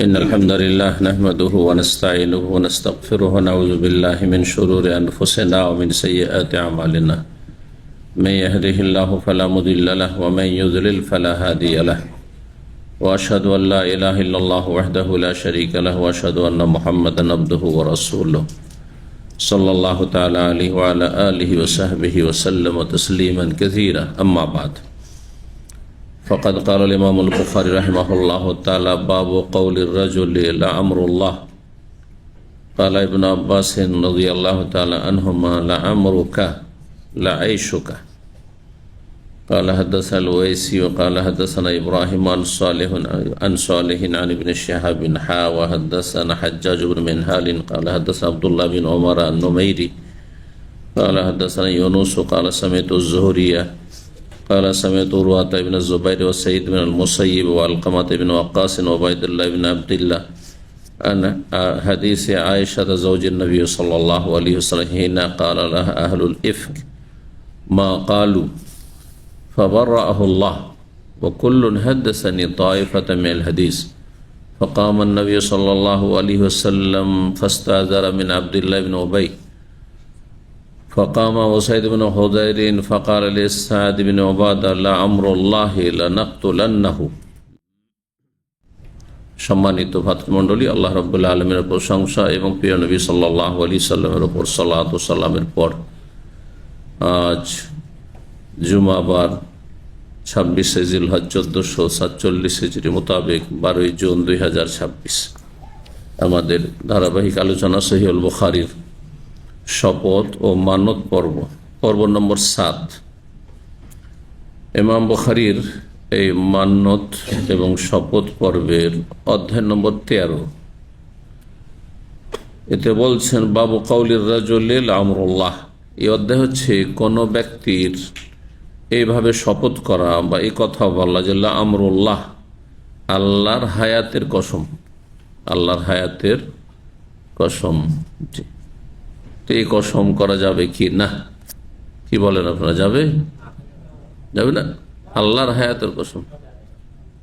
إن الحمد لله نحمده ونستعينه ونستغفره ونعوذ بالله من شرور أنفسنا ومن سيئات أعمالنا من يهده الله فلا مضل له ومن يضلل فلا هادي له وأشهد أن لا إله إلا الله وحده لا شريك له وأشهد أن محمدا عبده ورسوله صلى الله تعالى عليه وعلى آله وصحبه وسلم تسليما كثيرا أما بعد فقد قال الإمام البخاري رحمه الله تعالى باب قول الرجل لعمر الله قال ابن عباس رضي الله تعالى عنهما لعمرك لعيشك قال حدثنا الويسي وقال حدثنا إبراهيم عن صالح عن ابن شهاب وحدثنا حجاج بن منهال قال حدثنا عبد الله بن عمر النميري قال حدثنا يونس قال سمعت الزهرية قال سمعت عروة بن الزبير وسعيد بن المسيب وعلقمة بن وقاص وعبيد الله بن عبد الله عن حديث عائشة زوج النبي صلى الله عليه وسلم حين قال لها أهل الإفك ما قالوا فبرأه الله وكل حدثني طائفة من الحديث فقام النبي صلى الله عليه وسلم فاستأذن من عبد الله بن أبي فقام وسيد بن حضير فقال لسعد بن عبادة لعمر الله لنقتلنه। সম্মানিত ভাতৃমণ্ডলী, আল্লাহ রাব্বুল আলামিনের প্রশংসা এবং প্রিয় নবী সাল্লাল্লাহু আলাইহি সাল্লামের উপর সালাত ও সালামের পর আজ জুমাবার 26শে জিলহজ 1447 হিজরি মোতাবেক 12 জুন 2026 আমাদের ধারাবাহিক আলোচনা সহিহুল বুখারীর শপথ ও মানত পর্ব নম্বর 7। ইমাম বুখারীর এই মানত এবং শপথ পর্বের অধ্যায় নম্বর 13। এতে বলছেন বাবু কাউলির রাজুলি আমরুল্লাহ। এই অধ্যায় হচ্ছে কোন ব্যক্তির এইভাবে শপথ করা বা এই কথা বলা যে আমরুল্লাহ, আল্লাহর হায়াতের কসম, আল্লাহর হায়াতের কসম। তো এই কসম করা যাবে কি না? কি বলেন আপনারা? যাবে যাবে না? আল্লাহর হায়াতের কসম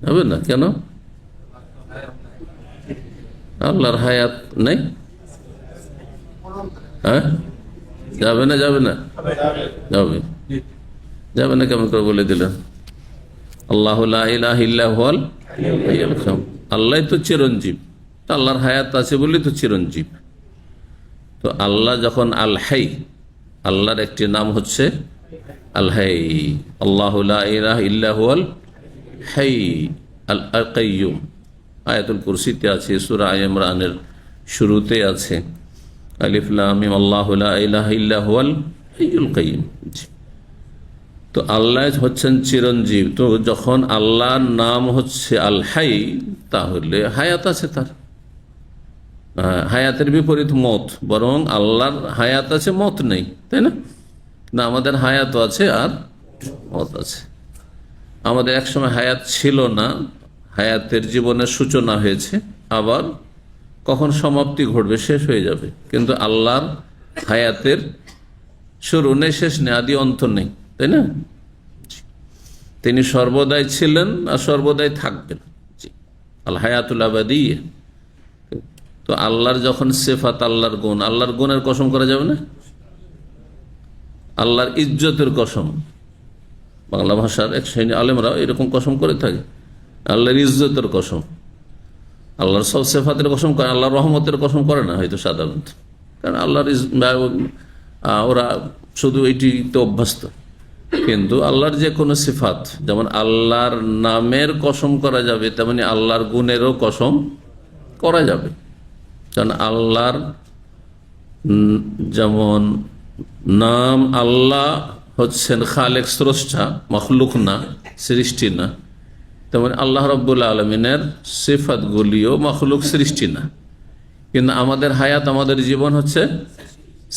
যাবে না কেন? আল্লাহর হায়াত নেই? হ্যাঁ, যাবে না? যাবে না? যাবে। যাবে না কেমন করে বলে দিলেন? আল্লাহ লা ইলাহা ইল্লা হুয়াল হাইয়ুল কাইয়ুম, আল্লাহ তো চিরঞ্জীব, আল্লাহর হায়াত আছে বলে তো চিরঞ্জীব। তো আল্লাহ যখন আল হাই, আল্লাহর একটি নাম হচ্ছে আল হাই, আল্লাহু লা ইলাহা ইল্লা হুয়াল হাই আল কাইয়ুম। আয়াতুল কুরসিতে আছে, সূরা আলে ইমরানের শুরুতে আছে আলিফ লাম মিম আল্লাহু লা ইলাহা ইল্লা হুয়াল হাইয়ুল কাইয়ুম। তো আল্লাহ হচ্ছেন চিরঞ্জীব। তো যখন আল্লাহর নাম হচ্ছে আল হাই, তাহলে হায়াত আছে তার। হায়াতের বিপরীত মত, বরং আল্লাহর হায়াত আছে, মত নেই, তাই না? না, আমাদের হায়াত আছে আর মত আছে। আমাদের একসময় হায়াত ছিল না, হায়াতের জীবনের সূচনা হয়েছে, আবার কখন সমাপ্তি ঘটবে, শেষ হয়ে যাবে। কিন্তু আল্লাহর হায়াতের শুরু নেই, শেষ নেই, আদি অন্ত নেই, তাই না? তিনি সর্বদাই ছিলেন আর সর্বদাই থাকবেন। আল হায়াতুল আবাদিয়্যাহ। তো আল্লাহর যখন সিফাত, আল্লাহর গুণ, আল্লাহর গুণের কসম করা যাবে না? আল্লাহর ইজ্জতের কসম, বাংলা ভাষার এক শ্রেণী আলেমরা এরকম কসম করে থাকে। আল্লাহর ইজ্জতের কসম, আল্লাহর সব সিফাতের কসম করে, আল্লাহর রহমতের কসম করে না হয়তো সাধারণত, কারণ আল্লাহর ওরা শুধু এইটিতে অভ্যস্ত। কিন্তু আল্লাহর যে কোনো সিফাত, যেমন আল্লাহর নামের কসম করা যাবে, তেমনি আল্লাহর গুণেরও কসম করা যাবে। কারণ আল্লাহর যেমন নাম আল্লাহ হচ্ছেন খালেক, স্রষ্টা, মখলুক না, সৃষ্টি না, তেমন আল্লাহ রাব্বুল আলামিনের সিফাতগুলিও মখলুক, সৃষ্টি না। কিন্তু আমাদের হায়াত, আমাদের জীবন হচ্ছে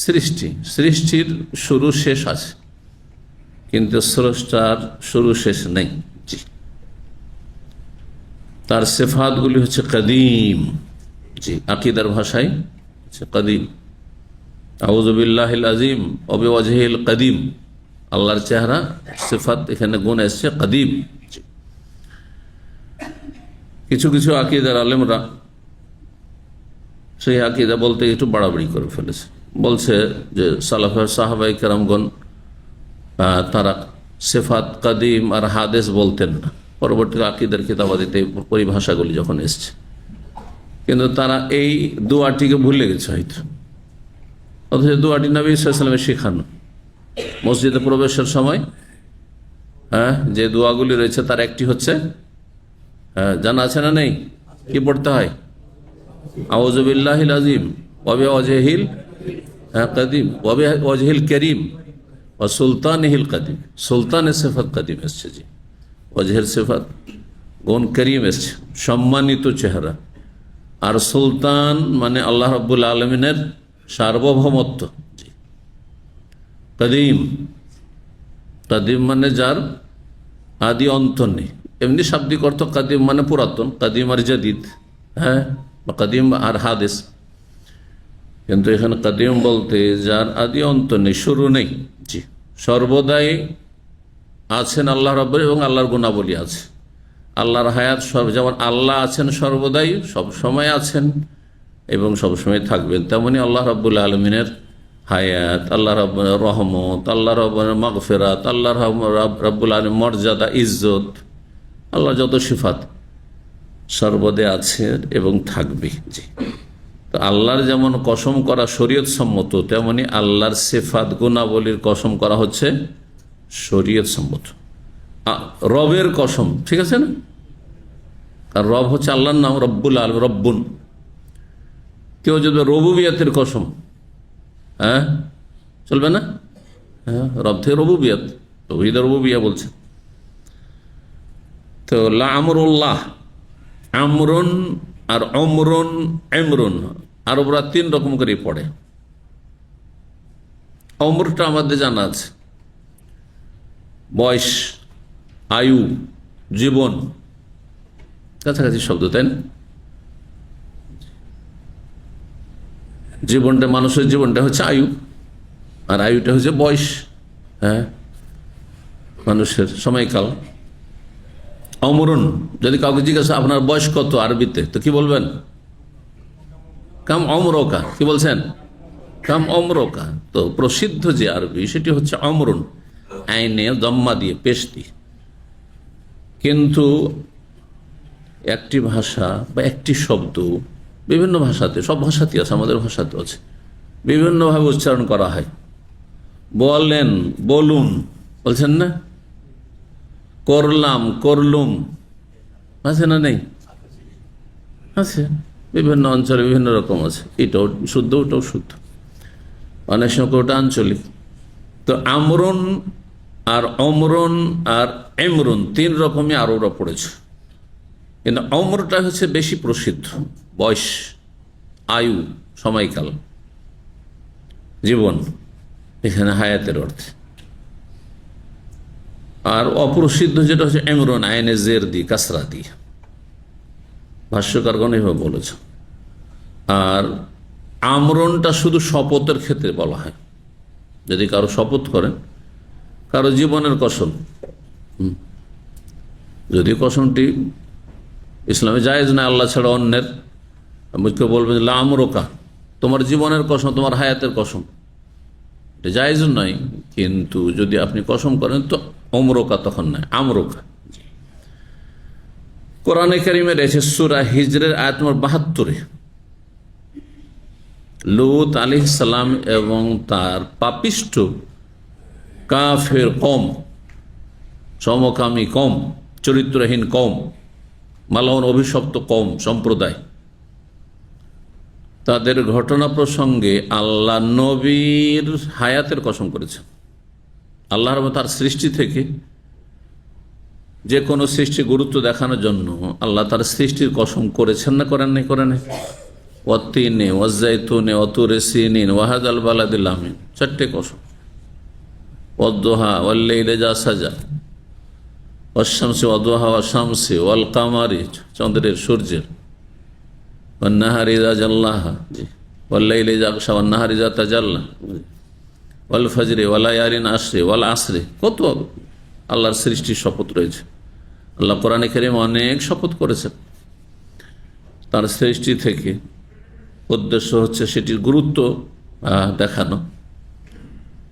সৃষ্টি। সৃষ্টির শুরু শেষ আছে, কিন্তু স্রষ্টার শুরু শেষ নেই। তার সিফাতগুলি হচ্ছে কদিম। জি, আকিদার ভাষায় হচ্ছে কদিম। আউযু বিল্লাহিল আযীম ওয়া বিওয়াজহিল কদিম, আল্লাহর চেহারা, সিফাত, এখানে গুণ এসছে কদিম। কিছু কিছু আকীদার আলেমরা সেই আকীদা বলতে একটু বাড়াবাড়ি করে ফেলেছে। বলছে যে সালাফের সাহাবাই কেরামগণ তারা সিফাত কাদিম আর হাদিস বলতেন না। পরবর্তী আকীদার কিতাবাদিতে পরিভাষাগুলি যখন এসছে, কিন্তু তারা এই দোয়াটিকে ভুলে গেছে হয়তো। অথচ দোয়াটি নবী সাল্লাল্লাহু আলাইহি ওয়াসাল্লামের শেখানো। মসজিদে প্রবেশের সময় যে দোয়াগুলি রয়েছে তার একটি হচ্ছে, জানা আছে না নেই? কি পড়তে হয়? আউযু বিল্লাহিল আযীম ওয়া বিওয়াজহিল কাদিম ওয়া বিওয়াজহিল কারীম ওয়া সুলতানিহিল কাদিম। সুলতানের সিফাত কাদিম এসছে, জি। ওয়াজহের সিফাত গুণ করিম এসছে, সম্মানিত চেহারা। আর সুলতান মানে আল্লাহ রাব্বুল আলামিনের সার্বভৌমত্ব। জি। কাদিম, কাদিম মানে যার আদি অন্ত নেই। এমনি শাব্দিক অর্থ কাদিম মানে পুরাতন, কাদিম আর জাদিদ, বা কাদিম আর হাদিস। কিন্তু এখানে কাদিম বলতে যার আদি অন্ত নেই, শুরু নেই। জি, সর্বদাই আছেন আল্লাহ রাব্বুল, এবং আল্লাহর গুণাবলী আছে। আল্লাহর হায়াত যেমন আল্লাহ আছেন সর্বদাই, সব সময় আছেন এবং সবসময় থাকবেন, তেমনি আল্লাহ রাব্বুল আলমিনের হায়াত, আল্লাহ রাব্বুল রহমত, আল্লাহ রাব্বুল মাগফিরাত, আল্লাহ রাব্বুল আলম মর্যাদা, ইজ্জত, আল্লাহ যত সিফাত সর্বদাই আছে এবং থাকবে। জি। তো আল্লাহর যেমন কসম করা শরীয়ত সম্মত, তেমনি আল্লাহর সিফাত গুণাবলীর কসম করা হচ্ছে শরীয়ত সম্মত। রবের কসম, ঠিক আছে না? আর রব হচ্ছে আল্লাহর নাম, রব্বুল আলম, রব্বুন। কেউ যদি রবুবিয়াতের কসম, চলবে না? রব থেকে রবুবিয়াত, তৌহিদ রবুবিয়া বলছে। তো লা আমরুল্লাহ, আমরুন আর অমরুন, এমরুন আরবরা 3 রকম করে পড়ে। অমরটা আমাদের জানা আছে, বয়স, আয়ু, জীবন, কাছাকাছি শব্দ, তাই না? জীবনটা, মানুষের জীবনটা হচ্ছে আয়ু, আর আয়ুটা হচ্ছে বয়স, মানুষের সময়কাল। অমরুন, যদি কাউকে জিজ্ঞাসা আপনার বয়স কত আরবিতে, তো কি বলবেন? কাম অমরকা। কি বলছেন? কাম অমরকা। তো প্রসিদ্ধ যে আরবি সেটি হচ্ছে অমরুন, আইনে দম্মা দিয়ে, পেশ দিয়ে। কিন্তু একটি ভাষা বা একটি শব্দ বিভিন্ন ভাষাতে, সব ভাষাতেই আছে, আমাদের ভাষাতেও আছে, বিভিন্নভাবে উচ্চারণ করা হয়। বলেন, বলুন, বলছেন না? করলাম, করলুম, আছে না নেই? আছে, বিভিন্ন অঞ্চলে বিভিন্ন রকম আছে। এটাও শুদ্ধ, ওটাও শুদ্ধ, অনেক সময় ওটা আঞ্চলিক। তো আমরুন আর অমরুন আর এমরুন 3 রকমই আরবরা পড়েছে, কিন্তু অমরটা হচ্ছে বেশি প্রসিদ্ধ, বয়স, আয়ু, সময়কাল, জীবন, এখানে হায়াতের অর্থে। আর অপ্রসিদ্ধ যেটা হচ্ছে এমরুন, আইনে জের দি, কাসরা দি, ভাষ্যকারগণ এভাবে বলেছে। আর আমরুনটা শুধু শপথের ক্ষেত্রে বলা হয়, যদি কারো শপথ করেন, কারো জীবনের কসম, যদি কসমটি ইসলামে জায়েজ না, আল্লাহ ছাড়া অন্যের, মুখকে বলবেন লা আমরুকা, তোমার জীবনের কসম, তোমার হায়াতের কসম, এটা জায়েজ নয়। কিন্তু যদি আপনি কসম করেন তো অমরকা, তখন নয়, আমরকা। কোরআনে কারিমে রয়েছে সূরা হিজরের আয়াত নম্বর 72-এ লূত আলাইহিস সালাম এবং তার পাপিষ্ঠ কাফের কওম, সমকামী কওম, চরিত্রহীন কওম, মালাউন অভিশপ্ত কওম, সম্প্রদায়, তাদের ঘটনা প্রসঙ্গে আল্লাহ নবীর হায়াতের কসম করেছেন। আল্লাহর তার সৃষ্টি থেকে যে কোনো সৃষ্টি গুরুত্ব দেখানোর জন্য আল্লাহ তার সৃষ্টির কসম করেছেন না, করেন নাই? করেন। ওয়াত্তিনে ওয়াজ্জাইতুনে ওয়াতুরে সিনিন ওয়াহাদাল বালাদিল আমিন, 4টে কসম। ওয়াদ্দুহা ওয়াল্লাইলি ইযা সাজা ওয়াশ-শামসি ওয়াদ্দুহা ওয়াশ-শামসি ওয়াল কামারি, চন্দ্রের, সূর্যের, ওয়ান-নাহারি ইযা জাল্লাহা, ওয়াল-লাইলি ইযা ইয়াগশা ওয়ান-নাহারি ইযা তাজাল্লা, ওয়াল ফজরি ওয়া লায়ালিন আশরি ওয়াল আসরি। কত আল্লাহর সৃষ্টির শপথ রয়েছে। আল্লাহ কোরআনে কারীমে অনেক শপথ করেছেন তার সৃষ্টি থেকে, উদ্দেশ্য হচ্ছে সেটির গুরুত্ব দেখানো।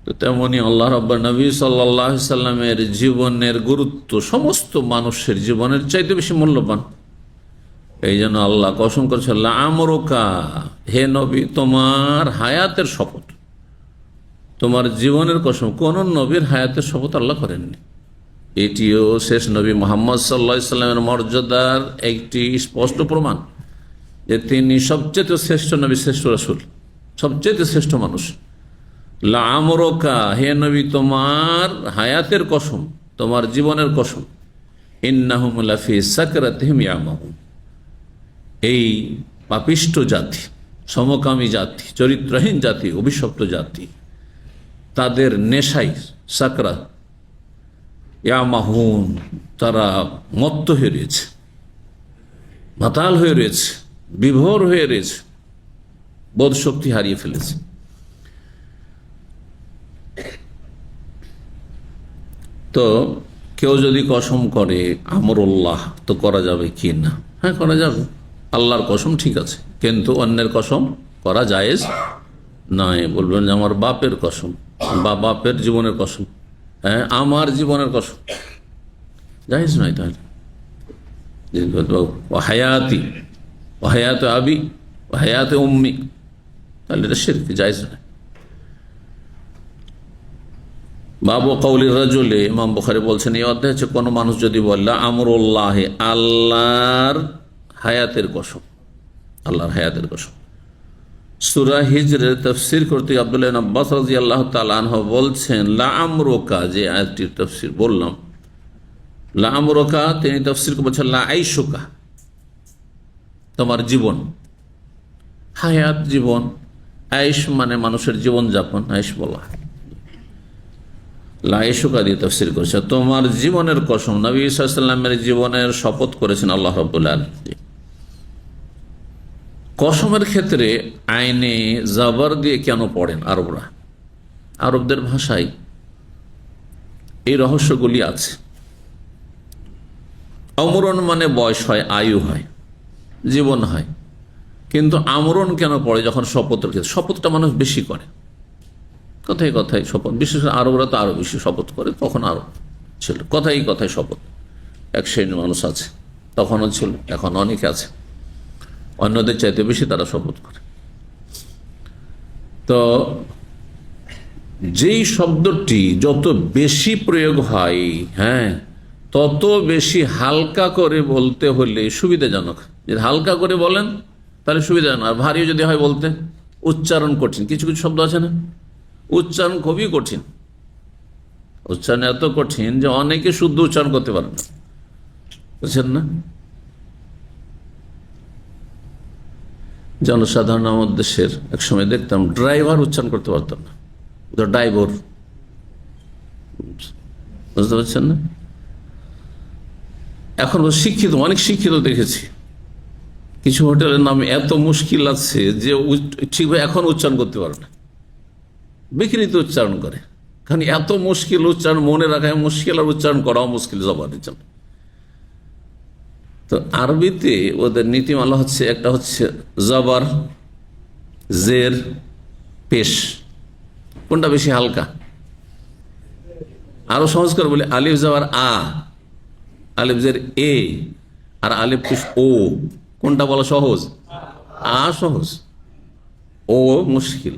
তো তেমনি আল্লাহ রাব্বুল নবী সাল্লাল্লাহু আলাইহি সাল্লামের জীবনের গুরুত্ব সমস্ত মানুষের জীবনের চাইতে বেশি মূল্যবান। এই জন্য আল্লাহ কসম করেছেন, লাআমরুকা, হে নবী তোমার হায়াতের শপথ, তোমার জীবনের কসম। কোন নবীর হায়াতের শপথ আল্লাহ করেননি। এটিও শেষ নবী মুহাম্মদ সাল্লাল্লাহু আলাইহি সাল্লামের মর্যাদার একটি স্পষ্ট প্রমাণ যে তিনি সবচেয়ে শ্রেষ্ঠ নবী, শ্রেষ্ঠ রাসূল, সবচেয়ে শ্রেষ্ঠ মানুষ। লাআমরুকা, হে নবী তোমার হায়াতের কসম, তোমার জীবনের কসম। ইন্নাহুম লাফি সাকরাতিহিম ইয়ামাহুন, এই পাপিষ্ঠ জাতি, সমকামী জাতি, চরিত্রহীন জাতি, অভিশপ্ত জাতি, তাদের নেশাই সাকরাত, ইয়ামাহুন, তারা মত্ত হয়ে রয়েছে, মাতাল হয়ে রয়েছে, বিভোর হয়ে রয়েছে, বোধ শক্তি হারিয়ে ফেলেছে। তো কেউ যদি কসম করে আমরুল্লাহ, তো করা যাবে কি না? হ্যাঁ, করা যাবে। আল্লাহর কসম ঠিক আছে, কিন্তু অন্যের কসম করা জায়েজ নয়। বলবেন যে আমার বাপের কসম বা বাপের জীবনের কসম, হ্যাঁ আমার জীবনের কসম, জায়েজ নয়। তাহলে হায়াতি, হায়াত আবি, হায়াত উম্মি, তাহলে এটা শিরক, জায়েজ নয়। বাবু কওলি রাজুলে, ইমাম বুখারী বলছেন এই অধ্যায় হচ্ছে কোন মানুষ যদি বলল আমরুল্লাহ, আল্লাহর হায়াতের কসম, আল্লাহর হায়াতের কসম। সূরা হিজরের তাফসীর করতে আব্দুল্লাহ ইবনে আব্বাস রাদিয়াল্লাহু তাআলা আনহু বলছেন লাআমরুকা, যে আয়াতটির তাফসীর বললাম, লাআমরুকা তিনি তাফসীর করে বলছেন লাআইশুকা, তোমার জীবন, হায়াত জীবন, আয়েশ মানে মানুষের জীবন যাপন, আয়েশ বলা। লাআইশুকা দিয়ে তাফসীর করেছে তোমার জীবনের কসম। নবী সাল্লাল্লাহু আলাইহি ওয়াসাল্লামের জীবনের শপথ করেছেন আল্লাহ রাব্বুল আলামিন। কসমের ক্ষেত্রে আইনে জাবার দিয়ে কেন পড়েন আরবরা? আরবদের ভাষায় এই রহস্যগুলি আছে। আমরণ মানে বয়স হয়, আয়ু হয়, জীবন হয়, কিন্তু আমরণ কেন পড়ে যখন শপথের ক্ষেত্রে? শপথটা মানুষ বেশি করে, কথায় কথায় শপথ, বিশেষ করে আরবরা তো আরো বেশি শপথ করে। তখন আরো ছিল কথায় কথায় শপথ, এক শ্রেণীর মানুষ আছে, তখনও ছিল, এখন অনেকে আছে, অন্যদের চাইতে বেশি তারা শপথ করে। তো যেই শব্দটি যত বেশি প্রয়োগ হয়, হ্যাঁ, তত বেশি হালকা করে বলতে হলে সুবিধাজনক। যদি হালকা করে বলেন তাহলে সুবিধাজনক, আর ভারী যদি হয় বলতে উচ্চারণ কঠিন। কিছু কিছু শব্দ আছে না, উচ্চারণ খুবই কঠিন, উচ্চারণ এত কঠিন যে অনেকে শুদ্ধ উচ্চারণ করতে পারে না, বুঝছেন না? জনসাধারণ আমাদের দেশের এক সময় দেখতাম ড্রাইভার উচ্চারণ করতে পারতাম না, ড্রাইভার, বুঝতে পারছেন না? এখন শিক্ষিত, অনেক শিক্ষিত দেখেছি, কিছু হোটেলের নামে এত মুশকিল আছে যে ঠিকভাবে এখন উচ্চারণ করতে পারে না, বিকৃত উচ্চারণ করে। কারণ এত মুশকিল উচ্চারণ মনে রাখা মুশকিল, আর উচ্চারণ করাও মুশকিল জবানের জন্য। তো আরবিতে ওদের নীতিমালা হচ্ছে, একটা হচ্ছে জবর, জের, পেশ, কোনটা বেশি হালকা? আরো সহজ করে বলি, আলিফ জবর আ, আলিফ জের এ, আর আলিফ পেশ ও, কোনটা বলা সহজ? আ সহজ, ও মুশকিল,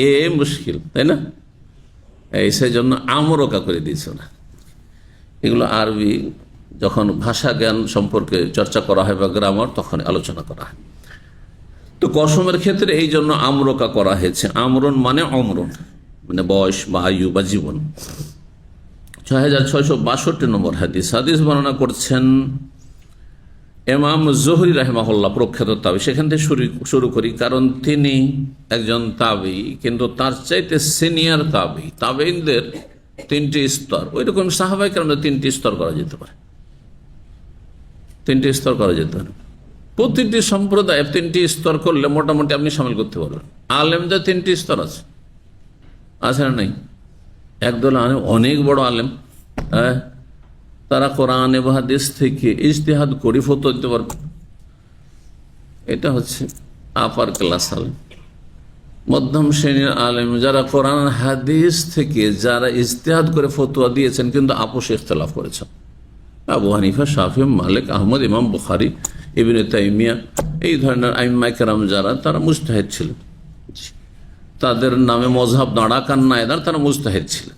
এ মুশকিল, তাই না? এই সেই জন্য আমরকা করে দিয়েছে না। এগুলো আরবি যখন ভাষা জ্ঞান সম্পর্কে চর্চা করা হয় বা গ্রামার, তখন আলোচনা করা হয়। তো কসমের ক্ষেত্রে এই জন্য আমরকা করা হয়েছে। আমরণ মানে অমরণ, মানে বয়স বা আয়ু বা জীবন। 6662 নম্বর হাদিস। হাদিস বর্ণনা করছেন ইমাম জোহরি রাহিমাহুল্লাহ, প্রখ্যাত তাবী। সেখান থেকে শুরু করি, কারণ তিনি একজন তাবী, কিন্তু তার চাইতে সিনিয়র তাবী। তাবেঈনদের 3টি স্তর, ওই রকম সাহাবায়ে কেরামদের 3টি স্তর করা যেতে পারে, 3টি স্তর করা যেতে পারে। প্রতিটি সম্প্রদায় 3টি স্তর করলে মোটামুটি আপনি সামিল করতে পারবেন। আলেমদের 3টি স্তর আছে, আছে না নাই? একদল আলেম, অনেক বড় আলেম, হ্যাঁ, তারা কোরআন এবং হাদিস থেকে ইজতিহাদ করে ফতোয়া দিতে পারবে। এটা হচ্ছে আপার ক্লাস আলেম, মধ্যম শ্রেণীর আলেম, যারা কোরআন হাদিস থেকে যারা ইজতিহাদ করে ফতোয়া দিয়েছেন কিন্তু আপোষ ইখতিলাফ করেছেন। আবু হানিফা, শাফি, মালিক, আহমদ, ইমাম বুখারী, ইবনে তাইমিয়া, এই ধরনের আইম্মায়ে কেরাম যারা, তারা মুজতাহিদ ছিলেন। তাদের নামে মজহাব দাঁড়া কান্না এদার, তারা মুজতাহিদ ছিলেন।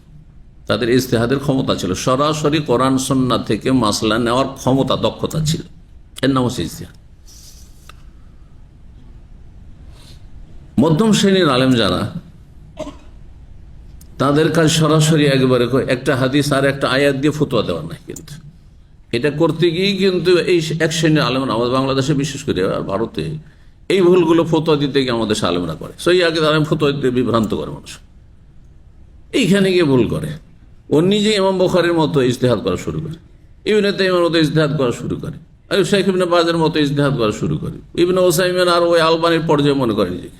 তাদের ইজতিহাদের ক্ষমতা ছিল, সরাসরি কোরআন সুন্নাহ থেকে মাসলা নেওয়ার ক্ষমতা, দক্ষতা ছিল। এর নাম হচ্ছে ইজতিহাদ। মধ্যম শ্রেণীর আলেম যারা, তাদের কাজ সরাসরি একবারে একটা হাদিস আর একটা আয়াত দিয়ে ফতোয়া দেওয়া নাই। কিন্তু এটা করতে গিয়ে কিন্তু এই এক শ্রেণীর আলেম, আমাদের বাংলাদেশে বিশেষ করে আর ভারতে, এই ভুলগুলো ফতোয়া দিতে গিয়ে আমাদের আলেমরা করে। সেই আগে আলেম ফতোয়া দিতে বিভ্রান্ত করে মানুষ, এইখানে গিয়ে ভুল করে। ও নিজে ইমাম বুখারীর মতো ইজতিহাদ করা শুরু করে, ইবনে তাইমিয়ার মতো ইজতিহাদ করা শুরু করে, আর শেখ ইবনে বাজের মতো ইজতিহাদ করা শুরু করে, ইবনে উসাইমিন আর ওই আলবানির পর্যায়ে মনে করে নিজেকে।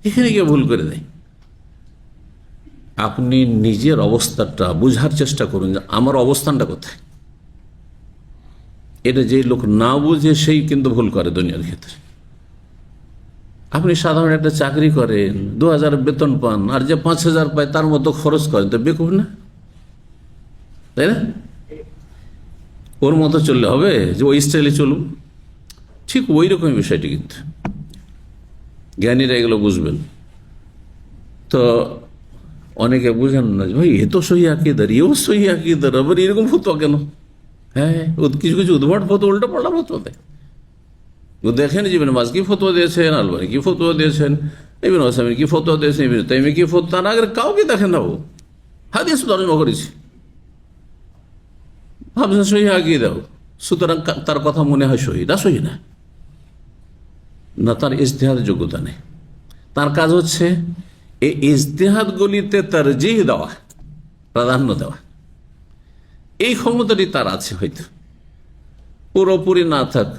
এখানে গিয়ে ভুল করে দেয়। আপনি নিজের অবস্থাটা বুঝার চেষ্টা করুন যে আমার অবস্থানটা কোথায়। এটা যে লোক না বুঝে সেই কিন্তু ভুল করে দুনিয়ার ক্ষেত্রে। আপনি সাধারণ একটা চাকরি করেন, 2000 বেতন পান, আর যে 5000 পায় তার মতো খরচ করেন, তো বেকুব না? তাই না? ওর মতো চললে হবে যে ওই স্টাইলে চলুন? ঠিক ওই রকমই বিষয়টি। কিন্তু জ্ঞানীরা এগুলো বুঝবেন। তো অনেকে বুঝেন না যে ভাই এ তো সহি আকীদার, এও সহি আকীদার, আবার এরকম ফতোয়া কেন? হ্যাঁ, কিছু কিছু উদ্ভট ফতোয়া, উল্টো পাল্টা ফতোয়া দেয়। দেখেন ইবনে বাজ কি ফতোয়া দিয়েছেন, আলবানী কি ফতোয়া দিয়েছেন, ইবনে উসাইমিন কি ফতোয়া দিয়েছেন, ইবনে তাইমিয়া কি ফতোয়া, তার আগে কাউকে দেখেন না। ও হাদিস তর্জমা করেছি, ভাবছেন সহি আকীদা, সুতরাং তার কথা মনে হয় সহি। না, সহি না, না, তার ইজতিহাদের যোগ্যতা নেই। তার কাজ হচ্ছে এই ইজতিহাদগুলিতে তারজিহ দেওয়া, প্রাধান্য দেওয়া। এই ক্ষমতাটি তার আছে, হয়তো পুরোপুরি না থাক,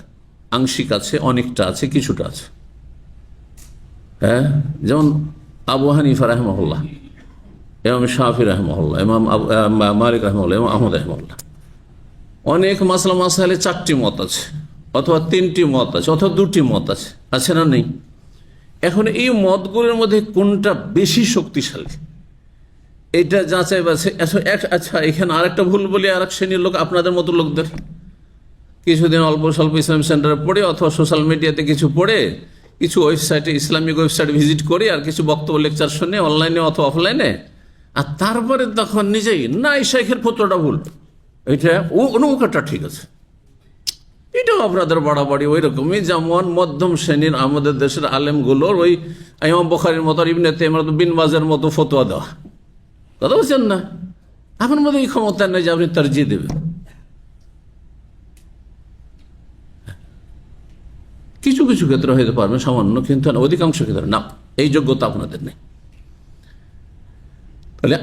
আংশিক আছে, অনেকটা আছে, কিছুটা আছে। হ্যাঁ, যেমন আবু হানিফা রাহিমাহুল্লাহ, ইমাম শাফি রাহিমাহুল্লাহ, ইমাম মালিক রাহিমাহুল্লাহ, ইমাম আহমদ রাহিমাহুল্লাহ, অনেক মাসলা মাসাইলে 4টি মত আছে, অথবা 3টি মত আছে, অথবা 2টি মত আছে, আছে না নেই? এখন এই মতগুলোর মধ্যে কোনটা বেশি শক্তিশালী, এটা যাচাই বাছাই। আচ্ছা, এখানে আরেকটা ভুল বলি, আর এক শ্রেণীর লোক, আপনাদের মতো লোকদের, কিছুদিন অল্প স্বল্প ইসলামিক সেন্টারে পড়ে, অথবা সোশ্যাল মিডিয়াতে কিছু পড়ে, কিছু ওয়েবসাইটে, ইসলামিক ওয়েবসাইট ভিজিট করে, আর কিছু বক্তব্য লেকচার শুনে অনলাইনে অথবা অফলাইনে, আর তারপরে তখন নিজেই না, এই শেখের ফতোয়াটা ভুল, এটা নৌকাটা ঠিক আছে। এটাও আপনাদের বাড়াবাড়ি ওই রকমই, যেমন মধ্যম শ্রেণীর আমাদের দেশের আলেমগুলোর ওই ইমাম বুখারীর মতো, ইবনে তাইমিয়ার মতো, বিন বাজের মতো ফতোয়া দেওয়া। কথা বলছেন না? আপনার মধ্যে এই ক্ষমতা নেই যে আপনি তারজিহ দেবেন। কিছু কিছু ক্ষেত্রে হইতে পারবেন সামান্য, কিন্তু অধিকাংশ ক্ষেত্রে না, এই যোগ্যতা আপনাদের নেই। তাহলে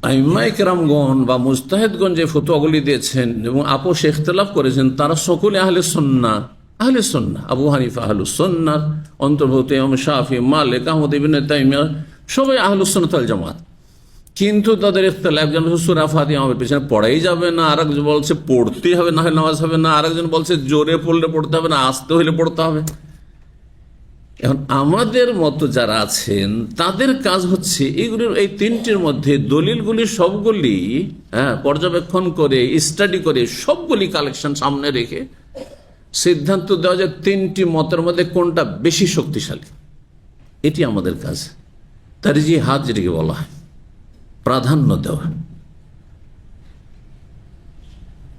আইম্মায়ে কেরামগণ বা মুজতাহিদগণ যে ফতোয়াগুলি দিয়েছেন এবং আপোষ ইখতিলাফ করেছেন, তারা সকলে আহলে সুন্নাহ। আহলে সুন্নাহ, আবু হানিফা আহলুস সুন্নাহ অন্তর্ভুক্ত, ইমাম শাফি, মালিক, আহমদ, ইবনে তাইমিয়া, সবাই আহলুস সুন্নাত ওয়াল জামাত। কিন্তু তাদের ইখতিলাফ, একজন সূরা ফাতিহা আমাদের পেছনে পড়াই যাবে না, আরেকজন বলছে পড়তেই হবে, না হয় নামাজ হবে না, আরেকজন বলছে জোরে পড়লে পড়তে হবে না, আস্তে হইলে পড়তে হবে। এখন আমাদের মতো যারা আছেন তাদের কাজ হচ্ছে এইগুলির, এই 3টির মধ্যে দলিলগুলি সবগুলি পর্যবেক্ষণ করে, স্টাডি করে, সবগুলি কালেকশন সামনে রেখে সিদ্ধান্ত দেওয়া যায় 3টি মতের মধ্যে কোনটা বেশি শক্তিশালী। এটি আমাদের কাজ। তারজিহাত যেটাকে বলা হয়, প্রাধান্য দেওয়া।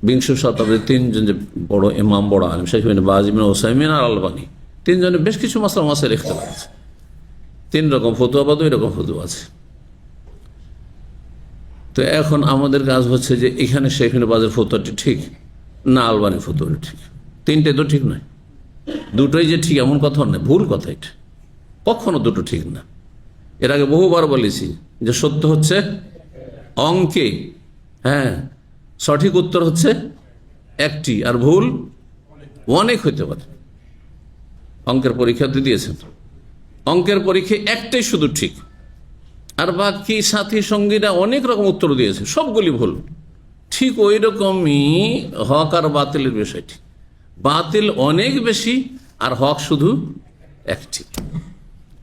20 শতাব্দীর 3জন যে বড় ইমাম, বড় আলেম, শেখ ইবনে বাজ, ইবনে উসাইমিন আর আলবানী, 3 জনের বেশ কিছু মাসলা মাসাইল ইখতিলাফ আছে। 3 রকম ফতোয়া বা 2 রকম ফতোয়া আছে। তো এখন আমাদের কাজ হচ্ছে যে এখানে শেখ ইবনে বাজের ফতোয়াটি ঠিক না আলবানীর ফতোয়াটি ঠিক। 3টে তো ঠিক নয়, দুটোই যে ঠিক এমন কথা নয়, ভুল কথা। এটা কখনো দুটো ঠিক না। এর আগে বহুবার বলেছি যে সত্য হচ্ছে অঙ্কে, হ্যাঁ, সঠিক উত্তর হচ্ছে একটি, আর ভুল অনেক হইতে পারে। অঙ্কের পরীক্ষাতে দিয়েছেন, অঙ্কের পরীক্ষায় একটাই শুধু ঠিক, আর বাকি সাথী সঙ্গীরা অনেক রকম উত্তর দিয়েছে, সবগুলি ভুল। ঠিক ওই রকমই হক আর বাতিলের বিষয়টি, বাতিল অনেক বেশি আর হক শুধু একটি।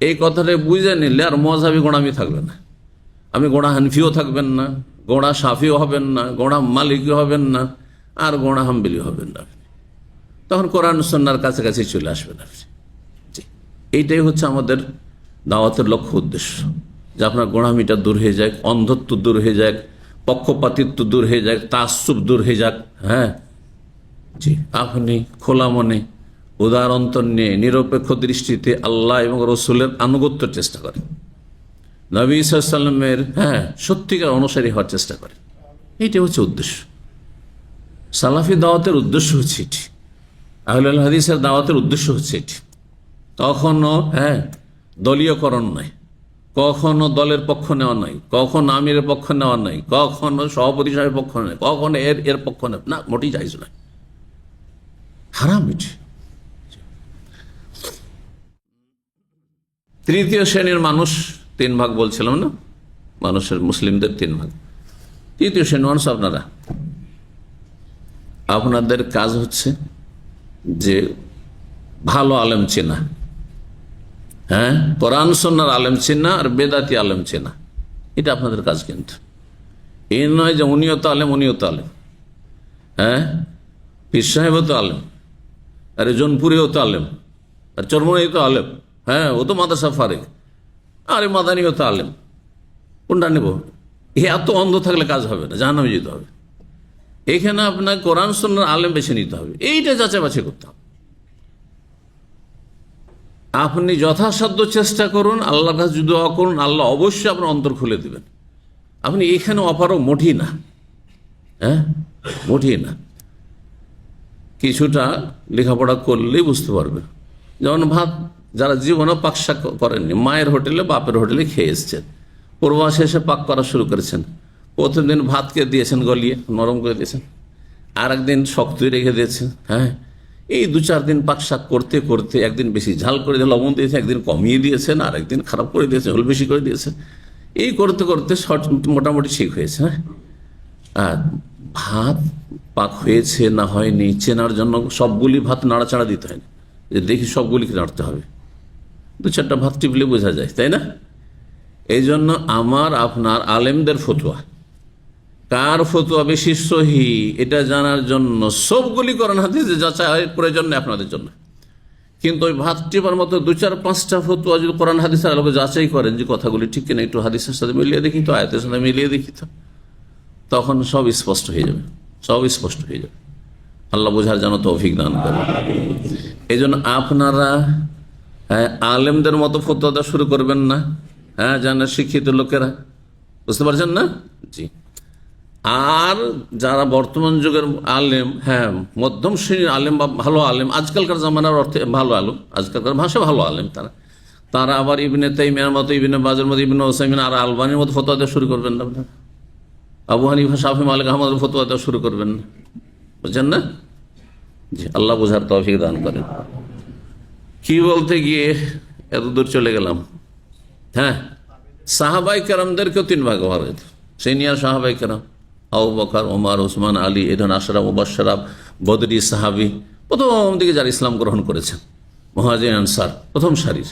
এই কথাটা বুঝে নিলে আর মজহাবি গোড়ামি থাকবে না। আমি গোড়া হানফিও থাকবেন না, গোড়া সাফিও হবেন না, গোড়া মালিকিও হবেন না, আর গোড়া হাম্বলি হবেন না। তখন কোরআন সুন্নাহর কাছাকাছি চলে আসবেন আপনি। এইটাই হচ্ছে আমাদের দাওয়াতের লক্ষ্য উদ্দেশ্য, যে আপনার গোড়ামিটা দূর হয়ে যাক, অন্ধত্ব দূর হয়ে যাক, পক্ষপাতিত্ব দূর হয়ে যাক, তাসুব দূর হয়ে যাক। হ্যাঁ জি, আপনি খোলা মনে উদার অন্তর নিয়ে নিরপেক্ষ দৃষ্টিতে আল্লাহ এবং রসুলের আনুগত্যের চেষ্টা করেন, নবী সাল্লামের সত্যিকার অনুসারী হওয়ার চেষ্টা করেন। এইটা হচ্ছে উদ্দেশ্য। সালাফি দাওয়াতের উদ্দেশ্য হচ্ছে এটি, আহলুল হাদিসের দাওয়াতের উদ্দেশ্য হচ্ছে এটি। কখনো দলীয়করণ নয়, কখনো দলের পক্ষ নেওয়া নয়, কখনো আমিরের পক্ষ নেওয়া নয়, কখনো সভাপতি সাহেবের পক্ষ নয়, কখনো এর পক্ষ নেয় না, মোটেই জায়েজ নয়, হারাম এটি। তৃতীয় শ্রেণীর মানুষ, 3 ভাগ বলছিলাম না, মানুষের মুসলিমদের 3 ভাগ। তৃতীয় শ্রেণীর মানুষ আপনাদের কাজ হচ্ছে যে ভালো আলেম চেনা, কোরআন সুন্নাহর আলেম চেনা আর বেদাতি আলেম চেনা, এটা আপনাদের কাজ। কিন্তু এই নয় যে উনিও তো আলেম, উনিও তো আলেম, পীর সাহেবও তো আলেম, আর জোনপুরেও তো আলেম, আর চরমনাই তো আলেম, ও তো মাদ্রাসা ফারিক, আরে মাদানিও তো আলেম, কোনটা নেব? এত অন্ধ থাকলে কাজ হবে না, জাহান্নামে যেতে হবে। এখানে আপনার কোরআন সুন্নাহর আলেম বেছে নিতে হবে, এইটা যাচাই বাছাই করতে হবে। আপনি যথাসাধ্য চেষ্টা করুন, আল্লাহর কাছে যদি দোয়া করুন, আল্লাহ অবশ্যই আপনার অন্তর খুলে দেবেন। আপনি এখানে অপারগ মোটেই না, মোটেই না। কিছুটা লেখাপড়া করলেই বুঝতে পারবেন। যেমন ভাত, যারা জীবনে পাক শাক করেননি, মায়ের হোটেলে বাপের হোটেলে খেয়ে এসছেন, প্রবাসে এসে পাক করা শুরু করেছেন। প্রথম দিন ভাতকে দিয়েছেন গলিয়ে নরম করে দিয়েছেন, আর একদিন শক্তই রেখে দিয়েছেন। এই 2-4 দিন পাক শাক করতে করতে একদিন বেশি ঝাল করে দিয়ে লবণ দিয়েছেন, একদিন কমিয়ে দিয়েছেন, আর একদিন খারাপ করে দিয়েছেন, ঝোল বেশি করে দিয়েছেন। এই করতে করতে মোটামুটি ঠিক হয়েছে। আর ভাত পাক হয়েছে না হয়নি চেনার জন্য সবগুলি ভাত নাড়াচাড়া দিতে হয় না, যে দেখি সবগুলিকে নাড়তে হবে। 2-4টা ভাত টিপলে বোঝা যায়, তাই না? এই জন্য আমার আপনার আলেমদের ফতোয়া, কার ফতোয়া বেশি সহি এটা জানার জন্য সবগুলি কোরআন হাদিস যাচাই প্রয়োজন নেই আপনাদের জন্য। কিন্তু ওই ভাত টিপার মতো 2-4-5টা ফতোয়া যদি কোরআন হাদিসের আলোকে যাচাই করেন যে কথাগুলি ঠিক কিনা, একটু হাদিসের সাথে মিলিয়ে দেখি তো, আয়াতের সাথে মিলিয়ে দেখি তো, তখন সব স্পষ্ট হয়ে যাবে, সব স্পষ্ট হয়ে যাবে। আল্লাহ বোঝার জন্য তৌফিক দান করেন। এই জন্য আপনারা আলেমদের মতো ফতোয়া দেওয়া শুরু করবেন না, জানা শিক্ষিত লোকেরা, বুঝতে পারছেন না? জি। আর যারা বর্তমান যুগের আলেম, মধ্যম শ্রেণীর আলেম বা ভালো আলেম, আজকালকার জামানার অর্থে ভালো আলেম, আজকালকার ভাষা ভালো আলেম, তারা আবার ইবনে তাইমিয়ার মতো, ইবনে বাজের মতো, ইবনে উসাইমিন আর আলবানির মতো ফতোয়া দেওয়া শুরু করবেন না। আপনার আবু হানিফা, শাফি, মালিক, আহমদের ফতোয়া দেওয়া শুরু করবেন না, বুঝছেন না? জি, আল্লাহ বোঝার তৌফিক দান করেন। কি বলতে গিয়ে এত দূর চলে গেলাম? সাহাবাই কেরামদেরকেও 3 ভাগ হওয়া হয়েছে। সিনিয়র সাহাবাই কেরাম, আবু বকর, ওমর, ওসমান, আলী, এই ধরনের আশরা মুবাশশারা, বদরি সাহাবি, প্রথম দিকে যারা ইসলাম গ্রহণ করেছেন, মুহাজির আনসার, প্রথম সারির।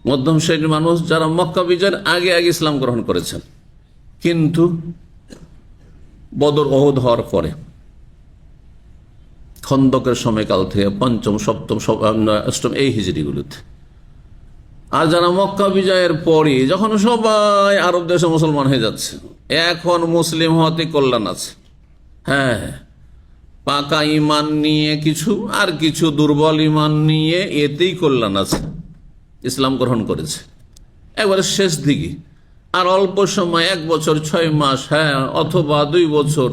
মধ্যম শ্রেণীর মানুষ যারা মক্কা বিজয়ের আগে আগে ইসলাম গ্রহণ করেছেন, কিন্তু বদর, ওহুদ হওয়ার পরে, খন্দকের সময়কাল থেকে 5ম, 7ম, 8ম এই হিজরিগুলোতে। আর যারা মক্কা বিজয়ের পরে, যখন সবাই আরব দেশে মুসলমান হয়ে যাচ্ছে, এখন মুসলিম হতে কল্যাণ আছে, পাকা ইমান নিয়ে কিছু, আর কিছু দুর্বল ইমান নিয়ে, এতেই কল্যাণ আছে, ইসলাম গ্রহণ করেছে একবারে শেষ দিকে। আর অল্প সময়, 1 বছর 6 মাস, অথবা 2 বছর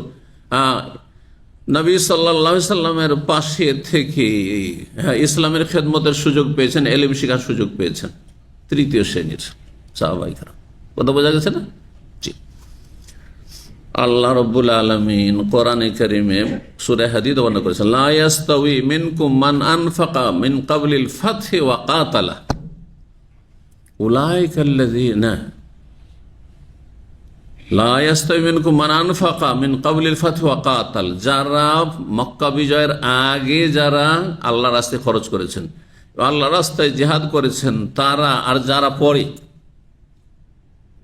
নবী সাল্লাল্লাহু আলাইহি সাল্লামের পাশে থেকে ইসলামের খেদমতের সুযোগ পেয়েছেন, এলিম শিখার সুযোগ পেয়েছেন, তৃতীয় শ্রেণীর সাহাবায়ে কেরাম। কথা বোঝা গেছে না? জি। আল্লাহ রাব্বুল আলামিন কোরআনে কারীমে সূরা হাদীদ বর্ণনা করেছেন, লা ইয়াস্তাউই মিনকুম মান আনফাকা মিন ক্বাবলিল ফাতহি ওয়া কাতালা উলাইকাল্লাযীনা লা ইয়াস্তাউই মিনকুম মান আনফাকা মিন ক্বাবলিল ফাতহি ওয়া কাতাল, যারা মক্কা বিজয়ের আগে যারা আল্লাহর রাস্তায় খরচ করেছেন আল্লাহ রাস্তায় জিহাদ করেছেন তারা আর যারা পরে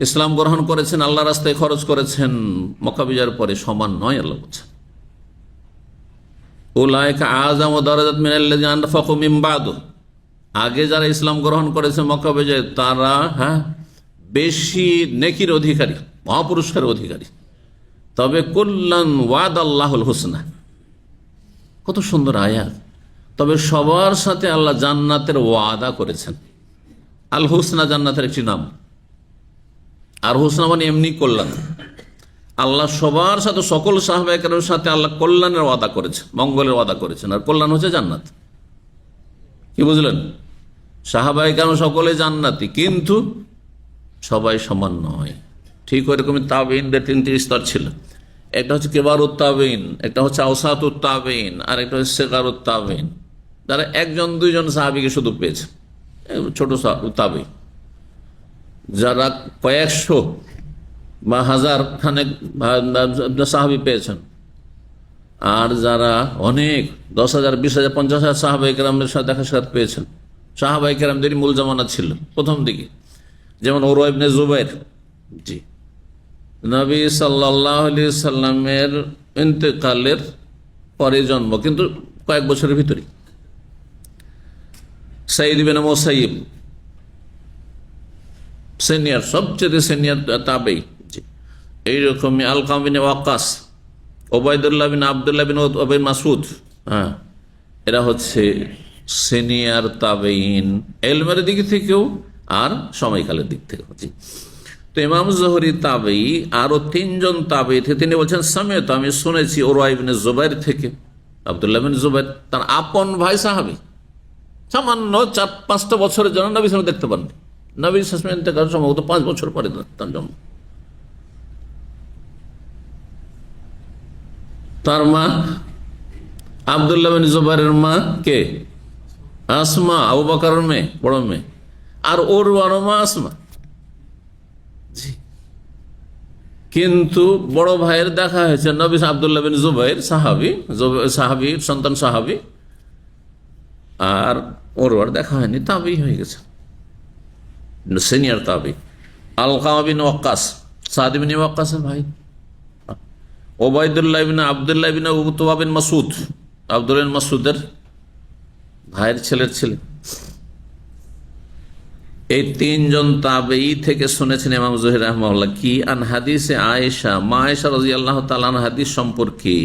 ইসলাম গ্রহণ করেছেন, আল্লাহ রাস্তায় খরচ করেছেন মক্কা বিজয়ের পরে, সমান নয়। আল্লাহ বলছেন উলাইকা আযামু দারাজাত মিনাল্লাযিনা আনফাকু মিন বা'দু, আগে যারা ইসলাম গ্রহণ করেছে মক্কা বিজয়ে তারা বেশি নেকির অধিকারী, মহাপুরস্কারের অধিকারী। তবে কুল্লান ওয়াদাল্লাহুল হুসনা, কত সুন্দর আয়াত। তবে সবার সাথে আল্লাহ জান্নাতের ওয়াদা করেছেন। আল হুসনা জান্নাতের একটি নাম, আর হুসনা মানে এমনি কল্যাণ। আল্লাহ সবার সাথে, সকল সাহাবায়ে কেরামের সাথে আল্লাহ কল্যাণের ওয়াদা করেছেন, মঙ্গলের ওয়াদা করেছেন, আর কল্যাণ হচ্ছে জান্নাত। কি বুঝলেন? সাহাবায়ে কেরাম সকলে জান্নাতি, কিন্তু সবাই সমান নয়। ঠিক ওইরকমই তাবেঈনদের তিনটি স্তর ছিল। একটা হচ্ছে কিবারুত তাবেঈন, একটা হচ্ছে আওসাতুত তাবেঈন, আর একটা হচ্ছে সিগারুত তাবেঈন, যারা একজন দুইজন সাহাবীকে শুধু পেয়েছে, ছোট তাবেঈন। যারা কয়েকশো বা হাজার খানেক সাহাবী পেয়েছেন, আর যারা অনেক 10,000, 20,000, 50,000 সাহাবায়ে কেরামের সাথে দেখা সাক্ষাৎ পেয়েছেন। সাহাবায়ে কেরামদেরই মূল জামানা ছিল প্রথম দিকে, যেমন উরওয়া ইবনে জুবাইর, জি, নবী সাল্লাল্লাহু আলাইহি সাল্লামের ইন্তেকালের পরে জন্ম, কিন্তু কয়েক বছরের ভিতরে। সাঈদ ইবনে মুসাইয়িব সিনিয়র, সবচেয়ে সিনিয়র তাবেঈ। এইরকমই আলকামা বিন ওয়াক্কাস, ওবায়দুল্লাহ বিন আব্দুল্লাহ বিন উবাই মাসউদ, এরা হচ্ছে সিনিয়র তাবেঈন, ইলমের দিক থেকেও আর সময়কালের দিক থেকেও। তো ইমাম জোহরি তাবেঈ, আরো তিনজন তাবেঈ থেকে তিনি বলছেন সামিআতু, আমি শুনেছি উরওয়া ইবনে জুবাইর থেকে, আব্দুল্লাহ বিন জুবাইর তার আপন ভাই সাহাবী, সামান্য 4-5টা বছরের জন্য নবী সাল্লাল্লাহু দেখতে পাননি। নবী সাল্লাল্লাহু ইন্তেকাল সম্ভবত 5 বছর পরে তার জন্ম। তার মা আব্দুল্লাহ বিন জুবাইরের মা কে? আসমা, আবু বকরের মেয়ে, বড় মেয়ে। আর ওর বড় মা আসমা। কিন্তু বড় ভাইয়ের দেখা হয়েছে নবী আব্দুল্লাহ বিন জুবাইর, সাহাবী সন্তান সাহাবী, আর ওর দেখা হয়নি, তাবেঈ হয়ে গেছে, সিনিয়র তাবেঈ। আলকামা বিন ওয়াক্কাস, সাদ বিন ওয়াক্কাসের ভাই। ওবায়দুল্লাহ বিন আব্দুল্লাহ বিন উতবা বিন মাসউদ, আব্দুল্লাহ মাসউদের ভাইয়ের ছেলের ছেলে। এই তিনজন তাবেঈ থেকে শুনেছেন ইমাম জোহরি রাহিমাহুল্লাহ কি? আন হাদিসে আয়েশা, মা আয়েশা রাদিয়াল্লাহু তাআলা আনহা হাদিস সম্পর্কে,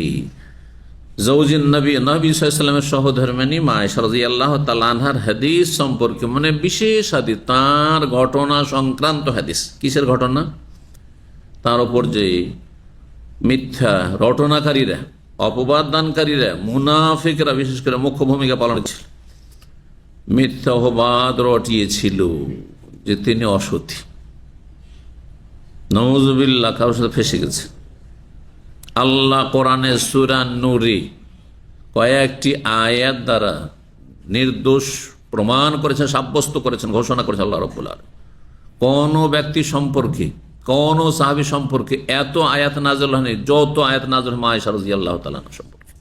জৌজিন নবী, নবী সাল্লাল্লাহু আলাইহি ওয়াসাল্লামের সহধর্মিণী মা আয়েশা রাদিয়াল্লাহু তাআলা আনহার হাদিস সম্পর্কে, মানে বিশেষ হাদিস, তার ঘটনা সংক্রান্ত হাদিস। কিসের ঘটনা? তার উপর যে মিথ্যা রটনাকারীরা, অপবাদ দানকারীরা, মুনাফিকরা বিশেষ করে মুখ্য ভূমিকা পালন ছিল, মিথ্যা অপবাদ রটিয়েছিল যে তিনি অসতী, নাউযুবিল্লাহ, কারোর সাথে ফেসে গেছে। আল্লাহ কোরআনে সূরা নূরে কয়েকটি আয়াত দ্বারা নির্দোষ প্রমাণ করেছেন, সাব্যস্ত করেছেন, ঘোষণা করেছেন আল্লাহ রাব্বুল আলামিন। কোন ব্যক্তি সম্পর্কে, কোন সাহাবী সম্পর্কে এত আয়াত নাযিল হয়নি যত আয়াত নাযিল মা আয়েশা রাদিয়াল্লাহু তাআলা সম্পর্কে,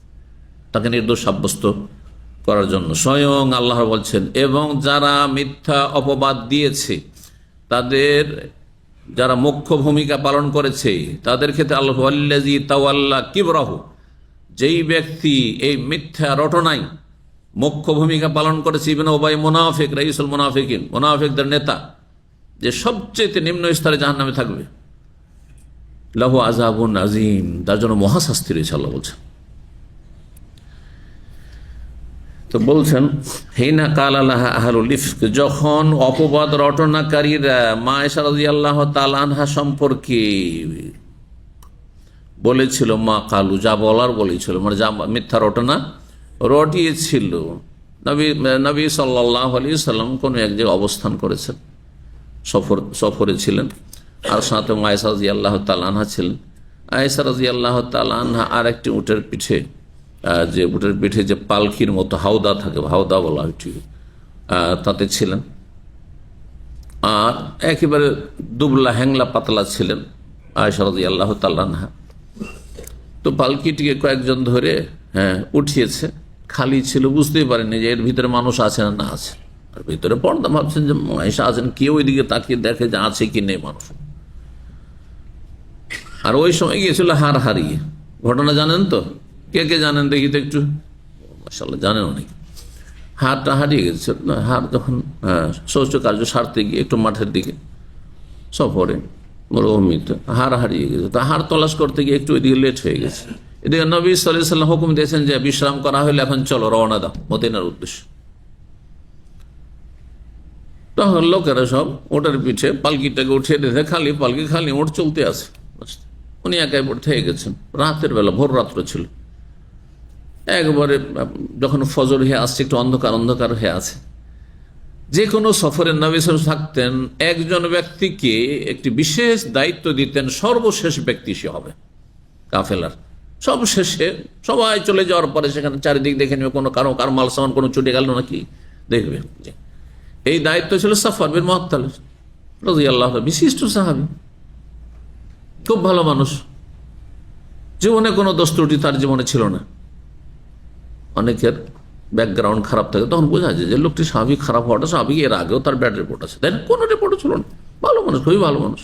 তাকে নির্দোষ সাব্যস্ত করার জন্য। স্বয়ং আল্লাহ বলছেন, এবং যারা মিথ্যা অপবাদ দিয়েছে, তাদের যারা মুখ্য ভূমিকা পালন করেছে, তাদের ক্ষেত্রে আল্লাহ আল্লাযী তাওয়াল্লা কিবরাহু, যেই ব্যক্তি এই মিথ্যা রটনায় মুখ্য ভূমিকা পালন করেছে, ইবনে উবাই মুনাফিক, রাইসুল মুনাফিকিন, মুনাফিকদের নেতা, যে সবচেয়ে নিম্ন স্তরে জাহান্নামে থাকবে, লাহু আযাবুন আযীম, তার জন্য মহাশাস্তি রয়েছে আল্লাহ বলছেন। তো বলছেন হিনা কালা লাহা আহলুল ইফক, যখন অপবাদ রটনাকারীরা মা আয়েশা রাদিয়াল্লাহু তাআলা আনহা সম্পর্কে বলেছিল, মা কালু, যা বলার বলেছিল, মানে যা মিথ্যা রটনা রটিয়েছিল। নবী সাল্লাল্লাহু আলাইহি সাল্লাম কোন এক জায়গায় অবস্থান করেছেন, সফরে ছিলেন, আর সাথে আয়েশা রাদিয়াল্লাহু তাআলা আনহা ছিলেন। আয়েশা রাদিয়াল্লাহু তাআলা আনহা আর একটি উটের পিঠে, যে উটের পিঠে যে পালকির মতো হাওদা থাকে, হাওদা বলা হয়, তাতে ছিলেন, আর একেবারে দুবলা হ্যাংলা পাতলা ছিলেন আয়েশা রাদিয়াল্লাহু তাআলা আনহা। তো পালকিটিকে কয়েকজন ধরে উঠিয়েছে, খালি ছিল, বুঝতেই পারেনি যে এর ভিতরে মানুষ আছে না না আছে। আর ভিতরে পর্দা, ভাবছেন যে আয়েশা আছেন, কেউ ওইদিকে তাকিয়ে দেখে যে আছে কি নেই মানুষ। আর ওই সময় গিয়েছিল হার হারিয়ে। ঘটনা জানেন তো? কে কে জানেন দেখি তো একটু? মাশাআল্লাহ, জানেন অনেক। হারটা হারিয়ে গেছে না, হার যখন শৌচ কার্য সারতে গিয়ে একটু মাঠের দিকে সফরে মরুভূমিতে হার হারিয়ে গেছে। তা হার তলাশ করতে গিয়ে একটু ওইদিকে লেট হয়ে গেছে। এদিকে নবী সাল্লাল্লাহু আলাইহি ওয়াসাল্লাম হুকুম দিয়েছেন যে বিশ্রাম করা হলে এখন চলো রওনা দাও মদিনার উদ্দেশ্যে। তখন লোকেরা সব ওটার পিঠে পালকিটাকে উঠিয়ে দিতে, খালি পালকি, খালি ওট চলতে আছে। উনি একাই থেকে গেছেন। রাতের বেলা, ভোর রাত্র ছিল, একবারে যখন ফজর হয়ে আসছে, একটু অন্ধকার অন্ধকার হয়ে আছে। যে কোনো সফরের নবী সাল্লাল্লাহু আলাইহি ওয়াসাল্লাম থাকতেন, একজন ব্যক্তিকে একটি বিশেষ দায়িত্ব দিতেন, সর্বশেষ ব্যক্তি সে হবে কাফেলার। সবশেষে সবাই চলে যাওয়ার পরে সেখানে চারিদিক দেখে নেবে কোনো কারো মাল সামান কোনো চুটে গেল নাকি দেখবে। এই দায়িত্ব ছিল সাফওয়ান বিন মুআত্তাল রাদিয়াল্লাহু আনহু, বিশিষ্ট সাহাবী, খুব ভালো মানুষ। জীবনে কোনো দোষ ত্রুটি তার জীবনে ছিল না। অনেকের ব্যাকগ্রাউন্ড খারাপ থাকে, তখন বোঝা যায় যে লোকটি স্বাভাবিক খারাপ হওয়াটা স্বাভাবিক। এর আগেও তার ব্যাড রিপোর্ট আছে, তাই না? কোনো রিপোর্টও ছিল না। ভালো মানুষ, খুবই ভালো মানুষ।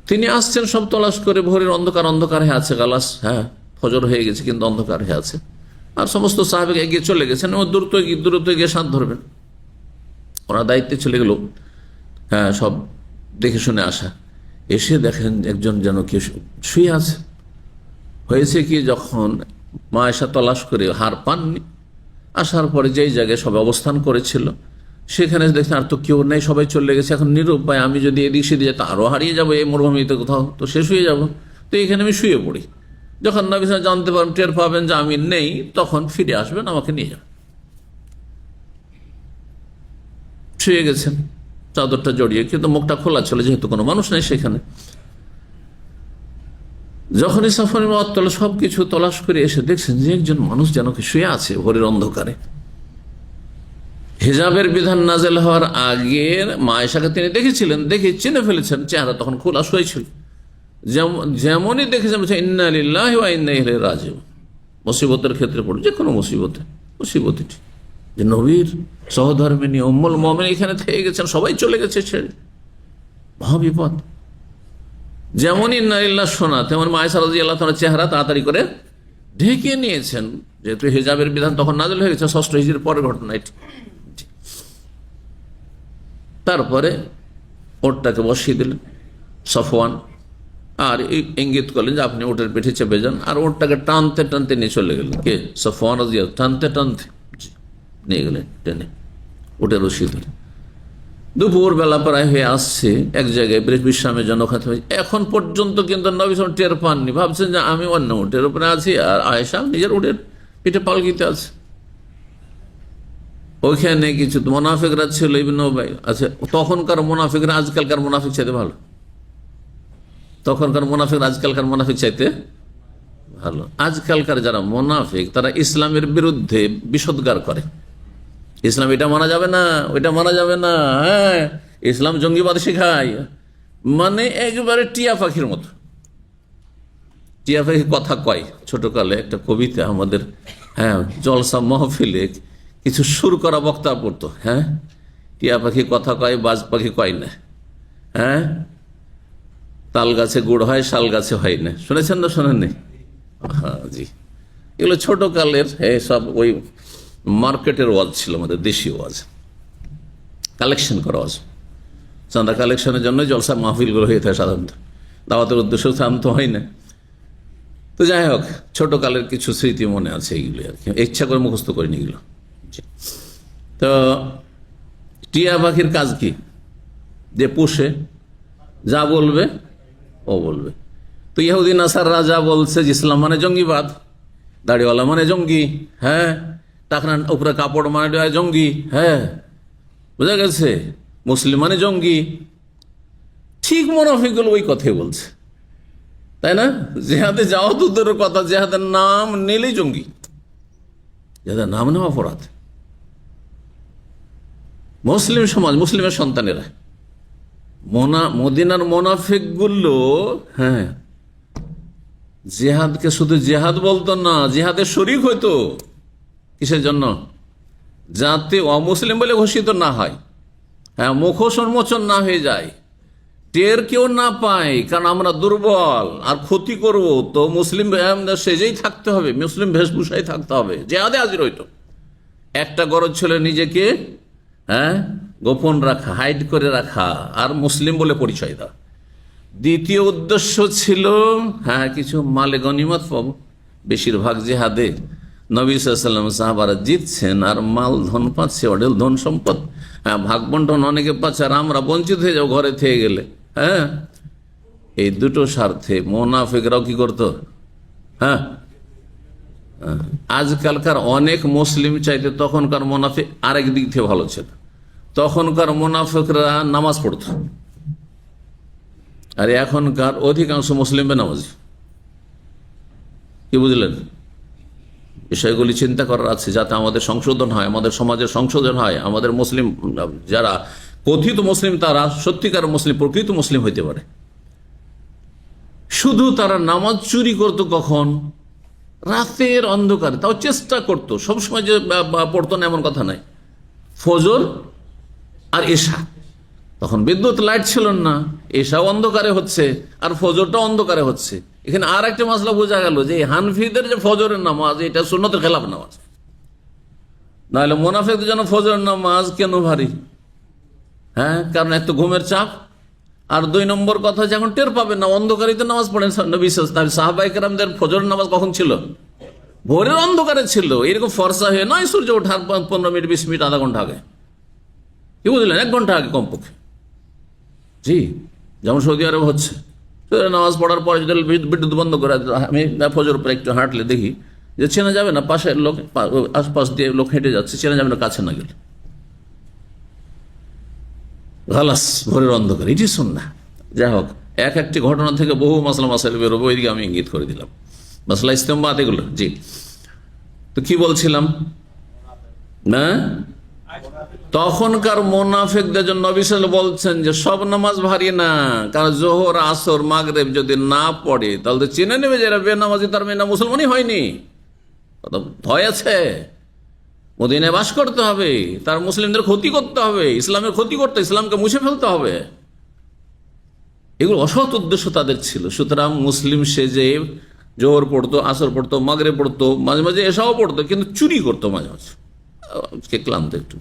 তিনি আসছেন সব তলাশ করে, ভোরের অন্ধকার অন্ধকার হয়ে আছে, গালাস, হ্যাঁ ফজর হয়ে গেছে কিন্তু অন্ধকার হয়ে আছে। আর সমস্ত সাহাবীরা এগিয়ে চলে গেছেন, ও দ্রুত গিয়ে সাথ ধরবেন। ওরা দায়িত্বে চলে গেল, হ্যাঁ সব দেখে শুনে আসা। এসে দেখেন একজন যেন কেউ শুয়ে আছে। হয়েছে কি, যখন মা আয়েশা তলাশ করে হার পাননি, আসার পরে যেই জায়গায় সবাই অবস্থান করেছিল সেখানে দেখেন আর তো কেউ নেই, সবাই চলে গেছে। এখন নিরুপায়, আমি যদি এদিক সেদিকে যেতে আরও হারিয়ে যাবো এই মরুভূমিতে, কোথাও তো শেষ হয়ে যাব। তো এখানে আমি শুয়ে পড়ি। যখন নবী সাল্লাল্লাহু আলাইহি ওয়াসাল্লাম জানতে পারেন, টের পাবেন যে আমি নেই, তখন ফিরে আসবেন, আমাকে নিয়ে যাবেন। শুয়ে গেছেন চাদরটা জড়িয়ে, কিন্তু মুখটা খোলা ছিল যেহেতু কোনো মানুষ নেই সেখানে। যখনই সাফওয়ান বিন মুআত্তাল সবকিছু তলাশ করে এসে দেখছেন যে একজন মানুষ যেন কি শুয়ে আছে ভোরের অন্ধকারে। হিজাবের বিধান নাযিল হওয়ার আগে মা আয়েশাকে তিনি দেখেছিলেন, দেখে চিনে ফেলেছেন, চেহারা তখন খোলা শুয়েছিল। যেমনই দেখেছেন বলছে ইন্না লিল্লাহি ওয়া ইন্না ইলাইহি রাজিউন। মুসিবতের ক্ষেত্রে পড়ে, যে কোনো মুসিবতই যে নবীর সহধর্মিনী উম্মুল মুমিনিন এখানে থেকে গেছেন, সবাই চলে গেছে ছেড়ে, মহাবিপদ। যেমন ইন্না লিল্লাহ শোনা, তেমন মা আয়েশা রাদিয়াল্লাহু তাআলার চেহারা তাড়াতাড়ি করে ঢেকে নিয়েছেন, যেহেতু হিজাবের বিধান তখন নাযিল হয়ে গেছে, 6 হিজরির পরের ঘটনা এটি। তারপরে ওটটাকে বসিয়ে দিলেন সফওয়ান, আর ইঙ্গিত করলেন যে আপনি ওটের পিঠে চেপে যান। আর ওটটাকে টানতে টানতে নিয়ে চলে গেলেন, কে? সফওয়ান রাদিয়াল্লাহু, টানতে টানতে নিয়ে গেলেন টেনে ওটের রশি ধরে। দুপুর বেলা প্রায় হয়ে আসছে, এক জায়গায় বিশ্রামের জন্য খাতে। এখন পর্যন্ত কিন্তু নবী সাল্লাল্লাহু আলাইহি ওয়াসাল্লাম টের পাননি, ভাবছেন যে আমি অন্য উটের উপরে আছি আর আয়েশা নিজের উটের পিঠে পালকিতে আছে। ওইখানে কিছু মুনাফিকরা ছিল, ইবনে উবাই আছে। তখনকার মুনাফিকরা আজকালকার মুনাফিক চাইতে ভালো, তখনকার মুনাফিক আজকালকার মুনাফিক চাইতে ভালো। আজকালকার যারা মুনাফিক তারা ইসলামের বিরুদ্ধে বিষোদ্গার করে, ইসলাম এটা মানা যাবে না, ওইটা মানা যাবে না, হ্যাঁ ইসলাম জঙ্গিবাদ শেখায়, মানে একবারে টিয়া পাখির মতো। টিয়া পাখি কথা কয়। ছোটকালে একটা কবিতা আমাদের, হ্যাঁ জলসা মহফিলে কিছু সুর করা বক্তা পড়তো, হ্যাঁ টিয়া পাখি কথা কয়, বাজ পাখি কয় না, হ্যাঁ তাল গাছে গুড় হয়, শাল গাছে হয় না। শুনেছেন না? শোনেননি? হ্যাঁ জি, এগুলো ছোট কালের সব ওই মার্কেটের ওয়াজ ছিল, আমাদের দেশীয় ওয়াজ, কালেকশন করা ওয়াজ। চাঁদা কালেকশনের জন্য জলসা মাহফিলগুলো হয়ে থাকে সাধারণত, দাওয়াতের উদ্দেশ্য শান্ত হয় না। তো যাই হোক, ছোট কালের কিছু স্মৃতি মনে আছে, এইগুলো আর কি, ইচ্ছা করে মুখস্থ করিনি এগুলো। তো টিয়া পাখির কাজ কি? যে পুষে যা বলবে ও বলবে। তো ইহুদি নাসাররা যা বলছে যে ইসলাম মানে জঙ্গিবাদ, দাড়িওয়ালা মানে জঙ্গি, হ্যাঁ টাকনার উপরে কাপড় মানে জঙ্গি, হ্যাঁ বোঝা গেছে, মুসলিম মানে জঙ্গি, ঠিক মুনাফিকগুলো ওই কথাই বলছে, তাই না? জেহাদে যাওয়া তো দূরের কথা, জেহাদের নাম নিলেই জঙ্গি, জেহাদের নাম নেওয়া অপরাধ। মুসলিম সমাজ, মুসলিমের সন্তানেরা, মদিনার মুনাফিকগুলো, হ্যাঁ জেহাদকে শুধু জেহাদ বলতো না, জেহাদের শরীক হইতো। কিসের জন্য? যাতে অমুসলিম বলে ঘোষিত না হয়, হ্যাঁ, মুখোশ উন্মোচন না হয়ে যায়, টের কেউ না পায়। কারণ আমরা দুর্বল আর ক্ষতি করব, তো মুসলিম সেজেই থাকতে হবে, মুসলিম বেশভূষায় থাকতে হবে, জেহাদে হাজির হইতো। একটা গরজ ছিল নিজেকে, হ্যাঁ, গোপন রাখা, হাইড করে রাখা, আর মুসলিম বলে পরিচয় দেওয়া। দ্বিতীয় উদ্দেশ্য ছিল, হ্যাঁ, কিছু মালে গনিমত পাবো। বেশিরভাগ জেহাদে নবী সাল্লাল্লাহু আলাইহি ওয়াসাল্লাম সাহাবারা জিতছেন আর মাল ধন পাচ্ছে, অঢেল ধন সম্পদ, হ্যাঁ, ভাগ বন্টন অনেকে পাচ্ছে, আর আমরা বঞ্চিত হয়ে যাবো ঘরে থেকে গেলে। হ্যাঁ, এই দুটো স্বার্থে মুনাফিকরাও কি করতো? হ্যাঁ, আজকালকার অনেক মুসলিম চাইতে তখনকার মুনাফিক আরেক দিক থেকে ভালো ছিল। তখনকার মুনাফিকরা নামাজ পড়তো, আর এখনকার অধিকাংশ মুসলিম বেনামাজি। কি বুঝলেন? বিষয়গুলি চিন্তা করার আছে, যাতে আমাদের সংশোধন হয়, আমাদের সমাজের সংশোধন হয়, আমাদের মুসলিম যারা কথিত মুসলিম তারা সত্যিকার মুসলিম, প্রকৃত মুসলিম হইতে পারে। শুধু তারা নামাজ চুরি করতো কখন? রাতের অন্ধকারে, তাও চেষ্টা করতো, সবসময় যে পড়তো না এমন কথা নাই। ফজর আর এশা, তখন বিদ্যুৎ লাইট ছিল না, এশাও অন্ধকারে হচ্ছে আর ফজরটাও অন্ধকারে হচ্ছে। এখানে আর একটা মাসলা বোঝা গেল যে হানফিদের যে ফজরের নামাজ, এটা সুন্নতের খেলাফ নামাজ। নাহলে মুনাফিকদের জন্য ফজরের নামাজ কেন ভারী? হ্যাঁ, কারণ এক তো ঘুমের চাপ, আর 2 নম্বর কথা হচ্ছে এখন টের পাবেন না, অন্ধকারিতে নামাজ পড়েন নবী সাহাবায়ে কেরামদের ফজরের নামাজ কখন ছিল? ভোরের অন্ধকারে ছিল, এরকম ফর্সা হয়ে নয়, সূর্য ওঠার 15 মিনিট 20 মিনিট আধা ঘন্টা আগে। কি বুঝলেন? 1 ঘন্টা আগে কমপক্ষে। জি, যেমন সৌদি আরব হচ্ছে, নামাজ পড়ার পরে যদি বিদ্যুৎ বন্ধ করে, আমি ফজর উপরে একটু হাঁটলে দেখি যে চেনা যাবে না, পাশের লোক, আশপাশ দিয়ে লোক হেঁটে যাচ্ছে, চেনা যাবে না কাছে না গেলে। গালাস ভোরের অন্ধকার, এটি সুন্নাহ। যাই হোক, একটি ঘটনা থেকে বহু মাসলা মাসাইল বেরোবো, ওইদিকে আমি ইঙ্গিত করে দিলাম। মাসলা ইস্তেমবাত এগুলো। জি, তো কি বলছিলাম? না, তখনকার মুনাফিকদের জন্য নবী সাল্লাল্লাহু আলাইহি ওয়াসাল্লাম বলছেন যে সব নামাজ ভারী না, কারণ জোহর, আসর, মাগরিব যদি না পড়ে তাহলে তো চিনে নেবে যে এরা বেনামাজি, তার মেয়ে মুসলমানই হয়নি। কত ভয় আছে। মদিনায় বাস করতে হবে, তার মুসলিমদের ক্ষতি করতে হবে, ইসলামের ক্ষতি করতে, ইসলামকে মুছে ফেলতে হবে। এগুলো অসৎ উদ্দেশ্য তাদের ছিল। সুতরাং মুসলিম সেজে জোহর পড়তো, আসর পড়তো, মাগরিব পড়তো, মাঝে মাঝে এসাও পড়তো, কিন্তু চুরি করতো মাঝে মাঝে। ক্লান্ত একটু,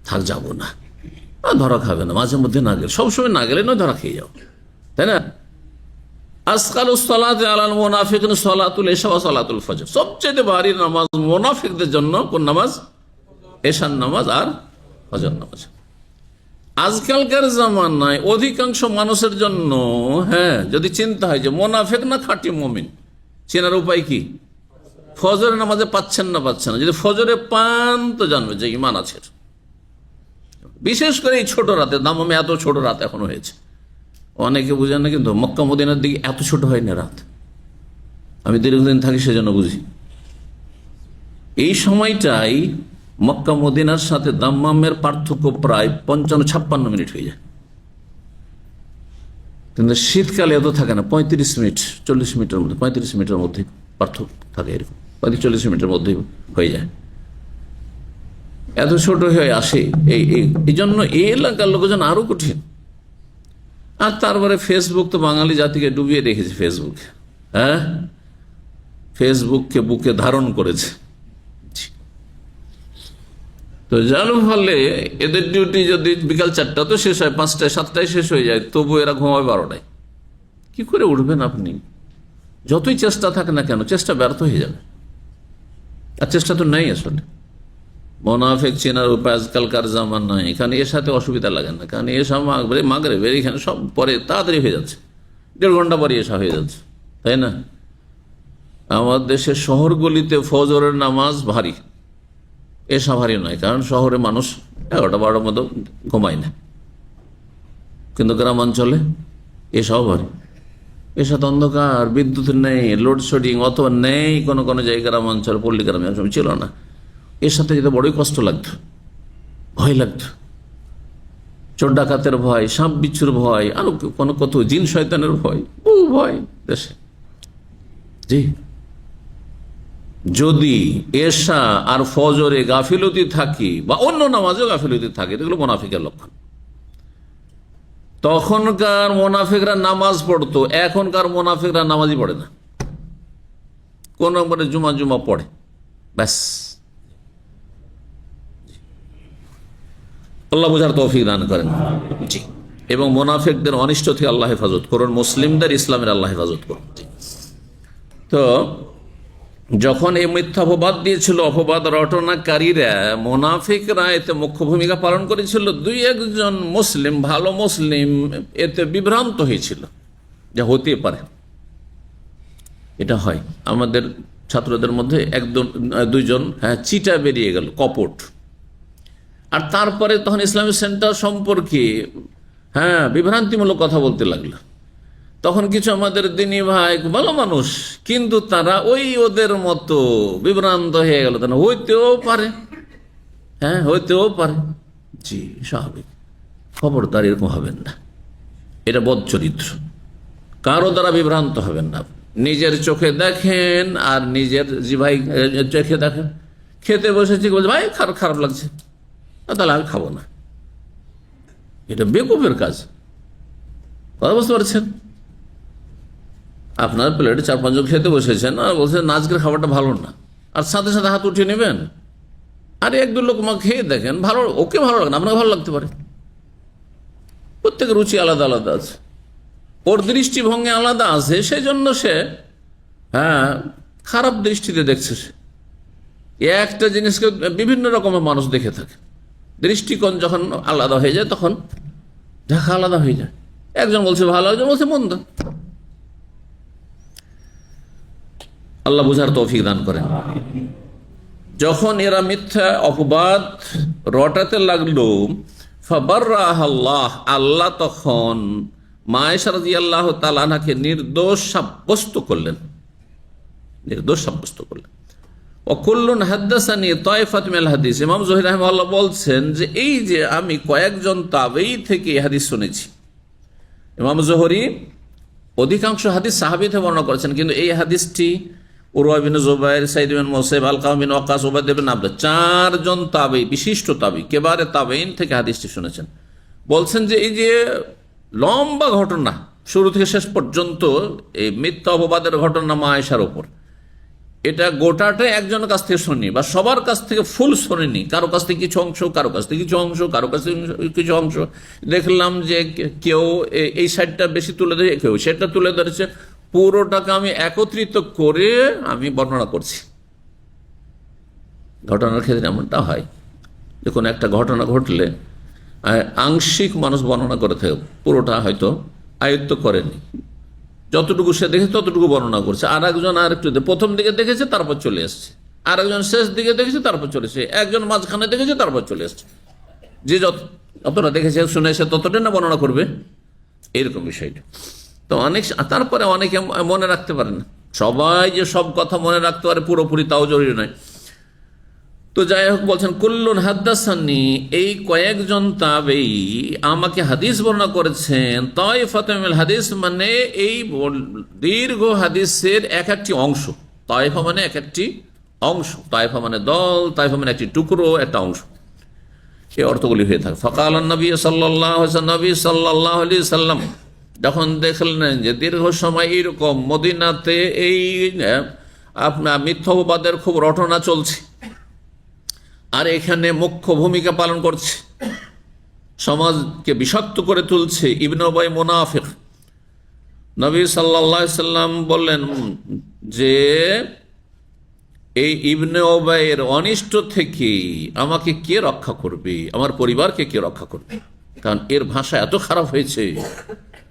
থাক যাবো না, ধরা খাবে না, মাঝে মধ্যে না গেলে, সবসময় না গেলে নয় ধরা খেয়ে যাও, তাই না? আসকালুস সালাতি আলাল মুনাফিকিন সালাতুল ইশা ওয়া সালাতুল ফজর, সবচেয়ে ভারী নামাজ মুনাফিকদের জন্য কোন নামাজ? এশার নামাজ আর ফজর নামাজ। আজকালকার জামানায় অধিকাংশ মানুষের জন্য, হ্যাঁ, যদি চিন্তা হয় যে মুনাফিক না খাঁটি মুমিন, চেনার উপায় কি? ফজরের নামাজে পাচ্ছেন না, যদি ফজরে পান তো জানবে যে ঈমান আছে। বিশেষ করে এই ছোট রাতে, দামামে এত ছোট রাত এখন হয়েছে, অনেকে বুঝেন না, কিন্তু মক্কা মদিনার দিকে এত ছোট হয় না রাত। আমি দীর্ঘদিন থাকি, সেজন্য বুঝি। এই সময়টাই মক্কা মদিনার সাথে দাম্মামের পার্থক্য প্রায় 55-56 মিনিট হয়ে যায়। কিন্তু শীতকালে এত থাকে না, 35 মিনিট 40 মিনিটের মধ্যে, 35 মিনিটের মধ্যে পার্থক্য থাকে, এরকম 35-40 মিনিটের মধ্যে হয়ে যায়। এত ছোট হয়ে আসে, এই জন্য এই এলাকার লোকজন আরো কঠিন। আর তারপরে ফেসবুক তো বাঙালি জাতিকে ডুবিয়ে রেখেছে। ফেসবুক, হ্যাঁ, ফেসবুককে বুকে ধারণ করেছে। তো যার ফলে এদের ডিউটি যদি বিকাল 4টা তো শেষ হয়, 5টায় 7টায় শেষ হয়ে যায়, তবু এরা ঘুমায় 12টায়। কি করে উঠবেন আপনি? যতই চেষ্টা থাকে না কেন, চেষ্টা ব্যর্থ হয়ে যাবে। আর চেষ্টা তো নেই আসলে। মুনাফিক চেনার উপায় আজকালকার জামানায়, এখানে এর সাথে অসুবিধা লাগে না, কারণ এসা মাগরিব এখানে সব পরে তাড়াতাড়ি হয়ে যাচ্ছে, 1.5 ঘন্টা পরে এসা হয়ে যাচ্ছে, তাই না? আমার দেশের শহরগুলিতে ফজরের নামাজ ভারী, এসা ভারী নয়, কারণ শহরে মানুষ 11টা-12টার মতো ঘুমায় না। কিন্তু গ্রামাঞ্চলে এসাও ভারী, এর সাথে অন্ধকার, বিদ্যুৎ নেই, লোডশেডিং অথবা নেই কোনো কোনো জায়গায়, গ্রামাঞ্চল, পল্লী গ্রামে ছিল না। এর সাথে যেতে বড়ই কষ্ট লাগতো, ভয় লাগতো। চোর ডাকাতের ভয়, সাপ বিচ্ছুর ভয়, আরো কত জিন শয়তানের ভয়, বহু ভয় দেশে। জি, যদি এশা আর ফজরে গাফিলতি থাকে বা অন্য নামাজেও গাফিলতি থাকে, এগুলো মুনাফিকের লক্ষণ। তখনকার মুনাফিকরা নামাজ পড়তো, এখনকার মুনাফিকরা নামাজই পড়ে না, কোন নম্বরে জুমা জুমা পড়ে, ব্যাস। আল্লাহ বুঝার তৌফিক দান করেন। জি, এবং মুনাফিকদের অনিষ্ট থেকে আল্লাহ হেফাজত করুন, মুসলিমদের ইসলামের আল্লাহ হেফাজত করুন। তো যখন এই মিথ্যা অপবাদ দিয়েছিল অপবাদ রটনাকারীরা, মুনাফিকরা এতে মুখ্য ভূমিকা পালন করেছিল। দুই একজন মুসলিম, ভালো মুসলিম এতে বিভ্রান্ত হয়েছিল, যা হতে পারে। এটা হয় আমাদের ছাত্রদের মধ্যে দুইজন চিটা বেরিয়ে গেল, কপট। আর তারপরে তখন ইসলামিক সেন্টার সম্পর্কে বিভ্রান্তিমূলক কথা বলতে লাগলো। তখন কিছু আমাদের দিনী ভাই ভালো মানুষ, কিন্তু তারা ওই ওদের মতো বিভ্রান্ত হয়ে গেল। তারা হইতেও পারে, হইতেও পারে। জি, স্বাভাবিক। খবরদার এরকম হবেন না, এটা বদ চরিত্র। কারো দ্বারা বিভ্রান্ত হবেন না। নিজের চোখে দেখেন আর নিজের জিভাই চোখে দেখেন। খেতে বসেছি, বলছে ভাই খারাপ লাগছে, তাহলে আমি খাবো না। এটা বেকুফের কাজ, কথা বুঝতে পারছেন? আপনার প্লেটে 4-5 জন খেতে বসেছেন আর বলছেন আজকের খাবারটা ভালো না, আর সাথে সাথে হাত উঠিয়ে নেবেন। আর 1-2 লোক খেয়ে দেখেন, ভালো, ওকে ভালো লাগে না, আপনাকে ভালো লাগতে পারে। প্রত্যেকের রুচি আলাদা আলাদা আছে, ওর দৃষ্টিভঙ্গি আলাদা আছে, সেই জন্য সে খারাপ দৃষ্টিতে দেখছে। সে একটা জিনিসকে বিভিন্ন রকমের মানুষ দেখে থাকে। দৃষ্টিকোণ যখন আলাদা হয়ে যায় তখন দেখা আলাদা হয়ে যায়। একজন বলছে ভালো, একজন বলছে মন্দ। আল্লাহ বুঝার তৌফিক দান করেন। যখন এরা মিথ্যা অপবাদ রটাতে লাগলো, আল্লাহ তখন মা আয়েশা রাদিয়াল্লাহু তাআলা আনহাকে নির্দোষ সাব্যস্ত করলেন। ওয়াকুল্লুন হাদ্দাসানি তায়ফাতুম মিনাল হাদিস। ইমাম যুহরি রাহিমাহুল্লাহ বলছেন যে এই যে আমি কয়েকজন তাবেঈ থেকে এই হাদিস শুনেছি। ইমাম যুহরি অধিকাংশ হাদিস সাহাবী থেকে বর্ণনা করেছেন, কিন্তু এই হাদিসটি উরওয়া বিন যুবাইর, সাঈদ বিন মুসাইয়্যিব, আলকামা বিন ওয়াক্কাস, উবাইদ বিন আব্দুল্লাহ, 4 জন তাবেঈ, বিশিষ্ট তাবেঈ, কেবারে তাবেঈন থেকে হাদিসটি শুনেছেন। বলছেন যে এই যে লম্বা ঘটনা, শুরু থেকে শেষ পর্যন্ত এই মিথ্যা অপবাদের ঘটনা মা আয়েশার উপর, এটা গোটাটাই একজনের কাছ থেকে শুনি, বা সবার কাছ থেকে ফুল শুনিনি। কারো কাছ থেকে কিছু অংশ, কারো কাছ থেকে কিছু অংশ, কারো কাছ থেকে কিছু অংশ। দেখলাম যে কেউ এই সাইডটা বেশি তুলে ধরে, কেউ সেটা তুলে ধরেছে। পুরোটাকে আমি একত্রিত করে আমি বর্ণনা করছি। ঘটনার ক্ষেত্রে এমনটা হয় যে কোনো একটা ঘটনা ঘটলে আংশিক মানুষ বর্ণনা করে থাকে, পুরোটা হয়তো আয়ত্ত করেনি। যতটুকু সে দেখেছে ততটুকু বর্ণনা করছে। আর একজন আর একটু প্রথম দিকে দেখেছে, তারপর চলে এসছে। আর একজন শেষ দিকে দেখেছে, তারপর চলে এসছে। একজন মাঝখানে দেখেছে, তারপর চলে এসছে। যে যতটা দেখেছে শুনেছে ততটা না বর্ণনা করবে, এরকম বিষয়টা। তো তারপরে অনেকে মনে রাখতে পারে না। সবাই যে সব কথা মনে রাখতে পারে পুরোপুরি তাও জরুরি নয়। তো যাই হোক, বলছেন কুল্লুন হাদ্দাসানি, এই কয়েকজন তাবেঈ আমাকে হাদিস বর্ণনা করেছেন। তায়ফাতুম মিনাল হাদিস মানে এই দীর্ঘ হাদিসের এক একটি অংশ। তায়ফা মানে এক একটি অংশ, তায়ফা মানে দল, তায়ফা মানে একটি টুকরো, একটা অংশ, এই অর্থগুলি হয়ে থাকে। ফাকাল নবী সাল্লাল্লাহু আলাইহি সাল্লাম যখন দেখলেন যে দীর্ঘ সময় এইরকম মদিনাতে এই আপনার মিথ্যাবাদের খুব রটনা চলছে, আর এখানে মুখ্য ভূমিকা পালন করছে, সমাজকে বিষাক্ত করে তুলছে ইবনে উবাই মুনাফিক, নবী সাল্লাল্লাহু আলাইহি সাল্লাম বললেন যে এই ইবনে উবাইয়ের অনিষ্ট থেকে আমাকে কে রক্ষা করবে, আমার পরিবারকে কে রক্ষা করবে? কারণ এর ভাষা এত খারাপ হয়েছে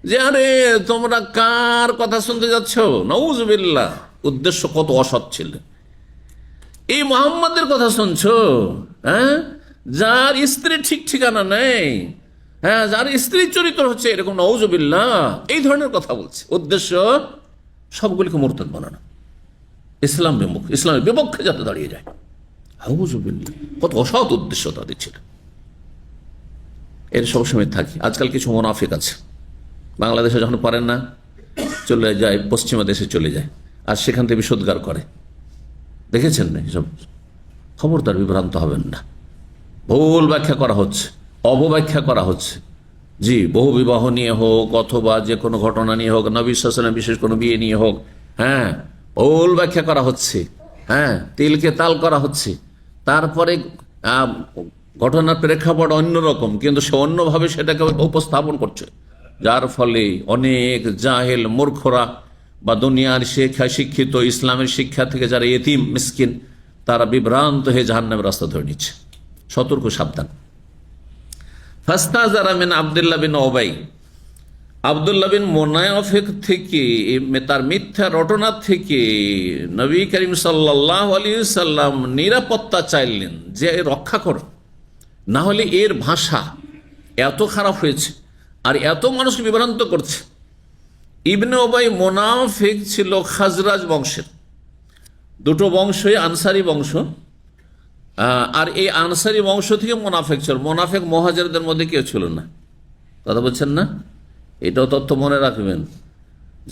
যে আরে তোমরা কার কথা শুনতে যাচ্ছ, নাউজুবিল্লাহ। উদ্দেশ্য কত অসৎ ছিল। এই মুহাম্মাদের কথা শুনছো, যার স্ত্রী ঠিক ঠিকানা নেই, যার স্ত্রীর চরিত্র হচ্ছে এরকম, নাউজুবিল্লাহ, এই ধরনের কথা বলছে। উদ্দেশ্য সবগুলিকে মুরতাদ বানানো, ইসলাম বিমুখ, ইসলামের বিপক্ষে যাতে দাঁড়িয়ে যায়। নাউজুবিল্লাহ, কত অসৎ উদ্দেশ্য তাদের ছিল। এর সবসময় থাকি। আজকাল কিছু মুনাফিক আছে, বাংলাদেশে যখন পারেন না চলে যায়, পশ্চিমা দেশে চলে যায়, আর সেখান থেকে বিশুদ্ধার করে। দেখেছেন না এসব? খবরদার বিভ্রান্ত হবেন না। ভুল ব্যাখ্যা করা হচ্ছে, অবব্যাখ্যা করা হচ্ছে। জি, বহু বিবাহ নিয়ে হোক অথবা যে কোনো ঘটনা নিয়ে হোক, নবী সাল্লাল্লাহু আলাইহি ওয়াসাল্লাম বিশেষ কোনো বিয়ে নিয়ে হোক, হ্যাঁ, ভুল ব্যাখ্যা করা হচ্ছে, হ্যাঁ, তিলকে তাল করা হচ্ছে। তারপরে ঘটনার প্রেক্ষাপট অন্যরকম, কিন্তু সে অন্যভাবে সেটাকে উপস্থাপন করছে, যার ফলে অনেক জাহেল মূর্খরা বা দুনিয়ার শিক্ষিত ইসলামের শিক্ষা থেকে যারা এতিম মিসকিন, তারা বিভ্রান্ত হয়ে জাহান্নামের রাস্তা ধরে নিচ্ছে। সতর্ক, সাবধান। ফাস্তাজারা মিন আব্দুল্লাহ বিন উবাই, আব্দুল্লাহ বিন মুনাফিক থেকে, তার মিথ্যা রটনা থেকে নবী করিম সাল্লাল্লাহু আলাইহি সাল্লাম নিরাপত্তা চাইলেন যে রক্ষা করো, না হলে এর ভাষা এত খারাপ হয়েছে আর এত মানুষকে বিভ্রান্ত করছে। ইবনে উবাই মুনাফিক ছিল খাজরাজ বংশের, দুটো বংশই আনসারি বংশ, আর এই আনসারি বংশ থেকে মুনাফিক ছিল। মুনাফিক মুহাজিরদের মধ্যে কেউ ছিল না, কথা বলছেন না? এটাও তথ্য মনে রাখবেন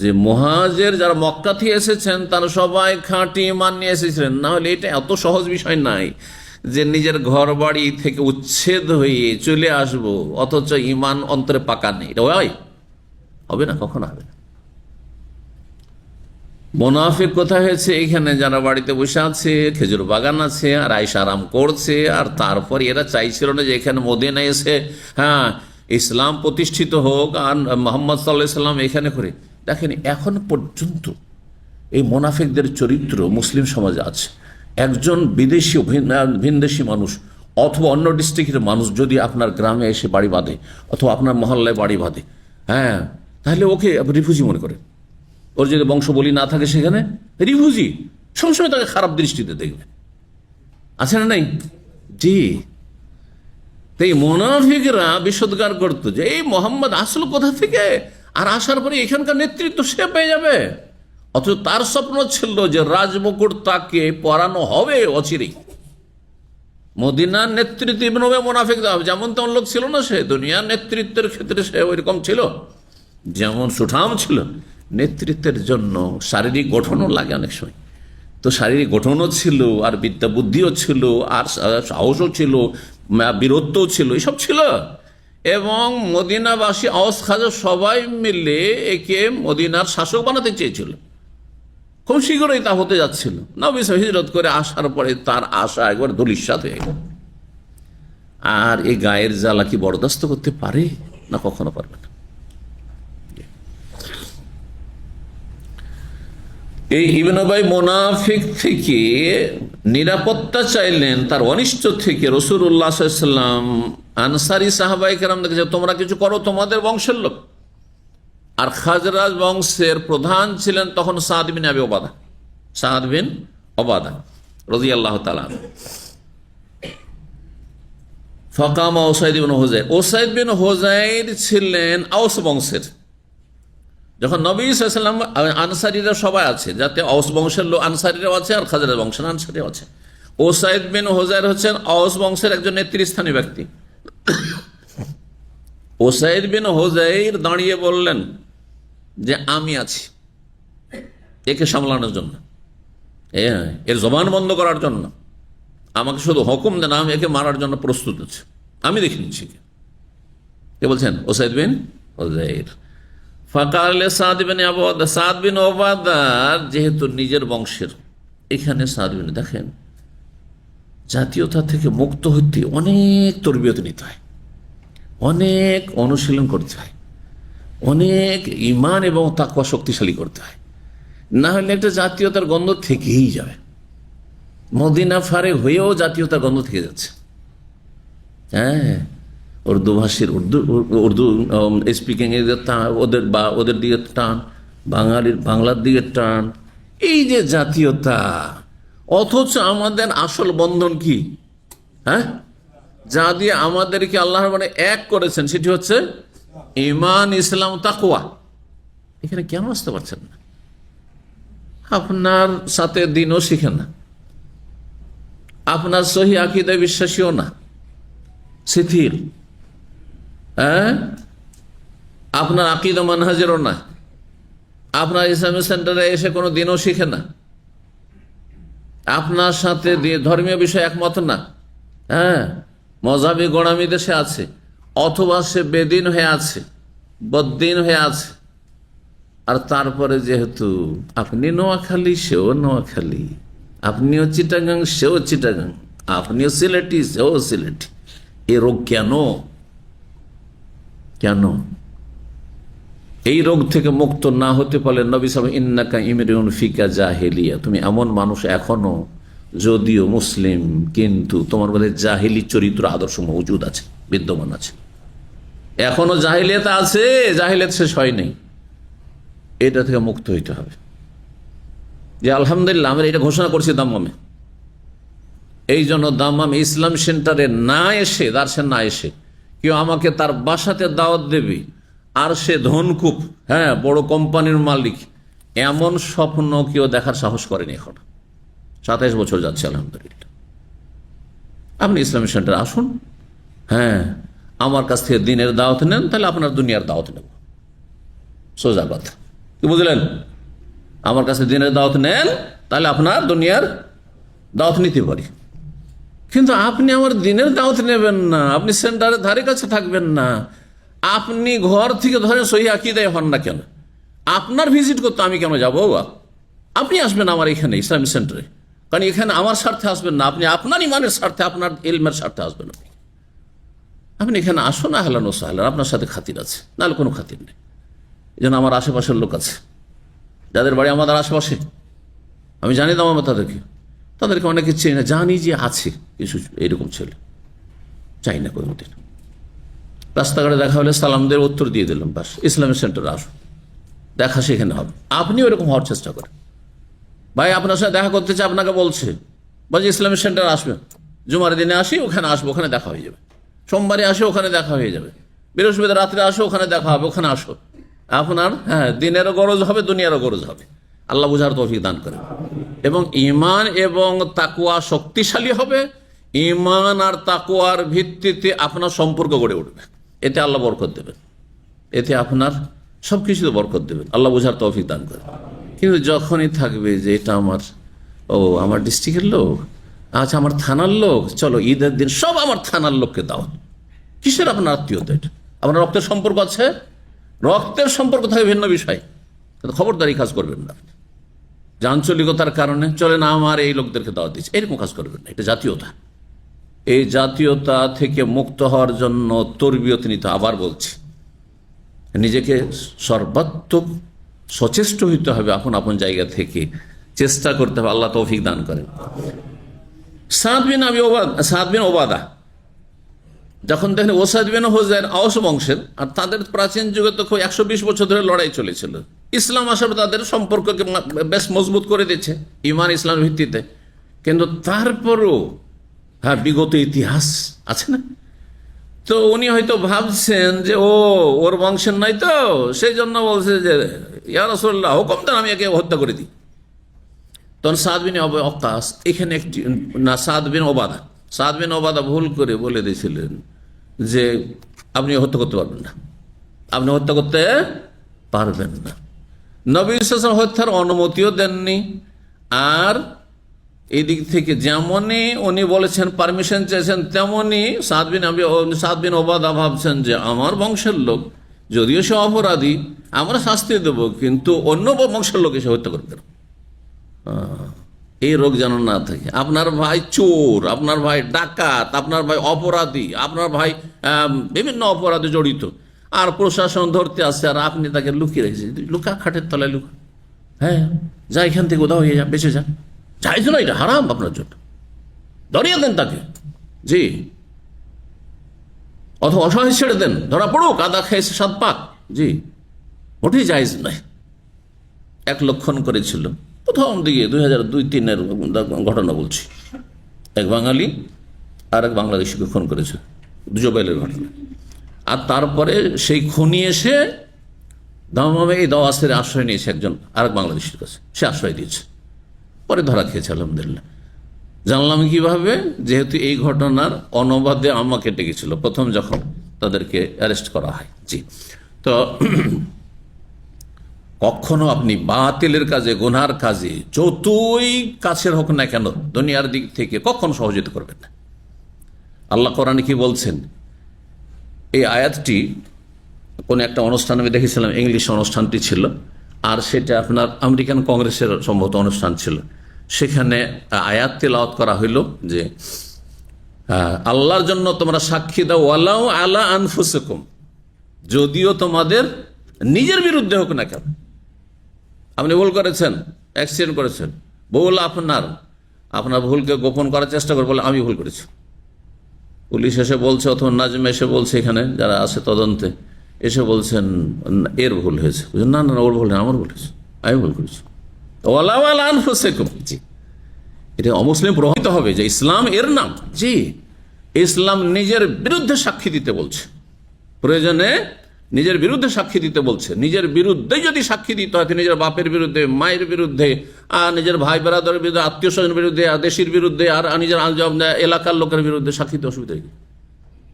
যে মুহাজির যারা মক্কা থেকে এসেছেন তারা সবাই খাঁটি ঈমান নিয়ে এসেছিলেন, না হলে এটা এত সহজ বিষয় নাই যে নিজের ঘর বাড়ি থেকে উচ্ছেদ হয়ে চলে আসব অথচ ঈমান অন্তরে পাকা নেই। এটা হবে না, কখনো হবে না। মুনাফিক কোথায় হয়েছে? এখানে যারা বাড়িতে বসে আছে, খেজুর বাগান আছে আর আইসা আরাম করছে, আর তারপর এরা চাইছিল না যে এখানে মদিনায় এসে হ্যাঁ ইসলাম প্রতিষ্ঠিত হোক আর মুহাম্মদ সাল্লাল্লাহু আলাইহি সাল্লাম এখানে করে। দেখেন, এখন পর্যন্ত এই মুনাফিকদের চরিত্র মুসলিম সমাজে আছে। একজন বিদেশি ভিনদেশি মানুষ অথবা অন্য ডিস্ট্রিক্টের মানুষ যদি আপনার গ্রামে এসে বাড়ি বাঁধে অথবা আপনার মহল্লায় বাড়ি বাঁধে, হ্যাঁ, তাহলে ওকে রিফিউজি মনে করে। ওর যদি বংশ বলি না থাকে সেখানে রিফিউজি, সবসময় তাকে খারাপ দৃষ্টিতে দেখবে। আছে না নাই? জি। তাই মুনাফিকরা বিশুদ্ধার করতো যে এই মোহাম্মদ আসলো কোথা থেকে, আর আসার পরে এখানকার নেতৃত্ব সে পেয়ে যাবে। অথচ তার স্বপ্ন ছিল যে রাজমুকুট তাকে পরানো হবে অচিরেই। মদিনার নেতৃত্ব ইবনে উবাই মুনাফিক দেওয়া হবে। যেমন তেমন লোক ছিল না সে, দুনিয়ার নেতৃত্বের ক্ষেত্রে সে ওইরকম ছিল, যেমন সুঠাম ছিল। নেতৃত্বের জন্য শারীরিক গঠনও লাগে অনেক সময়, তো শারীরিক গঠনও ছিল আর বিদ্যা বুদ্ধিও ছিল আর সাহসও ছিল, বীরত্বও ছিল, এসব ছিল। এবং মদিনাবাসী আওস খাজা সবাই মিলে একে মদিনার শাসক বানাতে চেয়েছিল। খুব শীঘ্রই তা হতে যাচ্ছিল। নবী হিজরত করে আসার পরে তার আশা একবার ধূলিসাৎ হয়ে গেল। আর এই গায়ের জ্বালা কি বরদাস্ত করতে পারে? না, কখনো পারবে না। এই ইবনে উবাই মুনাফিক থেকে নিরাপত্তা চাইলেন, তার অনিষ্ট থেকে। রাসূলুল্লাহ সাল্লাল্লাহু আলাইহি ওয়াসাল্লাম আনসারী সাহাবায়ে কেরাম দেখেছে তোমরা কিছু করো, তোমাদের বংশের লোক। আর খাজরাজ বংশের প্রধান ছিলেন তখন সাদ বিন আবি ওবাদা, সাদ বিন ওবাদা রাদিয়াল্লাহু তাআলা। ফাকামা উসাইদ বিন হুযাইর, উসাইদ বিন হুযাইর ছিলেন আওস বংশের। যখন নবী সাল্লাল্লাহু আলাইহি ওয়াসাল্লাম, আনসারীরা সবাই আছে, যাতে আওস বংশের লোক আনসারীরাও আছে আর খাজরাজ বংশের আনসারীও আছে। উসাইদ বিন হুযাইর হচ্ছেন আওস বংশের একজন নেতৃস্থানীয় ব্যক্তি। উসাইদ বিন হুযাইর দাঁড়িয়ে বললেন যে আমি আছি একে সামলানোর জন্য, এর জবান বন্ধ করার জন্য। আমাকে শুধু হুকুম দেন, আমি একে মারার জন্য প্রস্তুত আছি, আমি দেখে নিচ্ছি। কে বলছেন? উসাইদ বিন হুযাইর। ফাকাল সাদ বিন ওবাদা, সাদ বিন ওবাদার যেহেতু নিজের বংশের, এখানে সাদ বিন, দেখেন জাতীয়তা থেকে মুক্ত হতে অনেক তরবিয়ত নিতে হয়, অনেক অনুশীলন করতে হয়, অনেক ঈমান এবং তাকওয়া শক্তিশালী করতে হয়, না হলে একটা জাতীয়তার গন্ধ থেকেই যাবে। মদিনা ফারেক হয়েও জাতীয়তার গন্ধ থেকে যাচ্ছে। হ্যাঁ, উর্দু ভাষীর উর্দু স্পিকিং এদের ওদের বা ওদের দিকে টান, বাঙালির বাংলার দিকে টান, এই যে জাতীয়তা। অথচ আমাদের আসল বন্ধন কি? হ্যাঁ, যা দিয়ে আমাদেরকে আল্লাহ মানে এক করেছেন সেটি হচ্ছে ঈমান, ইসলাম, তাকওয়া। এখানে কেন আসতে পারছেন না? আপনার সাথে দিনও শিখেন না, আপনার সহি আকীদায় বিশ্বাসীও না, শিথিল, হ্যাঁ, আপনার আকীদা মানহাজেরও না, আপনার ইসলামী সেন্টারে এসে কোনো দিনও শিখে না, আপনার সাথে ধর্মীয় বিষয় একমত না, হ্যাঁ, মজাবি গোড়ামি দেশে আছে, অথবা সে বেদিন হয়ে আছে, বদ্দিন হয়ে আছে, আর তারপরে যেহেতু আপনি নোয়াখালী সেও নোয়াখালী, আপনিও চিটাগাং সেও চিটাগাং, আপনিও সিলেটি সেও সিলেটি, এ রোগ কেন? কেন এই রোগ থেকে মুক্ত না হতে পারলে নবী সাল্লাল্লাহু আলাইহি ওয়াসাল্লাম ইন্নাকা ইমরুন ফিকা জাহেলিয়া, তুমি এমন মানুষ এখনো যদিও মুসলিম কিন্তু তোমার মধ্যে জাহেলি চরিত্র আদর্শ মজুদ আছে, বিদ্যমান আছে, এখনো জাহিলিয়াত আছে, জাহিলিয়াত শেষ হয় নাই। এটা থেকে মুক্ত হইতে হবে। যে আলহামদুলিল্লাহ আমরা এটা ঘোষণা করছি দাম্মামে, এই জন্য দাম্মাম ইসলাম সেন্টারে না এসে, দার্সে না এসে কেউ আমাকে তার বাসাতে দাওয়াত দেবে আর সে ধনকুপ, হ্যাঁ, বড় কোম্পানির মালিক, এমন স্বপ্ন কেউ দেখার সাহস করেনি। এখন 27 বছর যাচ্ছে আলহামদুলিল্লাহ। আপনি ইসলামী সেন্টারে আসুন, হ্যাঁ, আমার কাছ থেকে দিনের দাওয়াত নেন, তাহলে আপনার দুনিয়ার দাওয়াত নেব, সোজা কথা। কি বুঝলেন? আমার কাছে দিনের দাওয়াত নেন, তাহলে আপনার দুনিয়ার দাওয়াত নিতে পারি। কিন্তু আপনি আমার দিনের দাওয়াত নেবেন না, আপনি সেন্টারের ধারে কাছে থাকবেন না, আপনি ঘর থেকে ধরে সহি আকীদায় হন না কেন, আপনার ভিজিট করতে আমি কেন যাবো? আপনি আসবেন আমার এখানে ইসলামিক সেন্টারে, কারণ এখানে আমার স্বার্থে আসবেন না, আপনি আপনার ইমানের স্বার্থে, আপনার ইলমের স্বার্থে আসবেন। আপনি এখানে আসুন, আহলান ওয়া সাহলান, আপনার সাথে খাতির আছে, নাহলে কোনো খাতির নেই। এই জন্য আমার আশেপাশের লোক আছে, যাদের বাড়ি আমাদের আশেপাশে, আমি জানি দাম তাদেরকে অনেকে চেয়ে না, জানি যে আছে কিছু এইরকম ছেলে, চাই না কোনোদিন। রাস্তাঘাটে দেখা হলে সালামদের উত্তর দিয়ে দিলাম, বাস ইসলামিক সেন্টারে আসুন, দেখা সেখানে হবে। আপনি ওইরকম হওয়ার চেষ্টা করেন। ভাই আপনার সাথে দেখা করতে চাই, আপনাকে বলছে ইসলামিক সেন্টারে আসবেন, জুমার দিনে আসি, ওখানে আসবো, ওখানে দেখা হয়ে যাবে। সোমবারে আসে, ওখানে দেখা হয়ে যাবে। বৃহস্পতিবার রাত্রে আসো, ওখানে দেখা হবে, ওখানে আসো। আপনার, হ্যাঁ, দিনেরও গরজ হবে, দুনিয়ারও গরজ হবে। আল্লাহ বুঝার তৌফিক দান করেন। এবং ঈমান এবং তাকওয়া শক্তিশালী হবে। ঈমান আর তাকওয়ার ভিত্তিতে আপনার সম্পর্ক গড়ে উঠবে, এতে আল্লাহ বরকত দেবেন, এতে আপনার সবকিছুতে বরকত দেবেন। আল্লাহ বুঝার তৌফিক দান করেন। কিন্তু যখনই থাকবে যে এটা আমার ডিস্ট্রিক্টের লোক, আচ্ছা আমার থানার লোক, চলো ঈদের দিন সব আমার থানার লোককে দাও, কিসের আপনার আত্মীয়তা? এটা আপনার রক্তের সম্পর্ক আছে, রক্তের সম্পর্ক থাকে ভিন্ন বিষয়, কিন্তু খবরদারি কাজ করবেন না। যে আঞ্চলিকতার কারণে চলে না আমার এই লোকদেরকে দাওয়াত দিচ্ছে, এরকম কাজ করবেন না। এটা জাতীয়তা। এই জাতীয়তা থেকে মুক্ত হওয়ার জন্য তরবিয়ত নিতে, আবার বলছি, নিজেকে সর্বাত্মক সচেষ্ট হইতে হবে, আপন আপন জায়গা থেকে চেষ্টা করতে হবে। আল্লাহ তৌফিক দান করেন। সাদ বিন ওবাদা যখন দেখেন, ওসাদ বিন হুযাইর আওস বংশের, আর তাদের প্রাচীন যুগে তো 120 বছর ধরে লড়াই চলেছিল। ইসলাম আসার তাদের সম্পর্ককে বেশ মজবুত করে দিচ্ছে, ইমান ইসলাম ভিত্তিতে। কিন্তু তারপরও, হ্যাঁ, বিগত ইতিহাস আছে না, তো উনি হয়তো ভাবছেন যে ওর বংশের নাই, তো সেই জন্য বলছে যে ইয়া রাসূলুল্লাহ হুকুম দেন, আমি একে হত্যা করে দিই। তখন সাদ বিন ওয়াক্কাস, এখানে একটি না, সাদ বিন ওবাদা ভুল করে বলে দিয়েছিলেন যে আপনি হত্যা করতে পারবেন না, আপনি হত্যা করতে পারবেন না। নবী সাল্লাল্লাহু আলাইহি ওয়াসাল্লাম হত্যার অনুমতিও দেননি। আর এই দিক থেকে যেমনই উনি বলেছেন, পারমিশন চেয়েছেন, তেমনই সাদ বিন ওবাদা ভাবছেন যে আমার বংশের লোক, যদিও সে অপরাধী, আমরা শাস্তি দেব, কিন্তু অন্য বংশের লোক এসে হত্যা করবে না। এই রোগ যেন না থাকে। আপনার ভাই চোর, আপনার ভাই ডাকাত, আপনার ভাই অপরাধী, আপনার ভাই বিভিন্ন অপরাধে জড়িত, আর প্রশাসন ধরতে আসছে, আর আপনি তাকে লুকিয়ে রেখেছেন। লুকা, খাটের তলায় লুকা, হ্যাঁ, যা এখান থেকে উধাও হয়ে যা, বেঁচে যান, চাইছো না, এটা হারাম আপনার জন্য, ধরিয়ে দেন তাকে, জি, অথবা অসহায় ছেড়ে দেন, ধরা পড়ুক, আদা খেয়েছে 7 পাক, জি, মোটেই জায়েজ নয়। 1 লক্ষণ করেছিল প্রথম দিকে 2002-03-এর ঘটনা বলছি, এক বাঙালি আর এক বাংলাদেশিকে খুন করেছে, জুবাইলের ঘটনা। আর তারপরে সেই খুনি এসে দামামে এই দাওয়াসের আশ্রয় নিয়েছে একজন আরেক বাংলাদেশির কাছে, সে আশ্রয় দিয়েছে, পরে ধরা খেয়েছে আলহামদুলিল্লাহ। জানলাম কিভাবে? যেহেতু এই ঘটনার অনুবাদে আমাকে ডেকেছিল প্রথম যখন তাদেরকে অ্যারেস্ট করা হয়। জি, তো কখনো আপনি বাতিলের কাজে, গুনার কাজে যতই কাছের হোক না কেন দুনিয়ার দিক থেকে কখনো সহযোগিতা করবেন না। আল্লাহ কোরআনে কি বলছেন? এই আয়াতটি কোন একটা অনুষ্ঠান আমি দেখেছিলাম, ইংলিশ অনুষ্ঠানটি ছিল, আর সেটা আপনার আমেরিকান কংগ্রেসের সম্ভবত অনুষ্ঠান ছিল। সেখানে আয়াত তেলাওয়াত করা হইল যে আল্লাহর জন্য তোমরা সাক্ষী দাও ওয়ালাউ আলা আনফুসিকুম, যদিও তোমাদের নিজের বিরুদ্ধে হোক না কেন। আপনি ভুল করেছেন, অ্যাক্সিডেন্ট করেছেন, ভুল আপনার ভুলকে গোপন করার চেষ্টা করে বলে আমি ভুল করেছি। পুলিশ এসে বলছে, অথবা নাজমে এসে বলছে, এখানে যারা আছে তদন্তে এসে বলছেন এর ভুল হয়েছে। না না ওর ভুল, আমার ভুল হয়েছে, আমি ভুল করেছি। ওয়ালাউ আলা আনফুসিকুম, জি, এটা অমুসলিম প্রভাবিত হবে যে ইসলাম এর নাম। জি, ইসলাম নিজের বিরুদ্ধে সাক্ষী দিতে বলছে, প্রয়োজনে নিজের বিরুদ্ধে সাক্ষী দিতে বলছে। নিজের বিরুদ্ধে যদি সাক্ষী দিতে হয়, নিজের বাপের বিরুদ্ধে, মায়ের বিরুদ্ধে, আর নিজের ভাই বেরাদরের বিরুদ্ধে, আত্মীয় স্বজনের বিরুদ্ধে, দেশের বিরুদ্ধে, আর নিজের এলাকার লোকের বিরুদ্ধে সাক্ষী দিতে অসুবিধা কি?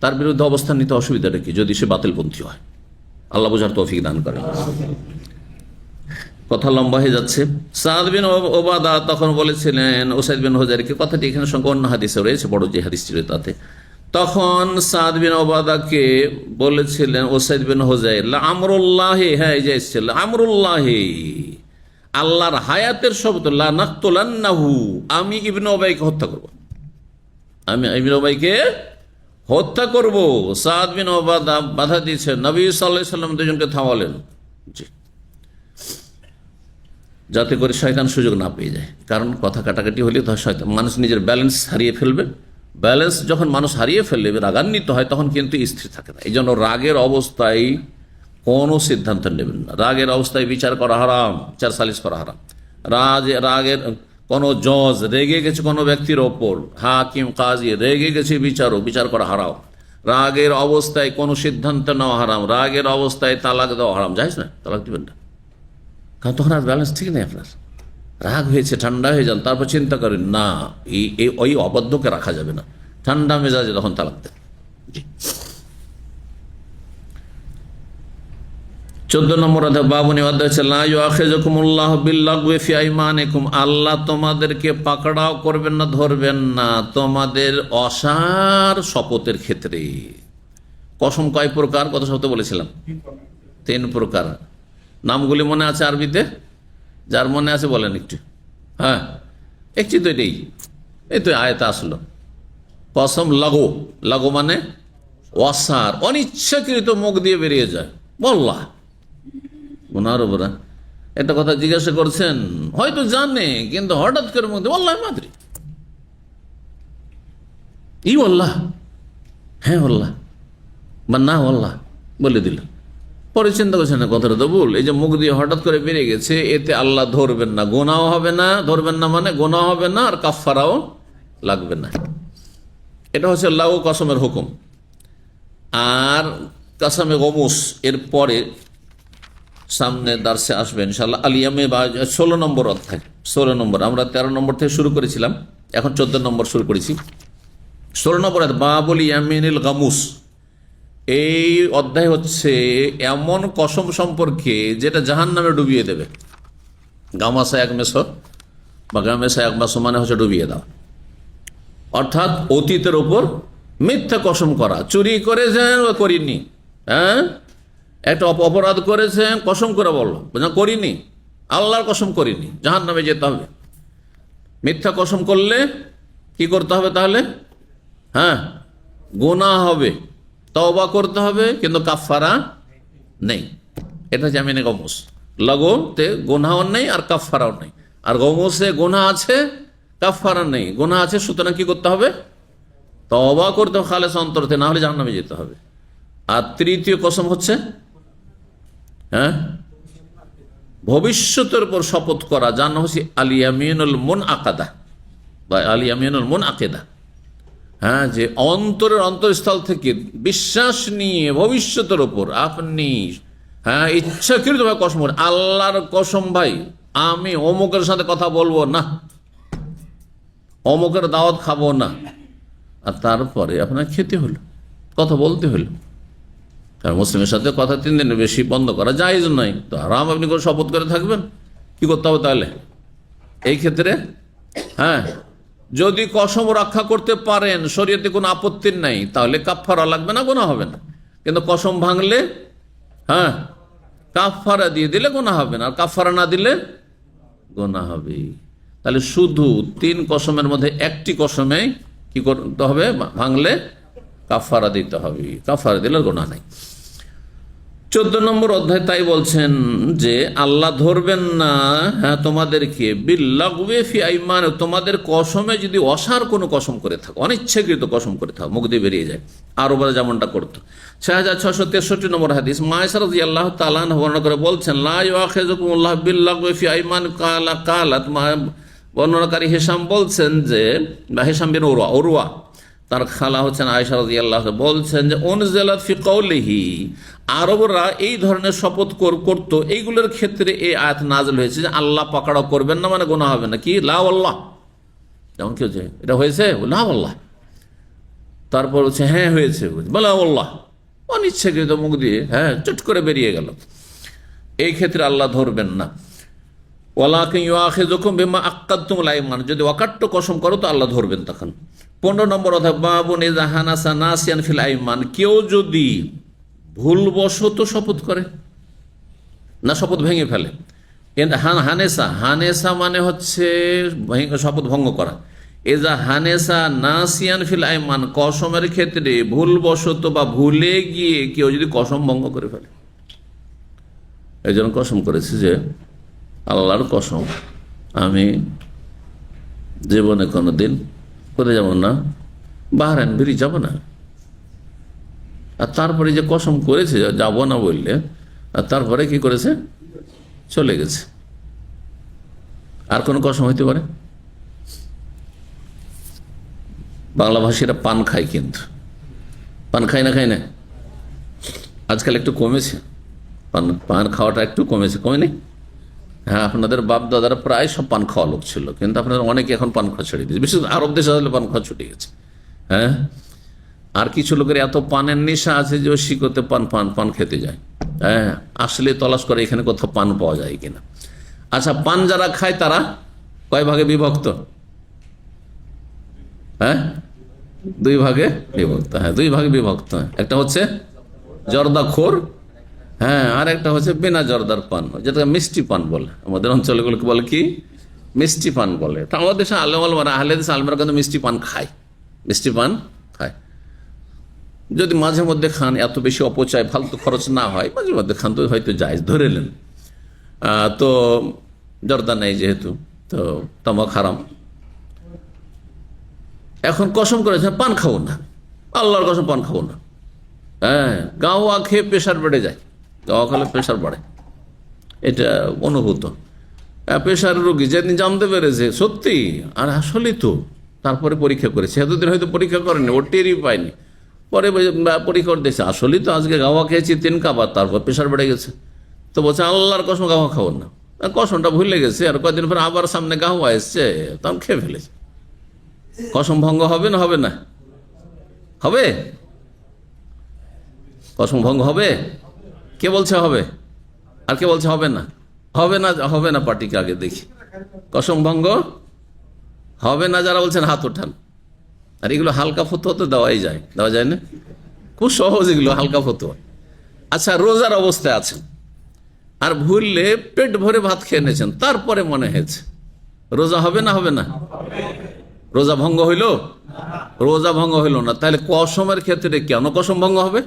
তার বিরুদ্ধে অবস্থান নিতে অসুবিধাটা কি যদি সে বাতিলপন্থী হয়? আল্লাহ বোঝার তৌফিক দান করে। কথা লম্বা হয়ে যাচ্ছে। সাদ বিন ওবাদা তখন বলেছিলেন উসাইদ বিন হুযাইরকে, কথাটি এখানে সঙ্গে অন্য হাদিসে রয়েছে, বড় যে হাদিস ছিল তাতে। তখন সাদ বিন ওবাদাকে বলেছিলেন উসাইদ বিন হুযাইর, লা আমরুল্লাহি, হ্যাঁ এই যে এসেছিল আমরুল্লাহি, আল্লাহর হায়াতের শব্দ, লা নাকতুলান্নাহু, আমি ইবনে উবাইকে হত্যা করব, আমি ইবনে উবাইকে হত্যা করব। সাদ বিন ওবাদা বাধা দিয়েছেন, নবী সাল্লাল্লাহু আলাইহি সাল্লাম দুজনকে থামালেন, জি, যাতে করে শয়তান সুযোগ না পেয়ে যায়। কারণ কথা কাটাকাটি হলে তো শয়তান, মানুষ নিজের ব্যালেন্স হারিয়ে ফেলবে। ব্যালেন্স যখন মানুষ হারিয়ে ফেলবে, রাগান্বিত হয়, তখন কিন্তু স্থির থাকে না। এই জন্য রাগের অবস্থায় কোনো সিদ্ধান্ত নেবেন না। রাগের অবস্থায় বিচার করা হারাম, বিচার সালিশ করা হারাম। রাগের কোনো জজ রেগে গেছে কোনো ব্যক্তির ওপর, হাকিম কাজী রেগে গেছে, বিচার করা হারাম। রাগের অবস্থায় কোনো সিদ্ধান্ত নেওয়া হারাম। রাগের অবস্থায় তালাক দেওয়া হারাম, যাইস না, তালাক দিবেন না, কারণ তখন আর ব্যালেন্স ঠিক নেই আপনার। রাগ হয়েছে, ঠান্ডা হয়ে যান, তারপর চিন্তা করেন না, ওই অবাধ্যকে রাখা যাবে না, ঠান্ডা মেজাজে তখন তালাক দেন। 14 নম্বর অধ্যায়, বাবুনি অধ্যায় হচ্ছে লা ইউআখিযুকুমুল্লাহু বিল্লাগওয়ি ফি আইমানিকুম, আল্লাহ তোমাদেরকে পাকড়াও করবেন না, ধরবেন না তোমাদের অসার শপথের ক্ষেত্রে। কসম কয় প্রকার, কত শব্দ বলেছিলাম? 3 প্রকার। নামগুলি মনে আছে আরবিতে? যার মনে আছে বলেন একটু। হ্যাঁ, একটি তো এটাই, এই তো আয়াতে আসলো। কসম লাগো, লাগো মানে অসার, অনিচ্ছাকৃত মুখ দিয়ে বেরিয়ে যায়, বল্লা গুনার ওপর। একটা কথা জিজ্ঞাসা করছেন, হয়তো জানে, কিন্তু হঠাৎ করে মুখ দিয়ে বল্লাহ মাদ্রি, ই বল্লাহ, হ্যাঁ বল্লাহ বা না বল্লাহ বলে দিল, পরে চিন্তা করছেন না কথাটা তো ভুল। এই যে মুখ দিয়ে হঠাৎ করে বেরিয়ে গেছে, এতে আল্লাহ ধরবেন না, গোনাও হবে না, ধরবেন না মানে গোনাও হবে না, আর কাফারাও লাগবে না। এটা হচ্ছে লাউ কসমের হুকুম। আর কাসামে গমুস এর পরে সামনে দার্সে আসবে ইনশাআল্লাহ, আলিয়ামে বা 16 নম্বর অধ্যায়। 16 নম্বর, আমরা 13 নম্বর থেকে শুরু করেছিলাম, এখন 14 নম্বর শুরু করেছি। 16 নম্বর বাবুল ইয়ামিনিল গামুস, এই অধ্যায় হচ্ছে এমন কসম সম্পর্কে যেটা জাহান্নামে ডুবিয়ে দেবে। গামাসা এক মেসো বা গামেসা এক মাসো মানে হচ্ছে ডুবিয়ে দাও, অর্থাৎ অতীতের ওপর মিথ্যা কসম করা। চুরি করেছেন বা করিনি, হ্যাঁ, একটা অপরাধ করেছেন, কসম করে বললো না করিনি, আল্লাহর কসম করিনি, জাহান্নামে যেতে হবে। মিথ্যা কসম করলে কি করতে হবে তাহলে? হ্যাঁ, গুনাহ হবে, তওবা করতে হবে, কিন্তু কাফারা নেই। এটা জামিনে গমুস। লাগোতে গুনাহও নেই আর কাফারাও নেই, আর গমুসে গুনাহ আছে, কাফারা নেই। গুনাহ আছে, সুতরাং কি করতে হবে? তওবা করতে হবে খালেস অন্তর থেকে, না হলে জাহান্নামে যেতে হবে। আর তৃতীয় কসম হচ্ছে, হ্যাঁ, ভবিষ্যতের উপর শপথ করা, যার নাম হচ্ছে আলিয়ামিনুল মুনআকাদা বা আলিয়ামিনুল মুনআকিদা। হ্যাঁ, যে অন্তরের অন্তরস্থল থেকে বিশ্বাস নিয়ে ভবিষ্যতের উপর আপনি, হ্যাঁ, ইচ্ছাকৃতভাবে কসম করেন, আল্লাহর কসম ভাই আমি অমুকের সাথে কথা বলবো না, অমুকের দাওয়াত খাবো না, আর তারপরে আপনার খেতে হলো, কথা বলতে হলো, আর মুসলিমের সাথে কথা 3 দিনের বেশি বন্ধ করা জায়েজ নয়, তো আরাম আপনি করে শপথ করে থাকবেন, কি করতে হবে তাহলে এই ক্ষেত্রে? হ্যাঁ, যদি কসম রক্ষা করতে পারেন, শরীয়তে কোনো আপত্তি নাই, তাহলে কাফারা লাগবে না, গুনাহ হবে না। কিন্তু কসম ভাঙলে হ্যাঁ কাফারা দিয়ে দিলে গুনাহ হবে না, আর কাফারা না দিলে গুনাহ হবে। তাহলে শুধু 3 কসমের মধ্যে একটি কসমে কি করতে হবে? ভাঙলে কাফারা দিতে হবে, কাফারা দিলে গুনাহ নাই। 14 নম্বর অধ্যায় তাই বলছেন যে আল্লাহ ধরবেন না তোমাদেরকে বিল্লাগওয়ি ফি আইমান, তোমাদের কসমে যদি অসার কোনো কসম করে থাকো, অনিচ্ছাকৃত কসম করে থাকো, মুখ দিয়ে বেরিয়ে যায়, আরো বলে যেমনটা করতো। 6663 নম্বর হাদিস, মায়েশা রাদিয়াল্লাহু তাআলা আনহা বর্ণনা করে বলছেন, লা ইউআখিযুকুমুল্লাহু বিল্লাগওয়ি ফি আইমান কালাত, বর্ণনাকারী হিশাম বলছেন যে, বা হিশাম বিন উরওয়া তার খালা হচ্ছেন আয়েশা রাদিয়াল্লাহু তাআলা, বলছেন যে উনজিলাত ফি কওলিহি, আরবরা এই ধরনের শপথ করতো, এইগুলোর ক্ষেত্রে এই আয়াত নাযিল হয়েছে যে আল্লাহ পাকড়াও করবেন না, মানে গুনাহ হবে না। কি লা আল্লাহ, যেমন কি হচ্ছে এটা হয়েছে লা আল্লাহ, তারপর হচ্ছে হ্যাঁ হয়েছে বলা আল্লাহ, অনিচ্ছাকৃত মুখ দিয়ে হ্যাঁ চট করে বেরিয়ে গেল, এই ক্ষেত্রে আল্লাহ ধরবেন না। ওয়ালাকিন ইউআখিযুকুম বিমা আক্কাদতুমুল আইমান, যদি অকাট্য কসম করো তো আল্লাহ ধরবেন তখন। 15 নম্বর অধ্যায়, বাবুন ইযা হানাসা নাসিয়ান ফিল আইমান, কেউ যদি ভুলবশত শপথ করে না, শপথ ভেঙে ফেলে, কিন্তু হানেসা মানে হচ্ছে শপথ ভঙ্গ করা। এজা হানেসা নাসিয়ান ফিল আইমান, কসমের ক্ষেত্রে ভুলবশত বা ভুলে গিয়ে কেউ যদি কসম ভঙ্গ করে ফেলে, এই জন্য কসম করেছে যে আল্লাহর কসম আমি জীবনে কোনোদিন করে যাব না, বাহরাইন বেরিয়ে যাব না। আর তারপরে যে কসম করেছে যাব না বললে, আর তারপরে কি করেছে? চলে গেছে। আর কোন কসম হইতে পারে? বাংলা ভাষীরা পান খায়, কিন্তু পান খায় না, খায় না? আজকাল একটু কমেছে, পান খাওয়াটা একটু কমেছে, কমে নেই? হ্যাঁ, আপনাদের বাপ দাদারা প্রায় সব পান খাওয়া লোক ছিল, কিন্তু আপনাদের অনেকে এখন পান খাওয়া ছেড়ে দিয়েছে, বিশেষ আরব দেশে আসলে পান খাওয়া ছুটে গেছে। হ্যাঁ, আর কিছু লোকের এত পানের নেশা আছে যে শিকতে পান খেতে যায়। হ্যাঁ, আসলে তলাশ করে এখানে কোথাও পান পাওয়া যায় কিনা। আচ্ছা, পান যারা খায় তারা কয় ভাগে বিভক্ত? হ্যাঁ, 2 ভাগে বিভক্ত। হ্যাঁ, 2 ভাগে বিভক্ত। একটা হচ্ছে জর্দাখোর, হ্যাঁ, আর একটা হচ্ছে বিনা জর্দার পান, যেটা মিষ্টি পান বলে। আমাদের অঞ্চলগুলোকে বলে কি? মিষ্টি পান বলে। তা আমাদের দেশে আহলে হাদিস আলেমরা কিন্তু মিষ্টি পান খায়, মিষ্টি পান খায়। যদি মাঝে মধ্যে খান, এত বেশি অপচয় ফালতু খরচ না হয়, মাঝে মধ্যে খান তো হয়তো জায়েজ ধরে নেন। তো জর্দা নেই যেহেতু, তো তামাক হারাম। এখন কসম করেছেন পান খাবো না, আল্লাহর কসম পান খাবো না। হ্যাঁ, গাওয়া খেয়ে প্রেশার বেড়ে যায়, গাওয়া খেলে প্রেশার বাড়ে, এটা অনুভূত। প্রেশার রোগী যেদিন জানতে পেরেছে সত্যি, আর আসলেই তো, তারপরে পরীক্ষা করেছে, এতদিন হয়তো পরীক্ষা করেনি, ও টেরই পায়নি, পরে পরীক্ষা করে দেখছে আসলেই তো আজকে গাওয়া খেয়েছি 3 কাপ, আর তারপর প্রেশার বেড়ে গেছে। তো বলছে আল্লাহর কসম গাওয়া খাবো না, কসমটা ভুলে গেছে, আর কয়েকদিন পরে আবার সামনে গাওয়া এসছে, তখন খেয়ে ফেলেছে। কসম ভঙ্গ হবে না হবে না? হবে। কসম ভঙ্গ হবে? কে বলছে হবে, আর কে বলছে হবে না? হবে না, হবে না পার্টিকে আগে দেখি। কসম ভঙ্গ হবে না যারা বলছেন হাত ওঠান। আর এগুলো হালকা ফতোয়া তো দেওয়া যায় না, খুব সহজ এগুলো হালকা ফতোয়া। আচ্ছা, রোজার অবস্থায় আছেন আর ভুললে পেট ভরে ভাত খেয়ে নিয়েছেন, তারপরে মনে হয়েছে, রোজা হবে না হবে না? রোজা ভঙ্গ হইল? রোজা ভঙ্গ হইল না, তাহলে কসমের ক্ষেত্রে কেন কসম ভঙ্গ হবে?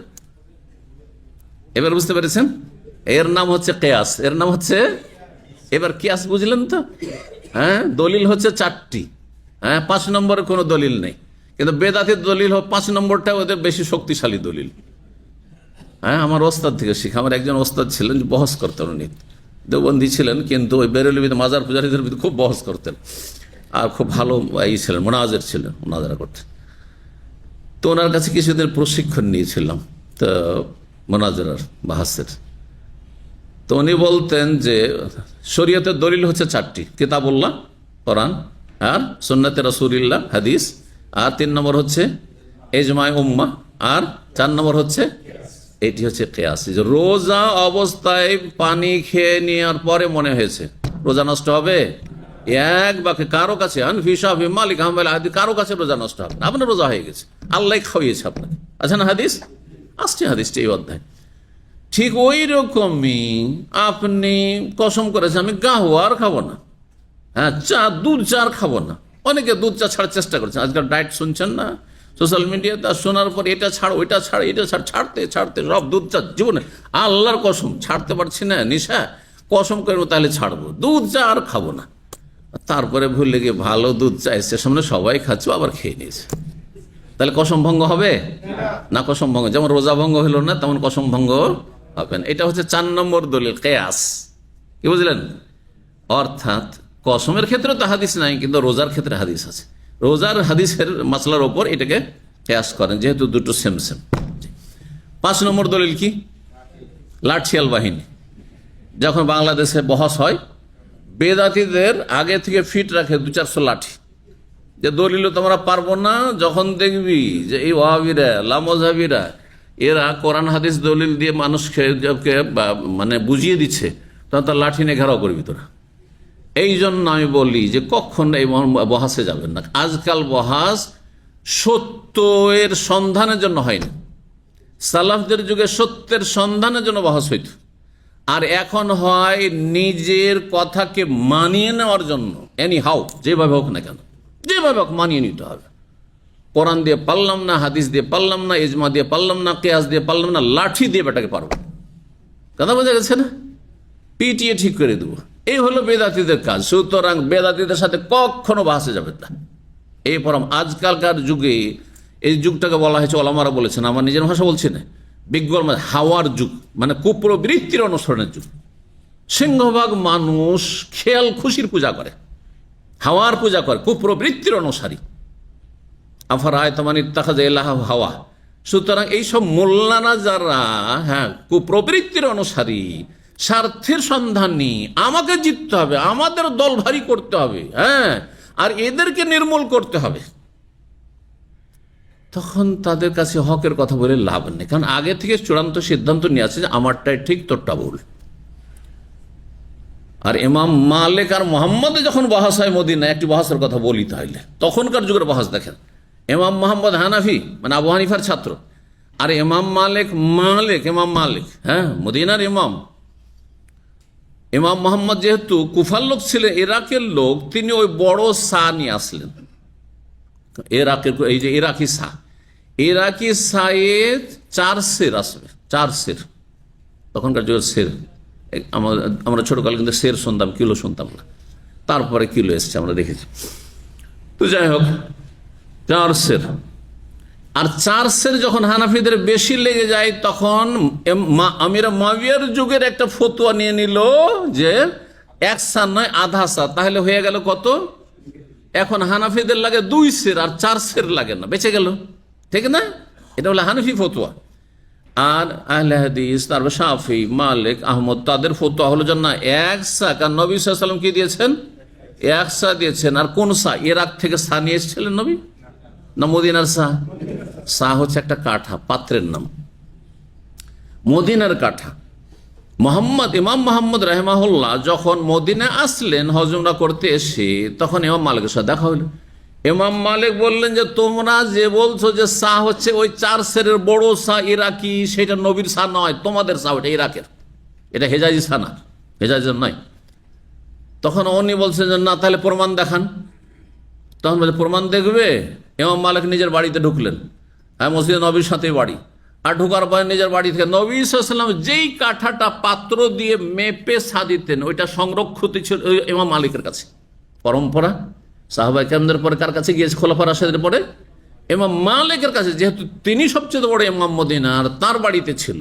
এবার বুঝতে পেরেছেন? এর নাম হচ্ছে কিয়াস, এর নাম হচ্ছে, এবার কিয়াস বুঝলেন তো? হ্যাঁ, দলিল হচ্ছে 4টি। হ্যাঁ, 5 নম্বরে কোনো দলিল নেই, কিন্তু বেদাতের দলিল 5 নম্বরটা ওদের বেশি শক্তিশালী দলিল। হ্যাঁ, আমার ওস্তাদ থেকে শিখা। আমার একজন ওস্তাদ ছিলেন, বহস করতেন, উনি দেওবন্দি ছিলেন, কিন্তু ওই বেরেলবিদ মাজার পূজারীদের খুব বহস করতেন, আর খুব ভালো ছিলেন, মোনাজের ছিলেন, মোনাজারা করতেন। তো ওনার কাছে কিছুদিন প্রশিক্ষণ নিয়েছিলাম, তো মোনাজারার বাহাসের। তো উনি বলতেন যে শরীয়তের দলিল হচ্ছে 4টি, কিতাবুল্লাহ কোরআন, আর সুন্নাতে রাসূলুল্লাহ হাদিস, আর 3 নম্বর হচ্ছে ইজমায়ে উম্মাহ, আর 4 নম্বর হচ্ছে এটি হচ্ছে কেয়াস। যে রোজা অবস্থায় পানি খেয়ে নেওয়ার পরে মনে হয়েছে রোজা নষ্ট হবে, এক বাক্যে কারো কাছে মালিক আহমেদ কারো কাছে রোজা নষ্ট হবে না, আপনার রোজা হয়ে গেছে, আল্লাহ খাওয়িয়েছে আপনাকে। আচ্ছা না, হাদিস আসছে, হাদিসটি এই অধ্যায়। ঠিক ওই রকমই আপনি কসম করেছেন আমি গাহওয়া আর খাবো না, হ্যাঁ দুধ চা আর খাবো না। অনেকে দুধ চা ছাড়ার চেষ্টা করছেন, আজকাল ডায়েট শুনছেন না সোশ্যাল মিডিয়াতে, শোনার পর এটা ছাড় ওইটা ছাড় এটা ছাড়, ছাড়তে ছাড়তে সব দুধ চা জীবনে আল্লাহর কসম ছাড়তে পারছি না, নিশা কসম করবো তাহলে ছাড়বো, দুধ চা আর খাবো না। তারপরে ভুলে গিয়ে ভালো দুধ চা এসছে সামনে, সবাই খাচ্ছে, আবার খেয়ে নিয়েছে। তাহলে কসম ভঙ্গ হবে না? কসম ভঙ্গ যেমন রোজা ভঙ্গ হলো না, তেমন কসম ভঙ্গ হবে না। এটা হচ্ছে 4 নম্বর দলিল, কেয়াস। কি বুঝলেন? অর্থাৎ কসমের ক্ষেত্রে তো হাদিস নাই, কিন্তু রোজার ক্ষেত্রে হাদিস আছে। রোজার হাদিসের মাসলার ওপর এটাকে কেয়াস করেন, যেহেতু দুটো সেম সেম। 5 নম্বর দলিল কি? লাঠিয়াল বাহিনী। যখন বাংলাদেশে বহস হয়, বেদাতীদের আগে থেকে ফিট রাখে 200-400 লাঠি, যে দলিল তোমরা পারবো না। যখন দেখবি যে এই ওয়াহাবিরা লামজাবিরা এরা কোরআন হাদিস দলিল দিয়ে মানুষকে মানে বুঝিয়ে দিচ্ছে, তখন তার লাঠি নিয়ে ঘেরাও করবি তোরা। এই জন্য আমি বলি যে কখন এই বহাসে যাবেন না। আজকাল বহাস সত্যের সন্ধানের জন্য হয় না, সালাফদের যুগে সত্যের সন্ধানের জন্য বহাস হইত, আর এখন হয় নিজের কথাকে মানিয়ে নেওয়ার জন্য। এনি হাউ, যেভাবে হোক না কেন, যেভাবে হোক মানিয়ে নিতে হবে। কোরআন দিয়ে পারলাম না, হাদিস দিয়ে পারলাম না, ইজমা দিয়ে পারলাম না, কেয়াস দিয়ে পারলাম না, লাঠি দিয়ে বেটাকে পারবো। কথা বোঝা গেছে না? পিটিয়ে ঠিক করে দেবো। এই হলো বেদাতীদের কাজ। সুতরাং বেদাতীদের সাথে কখনো বাসে যাবে না। এই পরম আজকালকার যুগে, এই যুগটাকে বলা হয়েছে, ওলামারা বলেছেন, আমার নিজের ভাষা বলছি না, বিজ্ঞান হাওয়ার যুগ, মানে কুপ্রবৃত্তির অনুসরণের যুগ। সিংহভাগ মানুষ খেয়াল খুশির পূজা করে, হাওয়ার পূজা করে, কুপ্রবৃত্তির অনুসারী। আফার আয়তমান ইত্তাখাযা ইলাহু হাওয়া। সুতরাং এইসব মোল্লানা যারা, হ্যাঁ, কুপ্রবৃত্তির অনুসারী, স্বার্থের সন্ধানী, আমাকে জিততে হবে, আমাদের দল ভারী করতে হবে, হ্যাঁ, আর এদেরকে নির্মূল করতে হবে, তখন তাদের কাছে হকের কথা বলে লাভ নেই। কারণ আগে থেকে চূড়ান্ত সিদ্ধান্ত নিয়ে আসছে যে আমারটাই ঠিক, তোরটা ভুল। আর ইমাম মালিক আর মোহাম্মদ যখন বহাস হয় মদিনায়, একটি বহাসের কথা বলি তাহলে, তখনকার যুগের বহাস দেখেন। ইমাম মোহাম্মদ হানাফি, মানে আবু হানিফার ছাত্র, আর ইমাম মালিক, ইমাম মালিক, হ্যাঁ, মদিনার ইমাম। ইমাম মোহাম্মদ যেহেতু কুফার লোক ছিলেন, ইরাকের লোক, তিনি ওই বড় সা নিয়ে আসলেন। ইরাকের এই যে ইরাকি সা, ইরাকি সায়ে 4 সের আসবে, 4 সের। তখনকার যুগের সের, আমরা ছোটকালে কিন্তু সের শুনতাম, কিলো শুনতাম না, তারপরে কিলো এসছে, আমরা দেখেছি। তো যাই হোক, 4 সের। আর 4 সের যখন হানাফিদের বেশি লেগে যায়, তখন আমির মুয়াবিয়ার যুগের একটা ফতোয়া নিয়ে নিল যে 1 সা নয়, আধা সা। তাহলে হয়ে গেল কত? এখন হানাফিদের লাগে 2 সের, আর 4 সের লাগে না, বেঁচে গেল, ঠিক না? এটা হলো হানাফি ফতোয়া। আর আহলে হাদিস, তারপর শাফি, মালিক, আহমদ, তাদের ফতোয়া হলো যে না, 1 সা। কারণ নবী সাল্লাল্লাহু আলাইহি ওয়াসাল্লাম কি দিয়েছেন? 1 সা দিয়েছেন। আর কোন সা? ইরাক থেকে সা নিয়ে এসেছিলেন নবী, না মদিনার সা? সা হচ্ছে একটা কাঠা, পাত্রের নাম, মদিনার কাঠা। ইমাম মোহাম্মদ রাহিমাহুল্লাহ যখন মদিনায় আসলেন হজ উমরা করতে এসে, তখন ইমাম মালিকের সাথে দেখা হলো। ইমাম মালিক বললেন যে তোমরা যে বলছো যে সা হচ্ছে ওই 4 সেরের বড় সা ইরাকি, সেটা নবীর সা নয়, তোমাদের সা ওটা ইরাকের, এটা হেজাজি সা না, হেজাজের নয়। তখন উনি বলছেন যে না, তাহলে প্রমাণ দেখান। তখন বলছে প্রমাণ দেখবে? ইমাম মালিক নিজের বাড়িতে ঢুকলেন, হ্যাঁ, মসজিদে নবীর সাথে বাড়ি, আর ঢোকার পরে নিজের বাড়ি থেকে নবী সাল্লাল্লাহু আলাইহি ওয়াসাল্লাম যেই কাঠাটা পাত্র দিয়ে মেপে সা দিতেন, ওইটা সংরক্ষিত ছিল ইমাম মালিকের কাছে। পরম্পরা সাহাবায়ে কেরামদের পরে কার কাছে গিয়েছে? খোলাফা রাশেদের পরে ইমাম মালিকের কাছে, যেহেতু তিনি সবচেয়ে বড় ইমাম মদিনার, তার বাড়িতে ছিল।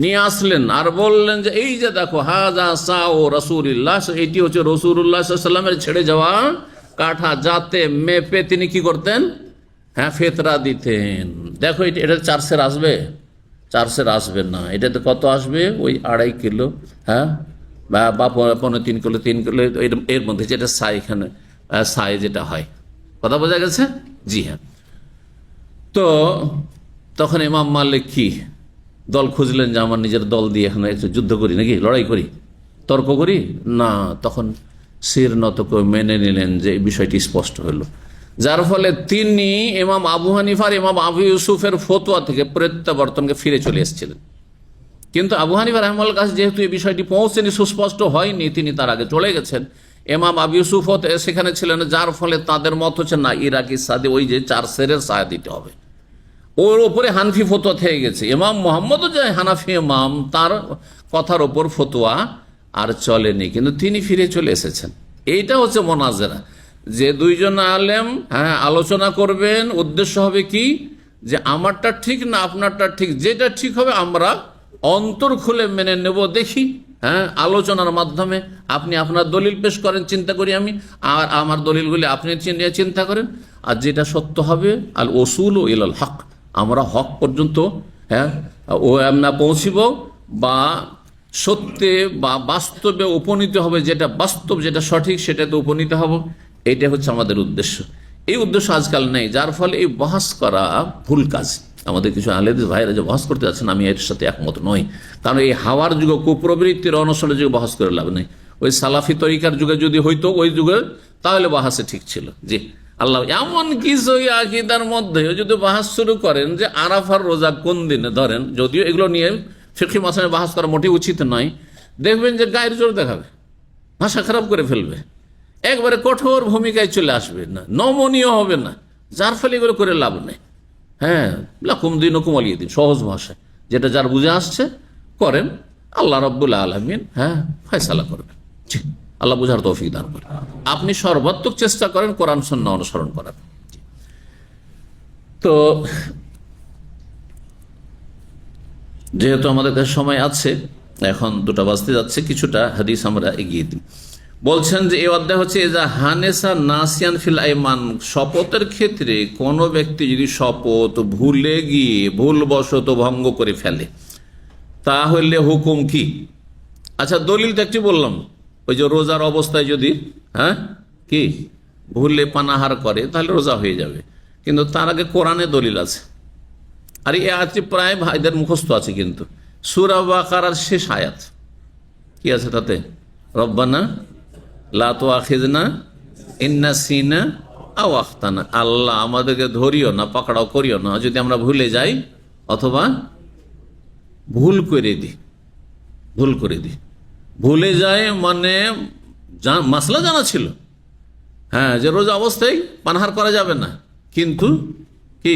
নিয়ে আসলেন আর বললেন যে এই যে দেখো, হাযা সাউ রাসূলুল্লাহ, এটি হচ্ছে রাসূলুল্লাহ সাল্লাল্লাহু আলাইহি ওয়াসাল্লামের ছেড়ে যাওয়া কাঠা, যাতে মেপে তিনি কি করতেন? হ্যাঁ, ফেতরা দিতেন। দেখো এটা 4 সের আসবে? 4 সের আসবে না। এটাতে কত আসবে? ওই 2.5 কিলো, হ্যাঁ, বা 3 কিলো, 3 কিলো, এর মধ্যে যেটা সাই, এখানে সাই যেটা হয়। কথা বোঝা গেছে? জি হ্যাঁ। তো তখন ইমাম মালিক কি দল খুঁজলেন যে আমার নিজের দল দিয়ে এখানে একটু যুদ্ধ করি নাকি, লড়াই করি, তর্ক করি না, তখন শির নত করে মেনে নিলেন যে এই বিষয়টি স্পষ্ট হলো, যার ফলে তিনি ইমাম আবু হানিফার ইমাম আবু ইউসুফের ফতোয়া থেকে প্রত্যাবর্তনকে ফিরে চলে এসেছিলেন। কিন্তু আবু হানিফা রাহিমাহুল্লাহর কাছে যেহেতু এই বিষয়টি পৌঁছেনি, সুস্পষ্ট হয়নি, তিনি তার আগে চলে গেছেন। ইমাম আবু ইউসুফ সেখানে ছিলেন, যার ফলে তাদের মত হচ্ছে না, ইরাকি সাদে ওই যে 4 সেরের সায়া দিতে হবে, ওর ওপরে হানফি ফতোয়া থেকে গেছে। ইমাম মোহাম্মদও যে হানাফি ইমাম, তার কথার ওপর ফতোয়া আর চলেনি, কিন্তু তিনি ফিরে চলে এসেছেন। এইটা হচ্ছে মোনাজেরা, যে দুইজন আলেম আলোচনা করবেন, উদ্দেশ্য হবে কি, যে আমারটা ঠিক না আপনারটা ঠিক, যেটা ঠিক হবে আমরা অন্তর খুলে মেনে নেব, দেখি আলোচনার মাধ্যমে আপনি আপনার দলিল পেশ করেন, চিন্তা করি আমি, আর আমার দলিলগুলি আপনি চিন্তা করেন, আর যেটা সত্য হবে আল ওসুল ও ইলাল হক, আমরা হক পর্যন্ত ও আমরা পৌঁছিব, বা সত্যে বা বাস্তবে উপনীত হবে, যেটা বাস্তব যেটা সঠিক সেটাতে উপনীত হব, এইটা হচ্ছে আমাদের উদ্দেশ্য। এই উদ্দেশ্য আজকাল নেই, যার ফলে এই বহাস করা ভুল কাজ। আমাদের কিছু আলেদের ভাইরা যে বহাস করতে যাচ্ছেন, আমি এর সাথে একমত নই, কারণ এই হাওয়ার যুগে, কুপ্রবৃত্তির অনুসরণের যুগে বহাস করে লাভ নেই। ওই সালাফি তরিকার যুগে যদি হইতো ওই যুগে, তাহলে বহাসে ঠিক ছিল। জি, আল্লাহ এমন কিছু আকিদার মধ্যে যদি বাহাস শুরু করেন যে আরাফার রোজা কোন দিনে ধরেন, যদিও এগুলো নিয়ে ফিকহি মাসাইলে বাহাস করা মোটেই উচিত নয়, দেখবেন যে গায়ের জোর দেখাবে, ভাষা খারাপ করে ফেলবে, একবারে কঠোর ভূমিকায় চলে আসবে, না নমনীয় হবে না, যার ফলে এগুলো করে লাভ নেই। লাকুম দীনুকুম ওয়ালিয়া দীন, সহজ ভাষায় যেটা যার বুঝে আসছে করেন, আল্লাহ রাব্বুল আলামিন ফয়সালা করবেন। আল্লাহ বুঝার তৌফিক দান করেন। আপনি সর্বাত্মক চেষ্টা করেন কোরআন সুন্নাহ অনুসরণ করার। তো যেহেতু আমাদের কাছে সময় আছে, এখন 2টা বাজতে যাচ্ছে, কিছুটা হাদিস আমরা এগিয়ে দিই। বলছেন যে এই অধ্যায় হচ্ছে হানেসা নাসিয়ান ফিল আইমান, শপথের ক্ষেত্রে কোন ব্যক্তি যদি শপথ ভুলে গিয়ে ভুলবশত ভঙ্গ করে ফেলে, তাহলে হুকুম কি? আচ্ছা, দলিল তো একটি বললাম, ওই যে রোজার অবস্থায় যদি কি ভুলে পানাহার করে তাহলে রোজা হয়ে যাবে, কিন্তু তার আগে কোরআনে দলিল আছে। আর এই আয়াতটি প্রায় ভাইদের মুখস্থ আছে, কিন্তু সূরা বাকারার শেষ আয়াত কি আছে তাতে, রব্বানা লা তুআখিযনা ইন নাসিনা আও আখতানা, আল্লাহ আমাদেরকে ধরিও না, পাকড়াও করিও না যদি আমরা ভুলে যাই অথবা ভুল করে দিই। ভুলে যায় মানে মাসলা জানা ছিল, যে রোজা অবস্থায় পানাহার করা যাবে না, কিন্তু কি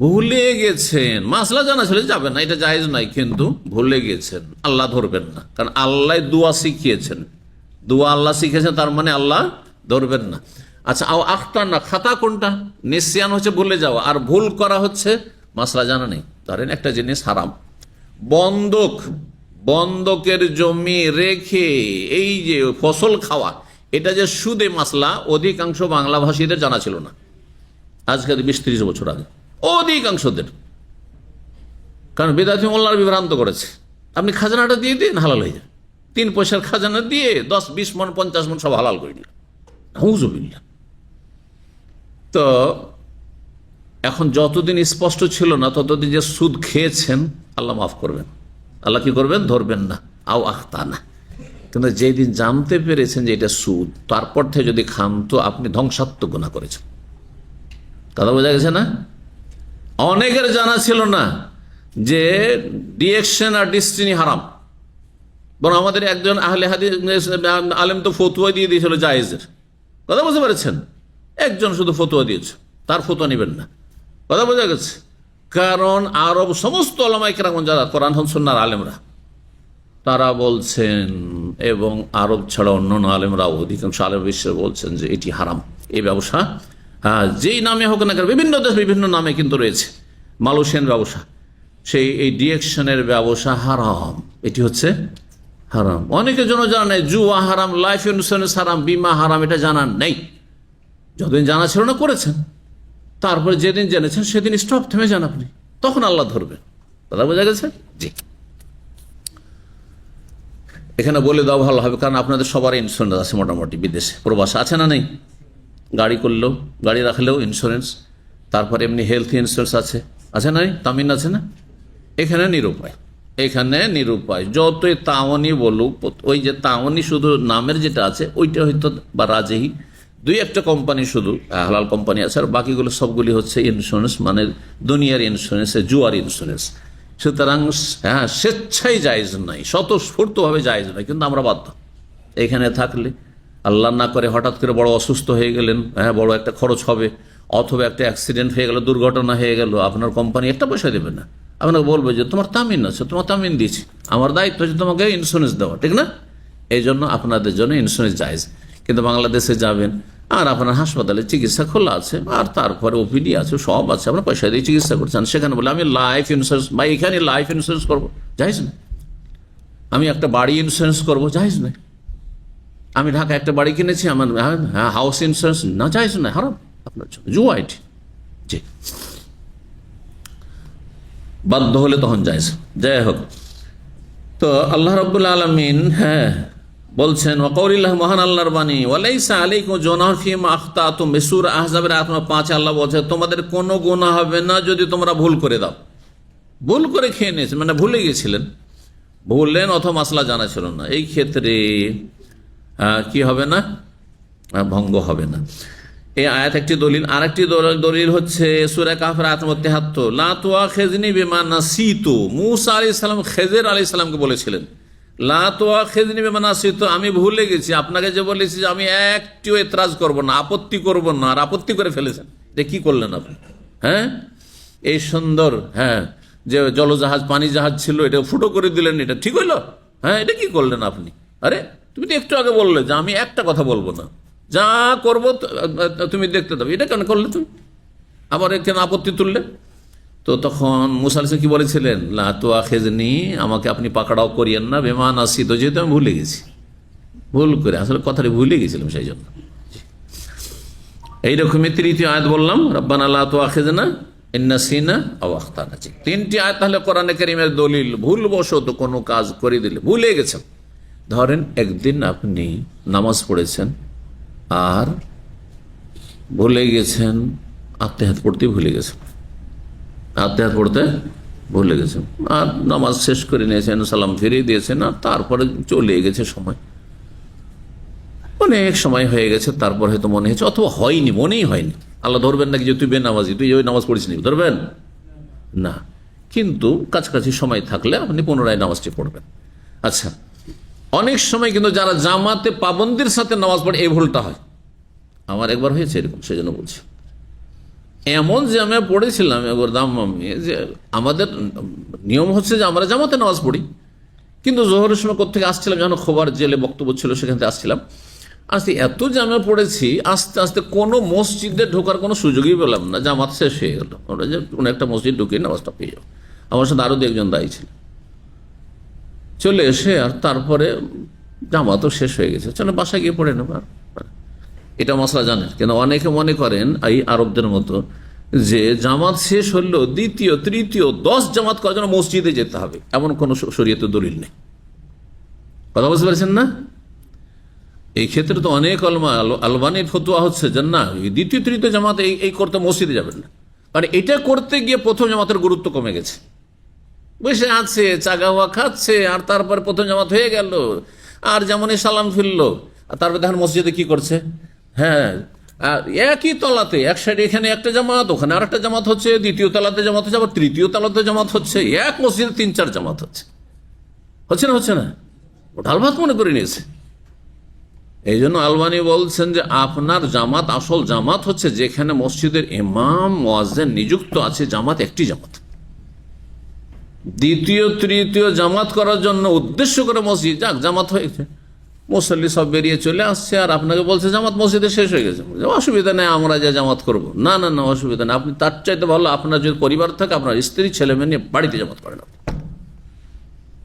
ভুলে গেছেন, মাসলা জানা ছিল যাবে না, এটা জায়েজ নাই, কিন্তু ভুলে গেছেন, আল্লাহ ধরবেন না, কারণ আল্লাহ দোয়া শিখিয়েছেন, দোয়া আল্লাহ শিখিয়েছেন, তার মানে আল্লাহ ধরবেন না। আচ্ছা, আও আখতানা, খাতা কোনটা? নিসিয়ান হচ্ছে ভুলে যাওয়া, আর ভুল করা হচ্ছে মাসলা জানা নেই। ধরেন একটা জিনিস হারাম, বন্ধকের জমি রেখে এই যে ফসল খাওয়া, এটা যে সুদে মাসলা, অধিকাংশ বাংলা ভাষীদের জানা ছিল না, আজকে 20-30 বছর আগে অধিকাংশদের, কারণ বিদাতি মোল্লার বিভ্রান্ত করেছে। আপনি খাজানাটা দিয়ে দিন, হালাল হয়ে যাবে, 3 পয়সার খাজানা দিয়ে 10-20 মণ 50 মণ সব হালাল করে দিল, হুজুবিল্লাহ। তো এখন যতদিন স্পষ্ট ছিল না, ততদিন যে সুদ খেয়েছেন আল্লাহ মাফ করবেন, আল্লাহ কি করবেন, ধরবেন না, আও আখতানা। কিন্তু যেদিন জানতে পেরেছেন যে এটা সুদ, তারপর থেকে যদি খান তো আপনি ধ্বংসাত্মক গুনাহ করেছেন। কথা বোঝা গেছে না? অনেকের জানা ছিল না যে ডিরেকশন আর ডিস্টিনি হারাম, বরং আমাদের একজন আহলে হাদিস আলেম তো ফতোয়া দিয়ে দিয়েছিল জায়েজের। কথা বুঝতে পেরেছেন? একজন শুধু ফতোয়া দিয়েছে, তার ফতোয়া নেবেন না। কথা বোঝা গেছে? কারণ আরব সমস্ত ওলামায়ে কেরাম যারা কোরআন সুন্নাহর আলেমরা, তারা বলছেন, এবং আরব ছাড়া অন্যান্য আলেমরা, অধিকাংশ আলেম বিশ্বে বলছেন যে এটি হারাম, এই ব্যবসা যেই নামে হোক না কেন, বিভিন্ন দেশ বিভিন্ন নামে কিন্তু রয়েছে, মালয়েশিয়ান ব্যবসা, সেই এই ডিরেকশনের ব্যবসা হারাম, এটি হচ্ছে হারাম। অনেকের জন্য জানা নেই, জুয়া হারাম, লাইফ ইন্স্যুরেন্স হারাম, বিমা হারাম, এটা জানা নেই। যতদিন জানা ছিল না করেছেন, তারপরে যেদিন জেনেছেন সেদিন স্টপ, থেমে যান আপনি, তখন আল্লাহ ধরবেন। কথা বোঝা গেছে? জি, এখানে বলে দেওয়া ভালো হবে, কারণ আপনাদের সবার ইন্স্যুরেন্স আছে মোটামুটি, বিদেশে প্রবাসে আছে না নেই? গাড়ি করলেও, গাড়ি রাখলেও ইন্স্যুরেন্স, তারপরে এমনি হেলথ ইন্স্যুরেন্স আছে না? তামিন আছে না? এখানে নিরুপায় যতই তাওয়ানি বলুক, ওই যে তাওয়ানি শুধু নামের যেটা আছে ওইটা হয়তো বা রাজেহি, দুই একটা কোম্পানি শুধু হালাল কোম্পানি আছে, আর বাকিগুলো সবগুলি হচ্ছে ইন্স্যুরেন্স, মানে দুনিয়ার ইন্স্যুরেন্স, জুয়ার ইন্স্যুরেন্স। সুতরাং হ্যাঁ, স্বেচ্ছাই জায়েজ নাই, স্বতঃস্ফূর্তভাবে জায়েজ নাই, কিন্তু আমরা বাধ্য। এখানে থাকলে আল্লাহ না করে হঠাৎ করে বড় অসুস্থ হয়ে গেলেন, হ্যাঁ, বড় একটা খরচ হবে, অথবা একটা অ্যাক্সিডেন্ট হয়ে গেল, দুর্ঘটনা হয়ে গেল, আপনার কোম্পানি একটা পয়সা দেবে না, আপনাকে বলবে যে তোমার তামিন আছে, তোমার তামিন দিয়েছি, আমার দায়িত্ব হচ্ছে তোমাকে ইন্স্যুরেন্স দেওয়া, ঠিক না? এই জন্য আপনাদের জন্য ইন্স্যুরেন্স জায়েজ। কিন্তু বাংলাদেশে যাবেন আর আপনার হাসপাতালে চিকিৎসা খোলা আছে, আর তারপরে ওপিডি আছে, সব আছে, আপনার পয়সা দিয়ে চিকিৎসা করছেন, সেখানে বলে আমি লাইফ ইন্স্যুরেন্স বা এখানে লাইফ ইন্স্যুরেন্স করবো, জায়েজ না। আমি একটা বাড়ি ইন্স্যুরেন্স করবো, জায়েজ না। আমি ঢাকা একটা বাড়ি কিনেছি, আমার হাউস ইন্স্যুরেন্স না, জায়েজ না, হারাম আপনার জন্য, জুয়া এটি। জি, বাধ্য হলে তখন জায়েজ। যাই হোক, তো আল্লাহ রাব্বুল আলামিন বলছেন, ওয়াকাউলিল্লাহ, মহান আল্লাহর বাণী, ওয়ালাইসা আলাইকুম জুনাহুন ফীমা আখতাতুম, সূরা আহজাবের আয়াত 5 আল্লাহ বলছে তোমাদের কোনো গুনাহ হবে না যদি তোমরা ভুল করে দাও। ভুল করে খেয়ে নিয়েছেন মানে ভুলে গেছিলেন, ভুললেন অথবা মাসলা জানা ছিল না, এই ক্ষেত্রে কি হবে না, ভঙ্গ হবে না। এই আয়াত একটি দলিল। আর একটি দলিল হচ্ছে সূরা কাহফের আয়াত 73, লা তুআখিযনি বিমা নাসিতু। মূসা আলাইহিস সালাম খেজর আলাইহিস সালামকে বলেছিলেন, লা তুআখিযনি বিমা নাসিতু, আমি ভুলে গেছি, আপনাকে যে বলেছি যে আমি একটিও এতরাজ করব না, আপত্তি করব না, আর আপত্তি করে ফেলেছেন, এটা কি করলেন আপনি? হ্যাঁ, এই সুন্দর যে জলজাহাজ, পানি জাহাজ ছিল, এটা ফুটো করে দিলেন, এটা ঠিক হইল? হ্যাঁ, এটা কি করলেন আপনি? আরে তুমি তো একটু আগে বললে যে আমি একটা কথা বলবো না, যা করবো তুমি দেখতে দেবে, এটা কেন করলে তুমি? আবার কেন আপত্তি তুললে? তো তখন মুসা আলাইহিস সালাম কি বলেছিলেন, লা তুআখিযনি, আমাকে আপনি পাকড়াও করিয়েন না, বিমা নাসিতু, যেহেতু আমি ভুলে গেছি, ভুল করে, আসলে কথাটা ভুলে গেছিলাম, সেই জন্য। এইরকমই তৃতীয় আয়াত বললাম, রব্বানা লা তুআখিযনা ইন নাসিনা আও আখতানা। তিনটি আয়াত তাহলে কোরআনে কারীমের দলিল, ভুলবশত কোনো কাজ করে দিলে, ভুলে গেছেন, ধরেন একদিন আপনি নামাজ পড়েছেন আর ভুলে গেছেন, আত্মেহাত পড়তে ভুলে গেছেন, আত্মেহাত পড়তে ভুলে গেছেন, আর নামাজ শেষ করে নিয়েছেন, সালাম ফিরিয়ে দিয়েছেন, আর তারপরে চলে গেছে সময়, অনেক সময় হয়ে গেছে, তারপর হয়তো মনে হয়েছে, অথবা হয়নি, মনেই হয়নি। আল্লাহ ধরবেন নাকি যে তুই বেনামাজি, তুই ওই নামাজ পড়িস নি, ধরবেন না? কিন্তু কাছাকাছি সময় থাকলে আপনি পুনরায় নামাজটি পড়বেন। আচ্ছা, অনেক সময় কিন্তু যারা জামাতে পাবন্দির সাথে নামাজ পড়ে, এই ভুলটা হয়। আমার একবার হয়েছে এরকম, সেই জন্য বলছি। এমন যে আমি পড়েছিলাম একবার দাম্মামে, যে আমাদের নিয়ম হচ্ছে যে আমরা জামাতে নামাজ পড়ি, কিন্তু জোহরের সময় কোত্থেকে আসছিলাম, যখন খোবার জেলে বক্তব্য ছিল সেখান থেকে আসছিলাম, আসতে এত জামা পড়েছি, আস্তে আস্তে কোনো মসজিদে ঢোকার কোনো সুযোগই পেলাম না, জামাত শেষ হয়ে গেল। আমরা যে কোনো একটা মসজিদ ঢুকে নামাজটা পেয়ে যাবো। আমার সাথে আরও 2 একজন দায়ী ছিল, চলে এসে আর তারপরে জামাতও শেষ হয়ে গেছে, চলো বাসায় গিয়ে পড়ে নেব। এটা মশলা জানেন, কিন্তু অনেকে মনে করেন এই আরবদের মতো যে জামাত শেষ হলো, দ্বিতীয় তৃতীয় 10 জামাত করার জন্য মসজিদে যেতে হবে, এমন কোনো শরীয়তে দলিল নেই। কথা বুঝতে পারছেন না? এই ক্ষেত্রে তো অনেক আলবানির ফতোয়া হচ্ছে যে না, দ্বিতীয় তৃতীয় জামাত এই করতে মসজিদে যাবেন না, কারণ এটা করতে গিয়ে প্রথম জামাতের গুরুত্ব কমে গেছে, বসে আছে, চাগাওয়া খাচ্ছে, আর তারপরে প্রথম জামাত হয়ে গেল, আর যেমনই সালাম ফিরলো, আর তারপরে দেখেন মসজিদে কি করছে, একই তলাতে, এক সাইডে এখানে একটা জামাত, ওখানে আর একটা জামাত হচ্ছে, দ্বিতীয় তলাতে জামাত হচ্ছে, আবার তৃতীয় তলাতে জামাত হচ্ছে, এক মসজিদে 3-4 জামাত হচ্ছে না? ঢাল ভাত মনে করে নিয়েছে। এই জন্য আলবানি বলছেন যে আপনার জামাত, আসল জামাত হচ্ছে যেখানে মসজিদের ইমাম মুয়াজ্জিন নিযুক্ত আছে, জামাত একটি জামাত। দ্বিতীয় তৃতীয় জামাত করার জন্য উদ্দেশ্য করে মসজিদ, যাক জামাত হয়েছে, মুসল্লি সব বেরিয়ে চলে আসছে, আর আপনাকে বলছে জামাত মসজিদে শেষ হয়ে গেছে, অসুবিধা নেই, আমরা যে জামাত করবো, না না না, অসুবিধা নেই, আপনি তার চাইতে ভালো আপনার যদি পরিবার থাকে, আপনার স্ত্রী ছেলে মেয়ে নিয়ে বাড়িতে জামাত করেন।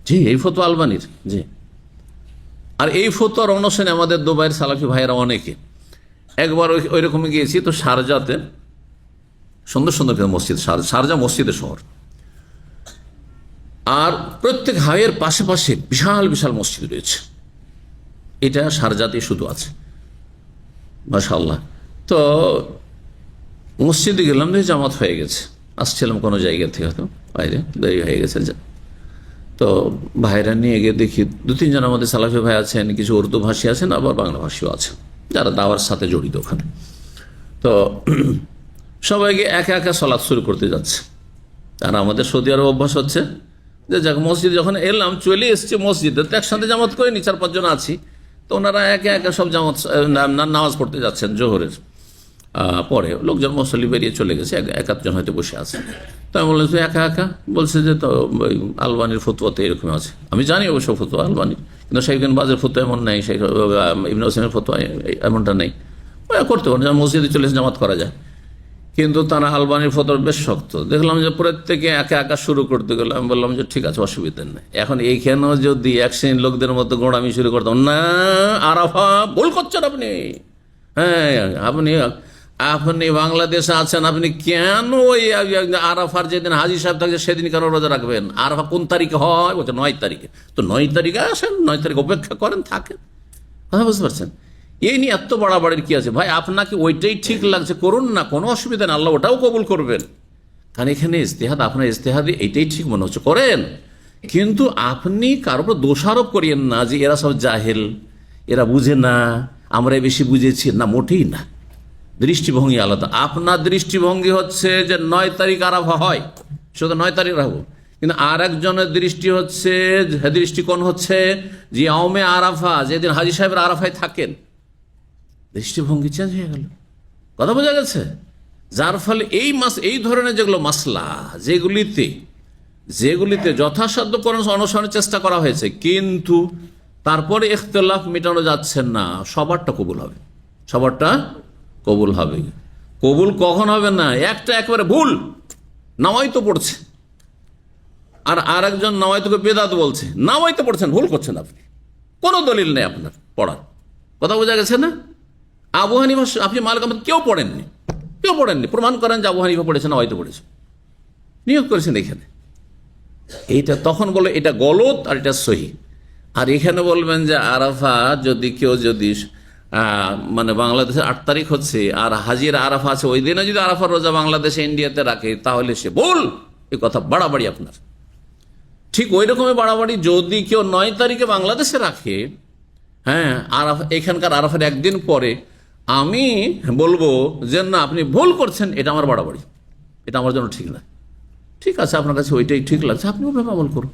জি, এই ফতোয়া আলবানির। জি, আর এই ফতোয়ার অনুসারে আমাদের দুবাইয়ের সালাফি ভাইয়েরা অনেকে, একবার ওই রকমই গিয়েছি, তো শারজাতে সুন্দর সুন্দর মসজিদ, শারজা মসজিদের শহর, আর প্রত্যেক হাইয়ের পাশে পাশে বিশাল বিশাল মসজিদ রয়েছে। এটা শারজাতে শুধু আছে, মাশাআল্লাহ। তো মসজিদে গেলাম, জামাত হয়ে গেছে, আসছিলাম কোনো জায়গা থেকে, হয়তো বাইরে দেরি হয়ে গেছে। তো ভাইরা নিয়ে গিয়ে দেখি 2-3 জনের মধ্যে সালাফি ভাই আছেন, কিছু উর্দু ভাষী আছেন, আবার বাংলা ভাষীও আছেন যারা দাওয়ার সাথে জড়িত ওখানে। তো সবাইকে একা একা সলাৎ শুরু করতে যাচ্ছে। আর আমাদের সৌদি আরব অভ্যাস হচ্ছে যে যাক মসজিদে যখন এলাম, চলে এসছি মসজিদে, তো একসাথে জামাত করিনি, 4-5 জন আছি, তো ওনারা একে একা সব জামাত নামাজ পড়তে যাচ্ছেন জোহরের। পরে লোকজন মুসল্লি বেরিয়ে চলে গেছে, 1-1 জন হয়তো বসে আছে। তো আমি বললাম তুই একা একা, বলছে যে তো আলবানির ফতোয়াতে এরকম আছে। আমি জানি অবশ্য ফতোয়া আলবানির, কিন্তু শেখ বিন বাজের ফতোয়া এমন নেই, শেখ ইবনে হোসেনের ফতোয়া এমনটা নেই। করতে পারেন, মসজিদে চলে জামাত করা যায়, কিন্তু তারা আলবানির ফতোয়া বেশ শক্ত। দেখলাম যে প্রত্যেকে একা একা শুরু করতে গেল। আমি বললাম যে ঠিক আছে, অসুবিধা নেই। এখন এইখানেও যদি এক শ্রেণীর লোকদের মতো গোড়ামি শুরু করতাম, না আরাফা ভুল করছেন আপনি, হ্যাঁ আপনি বাংলাদেশে আছেন, আপনি কেন ওই আরাফার যেদিন হাজী সাহেব থাকছে সেদিন কেন রোজা রাখবেন? আরাফা কোন তারিখে হয়? বলছে 9 তারিখে। তো 9 তারিখে আসেন, 9 তারিখ অপেক্ষা করেন, থাকেন। কথা বুঝতে পারছেন? এই নিয়ে এত বাড়াবাড়ির কি আছে ভাই? আপনাকে ওইটাই ঠিক লাগছে, করুন না, কোনো অসুবিধা নেই, আল্লাহ ওটাও কবুল করবেন। কারণ এখানে ইজতিহাদ, আপনার ইজতিহাদে এইটাই ঠিক মনে হচ্ছে, করেন। কিন্তু আপনি কারোর উপর দোষারোপ করিয়েন না যে এরা সব জাহেল, এরা বুঝে না, আমরা বেশি বুঝেছি না, মোটেই না। দৃষ্টিভঙ্গি আলাদা। আপনার দৃষ্টিভঙ্গি হচ্ছে যে 9 তারিখ আরাফা হয়, শুধু 9 তারিখ রাখবো, কিন্তু আর একজনের দৃষ্টি হচ্ছে, দৃষ্টিকোণ হচ্ছে যে ইয়াউমে আরাফা, যেদিন হাজী সাহেবের আরাফায় থাকেন। দৃষ্টিভঙ্গি চেঞ্জ হয়ে গেল। কথা বোঝা গেছে? যার ফলে এই ধরনের যেগুলো মাসলা, যেগুলিতে যথাসাধ্য অনুসরণের চেষ্টা করা হয়েছে, কিন্তু তারপরে ইখতিলাফ মেটানো যাচ্ছে না, সবারটা কবুল হবে, সবারটা কবুল হবে। কবুল কখন হবে না? একটা একেবারে ভুল নামাইতো পড়ছে, আর আরেকজন নামাইতোকে বেদাত বলছে, নামাইতো পড়ছেন, ভুল করছেন আপনি, কোনো দলিল নেই আপনার পড়ার। কথা বোঝা গেছে না? আবু হানিফা, আপনি মালিক আহমদ কেউ পড়েননি, প্রমাণ করেন যে আবু হানিফা পড়েছেন, নামাইতো পড়েছে, নিয়োগ করেছেন এখানে। এইটা তখন বলে এটা গলত আর এটা সহি। আর এখানে বলবেন যে আরাফা যদি কেউ মানে বাংলাদেশের 8 তারিখ হচ্ছে আর হাজির আরাফা আছে, ওই দিনে যদি আরাফার রোজা বাংলাদেশে ইন্ডিয়াতে রাখে, তাহলে সে ভুল। এই কথা বাড়াবাড়ি আপনার। ঠিক ওই রকমই বাড়াবাড়ি যদি কেউ 9 তারিখে বাংলাদেশে রাখে, হ্যাঁ, আরাফা এখানকার আরাফার একদিন পরে, আমি বলবো যে না আপনি ভুল করছেন, এটা আমার বাড়াবাড়ি, এটা আমার জন্য ঠিক না। ঠিক আছে, আপনার কাছে ওইটাই ঠিক লাগছে, আপনি ওইভাবে আমল করুন।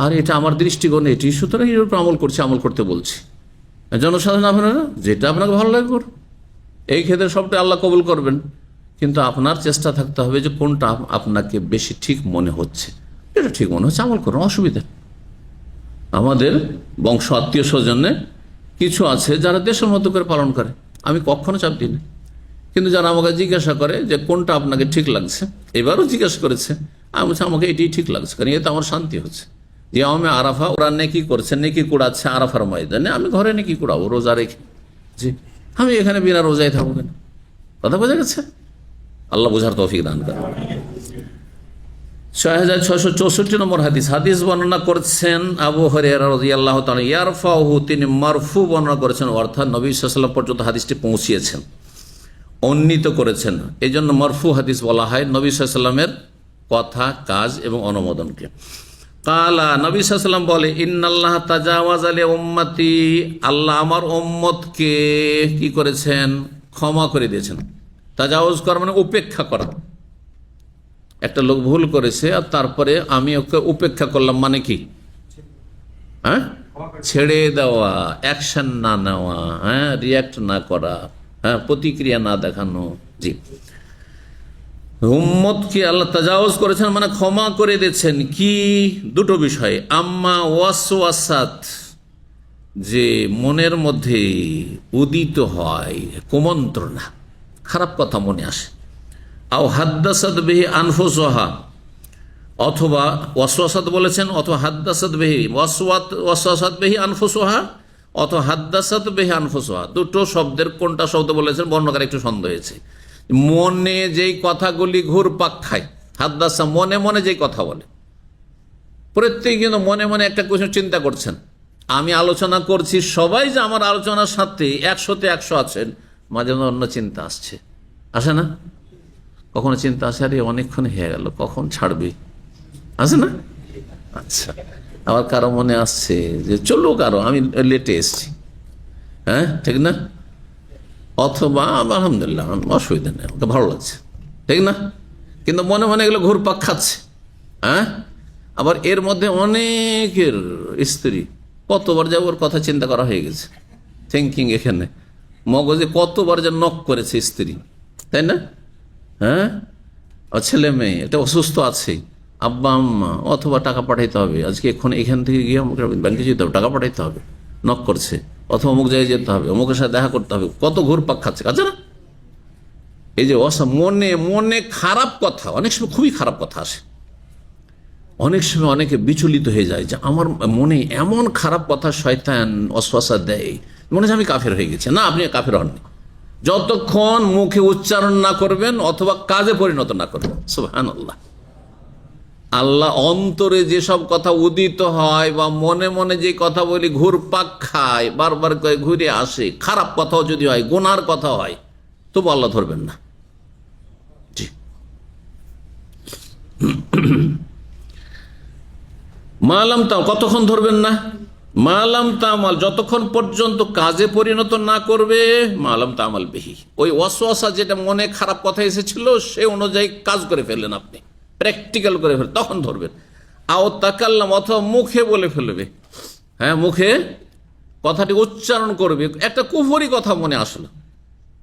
আর এটা আমার দৃষ্টিকোণ এটি, সুতরাং এর উপর আমল করছি, আমল করতে বলছি। জনসাধারণ আপনারা যেটা আপনাকে ভালো লাগে করুন, এই ক্ষেত্রে সবটা আল্লাহ কবুল করবেন। কিন্তু আপনার চেষ্টা থাকতে হবে যে কোনটা আপনাকে বেশি ঠিক মনে হচ্ছে, এটা ঠিক মনে হচ্ছে আমল করুন, অসুবিধা। আমাদের বংশ আত্মীয় স্বজনে কিছু আছে যারা দেশের মতো করে পালন করে, আমি কখনো চাপ দিই না। কিন্তু যারা আমাকে জিজ্ঞাসা করে যে কোনটা আপনাকে ঠিক লাগছে, এবারও জিজ্ঞাসা করেছে, আমি বলছি আমাকে এটাই ঠিক লাগছে, কারণ এতে আমার শান্তি হচ্ছে। যে আমি আরাফা, ওরা নেকি করছে, নেকি কুড়াচ্ছে আরাফার ময়দানে, আমি ঘরে নেকি কুড়াবো রোজা রেখে, জি আমি এখানে বিনা রোজায় থাকবো কেন? কথা বোঝা গেছে? আল্লাহ বোঝার তৌফিক দান করেন। 6664 নম্বর হাদিস বর্ণনা করছেন আবু হুরায়রা রাদিয়াল্লাহু তাআলা, ইয়ারফাহু, তিনি মারফু বর্ণনা করেছেন, অর্থাৎ নবী সাল্লাল্লাহু আলাইহি ওয়াসাল্লাম পর্যন্ত হাদিসটি পৌঁছিয়েছেন, উন্নীত করেছেন। এই জন্য মারফু হাদিস বলা হয় নবী সাল্লাল্লাহু আলাইহি ওয়াসাল্লামের কথা, কাজ এবং অনুমোদনকে। কালা, নবী সাল্লাল্লাহু আলাইহি ওয়াসাল্লাম বলে, ইন্নাল্লাহ তাজাওয়াজা লি উম্মতি, আল্লাহ আমার উম্মতকে কি করেছেন? ক্ষমা করে দিয়েছেন। তাজাওয়াজ করা মানে উপেক্ষা করা। একটা লোক ভুল করেছে আর তারপরে আমি ওকে উপেক্ষা করলাম, মানে কি? হ্যাঁ, ছেড়ে দেওয়া, অ্যাকশন না নেওয়া, হ্যাঁ, রিয়াক্ট না করা, হ্যাঁ, প্রতিক্রিয়া না দেখানো। জি, উম্মতকে আল্লাহ তাজাওয়াজ করেছেন মানে ক্ষমা করে দিয়েছেন। কি? দুটো বিষয়। আম্মা ওয়াসওয়াসাত, যে মনের মধ্যে উদিত হয় কুমন্ত্রণা, খারাপ কথা মনে আসে, আও হাদ্দাসাত বিহি আনফুসুহা, অথবা ওয়াসওয়াসাত বলেছেন, অথবা হাদ্দাসাত বিহি ওয়াসওয়াসাত বিহি আনফুসুহা, অথবা হাদ্দাসাত বিহি আনফুসুহা। দুটো শব্দের কোনটা শব্দ বলেছেন বর্ণনাকারী একটু সন্দেহ হয়েছে। মনে যেই কথাগুলি ঘুরপাক খায়, হাদ্দাসা মনে মনে যেই কথা বলে, প্রত্যেকে কিন্তু মনে মনে একটা কিছু চিন্তা করছেন। আমি আলোচনা করছি, সবাই যে আমার আলোচনার সাথে 100-তে 100 আছেন, মাঝে মাঝে অন্য চিন্তা আসছে, আসে না? কখনো চিন্তা আসে আরে অনেকক্ষণ হয়ে গেল, কখন ছাড়বে, আছে না? আচ্ছা, আবার কারো মনে আসছে যে চলো কারো আমি লেটে এসছি, হ্যাঁ ঠিক না, অথবা আলহামদুলিল্লাহ অসুবিধা নেই, আমাকে ভালো লাগছে, ঠিক না, কিন্তু মনে মনে এগুলো ঘুরপাক খাচ্ছে। হ্যাঁ, আবার এর মধ্যে অনেকের স্ত্রী কতবার যে ওর কথা চিন্তা করা হয়ে গেছে, থিঙ্কিং এখানে মগজে কতবার যে নক করেছে স্ত্রী, তাই না? হ্যাঁ, আর ছেলে মেয়ে এটা অসুস্থ আছে, আব্বা আম্মা, অথবা টাকা পাঠাইতে হবে আজকে, এখন এখান থেকে গিয়ে আমাকে ব্যাংকে যেতে হবে, টাকা পাঠাইতে হবে, নক করছে, অথবা অমুক জায়গায় যেতে হবে, অমুকের সাথে দেখা করতে হবে, কত ঘুরপাক খাচ্ছে, কাছে না? এই যে মনে মনে খারাপ কথা, অনেক সময় খুবই খারাপ কথা আসে, অনেক সময় অনেকে বিচলিত হয়ে যায় যে আমার মনে এমন খারাপ কথা শয়তান অশ্বাসা দেয়, মনে হয় আমি কাফের হয়ে গেছি। না, আপনি কাফের হননি যতক্ষণ মুখে উচ্চারণ না করবেন অথবা কাজে পরিণত না করবেন। সুবহানাল্লাহ। আল্লাহ অন্তরে যেসব কথা উদিত হয় বা মনে মনে যে কথা বলি ঘুরপাক খায়, বারবার করে ঘুরে আসে, খারাপ কথাও যদি হয়, গুনার কথা হয়, তবু আল্লাহ ধরবেন না। জি, মালাম তা কতক্ষণ ধরবেন না? মালাম তামাল, যতক্ষণ পর্যন্ত কাজে পরিণত না করবে, মালাম তামাল বিহি, ওই ওয়াসওয়াসা যেটা মনে খারাপ কথা এসেছিল সে অনুযায়ী কাজ করে ফেললেন আপনি, প্র্যাকটিক্যাল করে ফেলেন, তখন ধরবেন। আও তাকাল্লাম, অথবা মুখে বলে ফেলবে, হ্যাঁ মুখে কথাটি উচ্চারণ করবে, একটা কুফরি কথা মনে আসলো,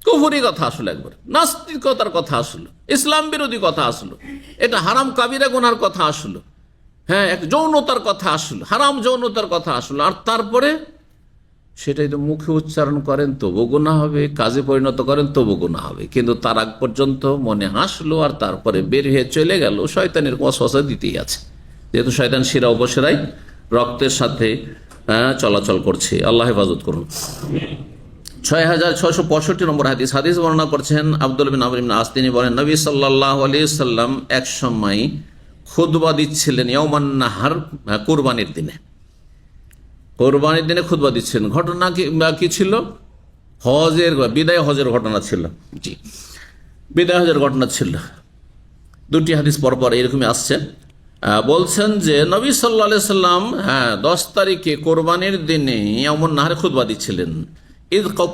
কুফরি কথা আসলো, একবার নাস্তিকতার কথা আসলো, ইসলাম বিরোধী কথা আসলো, এটা হারাম কাবিরা গুনার কথা আসলো, হ্যাঁ এক যৌনতার কথা আসলো, হারাম যৌনতার কথা আসলো, আর তারপরে সেটাই তো মুখে উচ্চারণ করেন তবু গুনাহ হবে, কাজে পরিণত করেন তবু গুনাহ হবে, কিন্তু তার আগ পর্যন্ত মনে হাসলো আর তারপরে বের হয়ে চলে গেল, শয়তানের ওয়াসওয়াসা দিতেই আছে, যেহেতু শয়তান শিরা উপশিরায় রক্তের সাথে চলাচল করছে। আল্লাহ হেফাজত করুন। 6665 নম্বর হাদিস, হাদিস বর্ণনা করছেন আব্দুল বিন আমর ইবনে আস, তিনি বলেন নবী সাল্লাল্লাহু আলাইহি সাল্লাম এক সময় খুতবা দিচ্ছিলেন ইয়াউমান নাহার, কুরবানির দিনে, কোরবানির দিনে খুতবা দিচ্ছেন। ঘটনা কি ছিল? হজের বিদায় হজের ঘটনা ছিল। জি, বিদায় হজের ঘটনা ছিল। দুটি হাদিস পরপর এরকমই আসছে। বলছেন যে নবী সাল্লাল্লাহু আলাইহি সাল্লাম 10 তারিখে কোরবানির দিনে ইয়াউমুন নাহরে খুতবা দিচ্ছিলেন।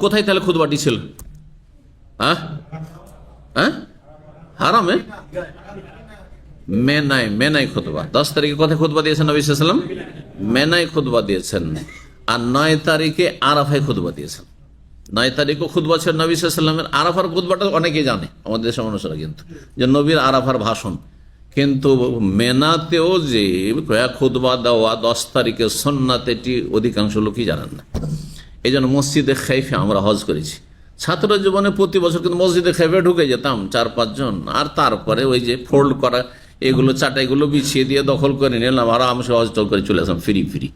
কোথায় তাহলে খুতবাটি ছিল? হারামে, মেনাই খুতবা। 10 তারিখে কোথায় খুতবা দিয়েছেন নবী সাল্লাল্লাহু আলাইহি ওয়াসাল্লাম? মেনাই খুতবা দিয়েছেন। আর 9 তারিখে আরাফায় খুতবা দিয়েছেন। 9 তারিখও খুতবা ছিল নবী সাল্লাল্লাহু আলাইহি ওয়াসাল্লামের। আরাফার খুতবাটা অনেকেই জানে আমাদের দেশের মানুষরা, কিন্তু যে নবীর আরাফার ভাষণ, কিন্তু মেনাতেও যে খুতবা দেওয়া 10 তারিখে সুন্নাত, এটি অধিকাংশ লোকই জানেন না। এই জন্য মসজিদে খাইফে আমরা হজ করেছি ছাত্র জীবনে, প্রতি বছর কিন্তু মসজিদে খাইফে ঢুকে যেতাম 4-5 জন, আর তারপরে ওই যে ফোল্ড করা এগুলো চাটাইগুলো বিছিয়ে দিয়ে দখল করে নিলাম, আরামসে হজ টল করে চলে আসলাম ফ্রি,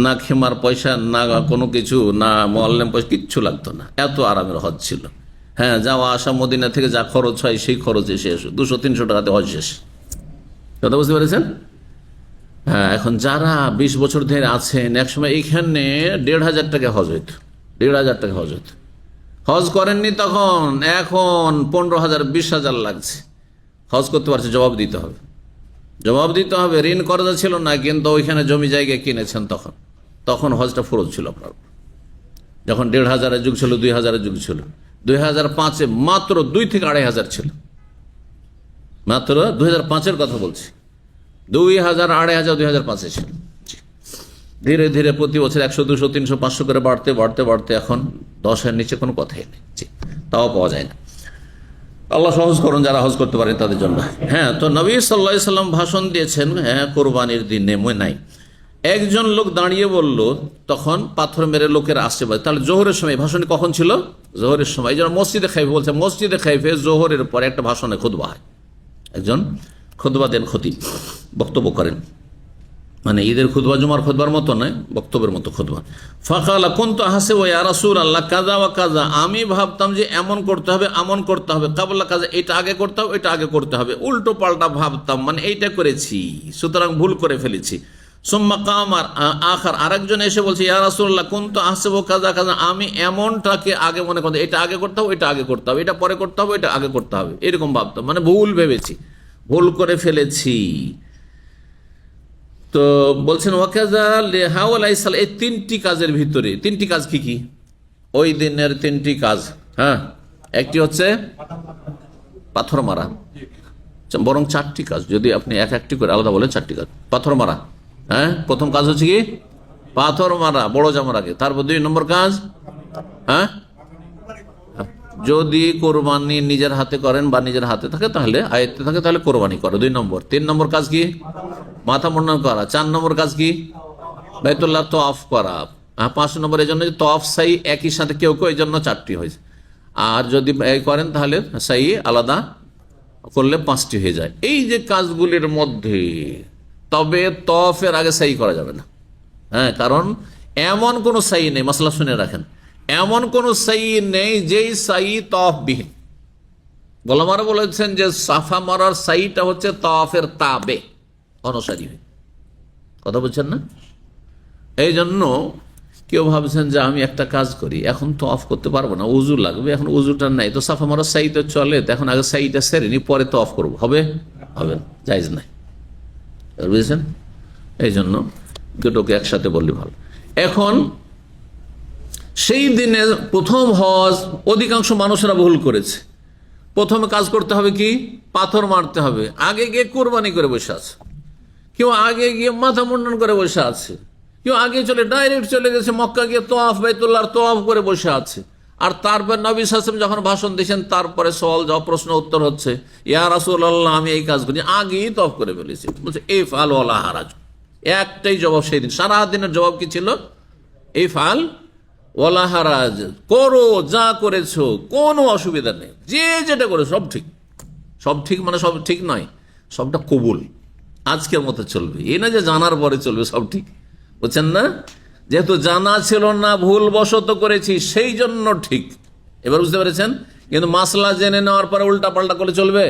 না খেমার পয়সা, না কোনো কিছু, না মোয়াল্লেম পয়সা, কিচ্ছু লাগতো না, এত আরামের হজ ছিল। হ্যাঁ, যাওয়া আসা মদিনা থেকে যা খরচ হয় সেই খরচে শেষ, 200-300 টাকাতে হজ শেষ। কথা বুঝতে পেরেছেন? হ্যাঁ, এখন যারা 20 বছর ধরে আছেন, একসময় এইখানে 1,500 টাকা হজ হইত, 1,500 টাকা হজ হইত। হজ করেননি তখন, এখন 15,000 20,000 লাগছে। হজ করতে পারছে, জবাব দিতে হবে। ঋণ কর্জা ছিল না, কিন্তু ওইখানে জমি জায়গা কিনেছেন, তখন হজটা ফরজ ছিল আপনার। যখন 1,500-এর যুগ ছিল, 2,000-এর যুগ ছিল, 2005-এ মাত্র 2 থেকে 2,500 ছিল, মাত্র 2005-এর কথা বলছি, 2,000, 2,500 2005-এ ছিল। ধীরে ধীরে প্রতি বছর 100, 200, 300, 500 করে বাড়তে এখন 10-এর নিচে কোনো কথাই নেই, তাও পাওয়া যায় না। আল্লাহ সহজ করুন যারা হজ করতে পারেন তাদের জন্য। হ্যাঁ, তো নবী সাল্লাল্লাহু আলাইহি সাল্লাম ভাষণ দিয়েছেন কোরবানির দিনে মেনায়। একজন লোক দাঁড়িয়ে বলল, তখন পাথর মেরে লোকের আসছে, তাহলে জোহরের সময়, ভাষণ কখন ছিল? জোহরের সময়। এই জন্য মসজিদে খাইফে বলছে, মসজিদে খাইফে জোহরের পরে একটা ভাষণে খুতবা হয়, একজন খুতবা দেন, খতিব বক্তব্য করেন, মানে ঈদের খুতবা জুমার খুতবার মতো নয়, বক্তব্যের মতো খুতবা। ফাকালা কুনতু আহসিবু ইয়া রাসূলুল্লাহ কাযা ওয়া কাযা, আমি ভাবতাম যে এমন করতে হবে, এমন করতে হবে, কাবলা কাযা, এটা আগে করতে হবে, এটা আগে করতে হবে, উল্টো পাল্টা ভাবতাম, মানে এইটা করেছি, সুতরাং ভুল করে ফেলেছি। সুম্মা কামার আখার, আরেকজন এসে বলছে ইয়া রাসূলুল্লাহ কুনতু আহসিবু কাযা কাযা, আমি এমনটাকে আগে মনে করতাম, এটা আগে করতে হবে, এটা আগে করতে হবে, এটা পরে করতে হবে, এটা আগে করতে হবে, এরকম ভাবতাম, মানে ভুল ভেবেছি, ভুল করে ফেলেছি। তো বলছেন ওয়াকাযা লিহাওয়ালাইহিস সালাম, এই তিনটি কাজের ভিতরে, তিনটি কাজ কি কি? ওই দিনের তিনটি কাজ, হ্যাঁ, একটি হচ্ছে পাথর মারা, বরং চারটি কাজ, যদি আপনি এক একটি করে আলাদা বলেন চারটি কাজ। পাথর মারা, হ্যাঁ, প্রথম কাজ হচ্ছে কি পাথর মারা বড় জামার আগে। তারপর 2 নম্বর কাজ, হ্যাঁ, যদি কোরবানি নিজের হাতে করেন বা নিজের হাতে থাকে তাহলে আয়ত্তে থাকে তাহলে কোরবানি করে 2 নম্বর। 3 নম্বর কাজ কি মাথা মুন্ডন করা। 4 নম্বর কাজ কি বাইতুল্লাহ তওয়াফ করা। 5 নম্বর, এই জন্য তওয়াফ সাই একই সাথে কেউ কেউ, এই জন্য 4টি হয়েছে। আর যদি করেন তাহলে সাই আলাদা করলে 5টি হয়ে যায়। এই যে কাজগুলির মধ্যে, তবে তওয়াফের আগে সাই করা যাবে না, হ্যাঁ, কারণ এমন কোন সাই নেই, মাসলা শুনে রাখেন, এমন কোন সাই নেই যেই সাই তওয়াফবিহীন। গোলামারা বলেছেন যে সাফা মারার সাইটা হচ্ছে তওয়াফের তাবে, অনুসারী, কথা বলছেন না? এই জন্য কেউ ভাবছেন যে আমি একটা কাজ করি, এখন তো অফ করতে পারবো না, উজু লাগবে, এখন উজুটা নাই, তো সাফা মারার সাই তো চলে, তো এখন আগে সাইটা সেরে নি, পরে তো অফ করবো, হবে হবে না, জায়েজ নাই, বুঝেছেন? এই জন্য দুটোকে একসাথে বললে ভালো। এখন সেই দিনে প্রথম হজ অধিকাংশ মানুষেরা ভুল করেছে। প্রথমে কাজ করতে হবে কি পাথর মারতে হবে, আগে গিয়ে কোরবানি করে বসে আছে, কেউ আগে গিয়ে মাথা মুন্ডন করে বসে আছে, কেউ আগে ডাইরেক্ট চলে গেছে মক্কা গিয়ে তওয়াফ বাইতুল্লাহর তওয়াফ করে বসে আছে। আর তারপর নবী সাল্লাল্লাহু আলাইহি ওয়াসাল্লাম যখন ভাষণ দিয়েছেন, তারপরে সওয়াল জবাব, প্রশ্ন উত্তর হচ্ছে ইয়া রাসূলুল্লাহ আমি এই কাজ করি, আগেই তওয়াফ করে ফেলেছি। বলছে ইফআল ওয়ালা হারাজ, একটাই জবাব সেই দিন, সারা দিনের জবাব কি ছিল? ইফআল ওয়ালা হারাজ, করো, যা করেছো কোনো অসুবিধা নেই, যে যেটা করে সব ঠিক। সব ঠিক মানে সব ঠিক নয়, সবটা কবুল, আজকের মতো চলবে, এই না যে জানার পরে চলবে সব ঠিক, বুঝছেন না? যেহেতু জানা ছিল না, ভুলবশত করেছি, সেই জন্য ঠিক। এবার বুঝতে পেরেছেন? কিন্তু মাসলা জেনে নেওয়ার পরে উল্টা পাল্টা করে চলবে?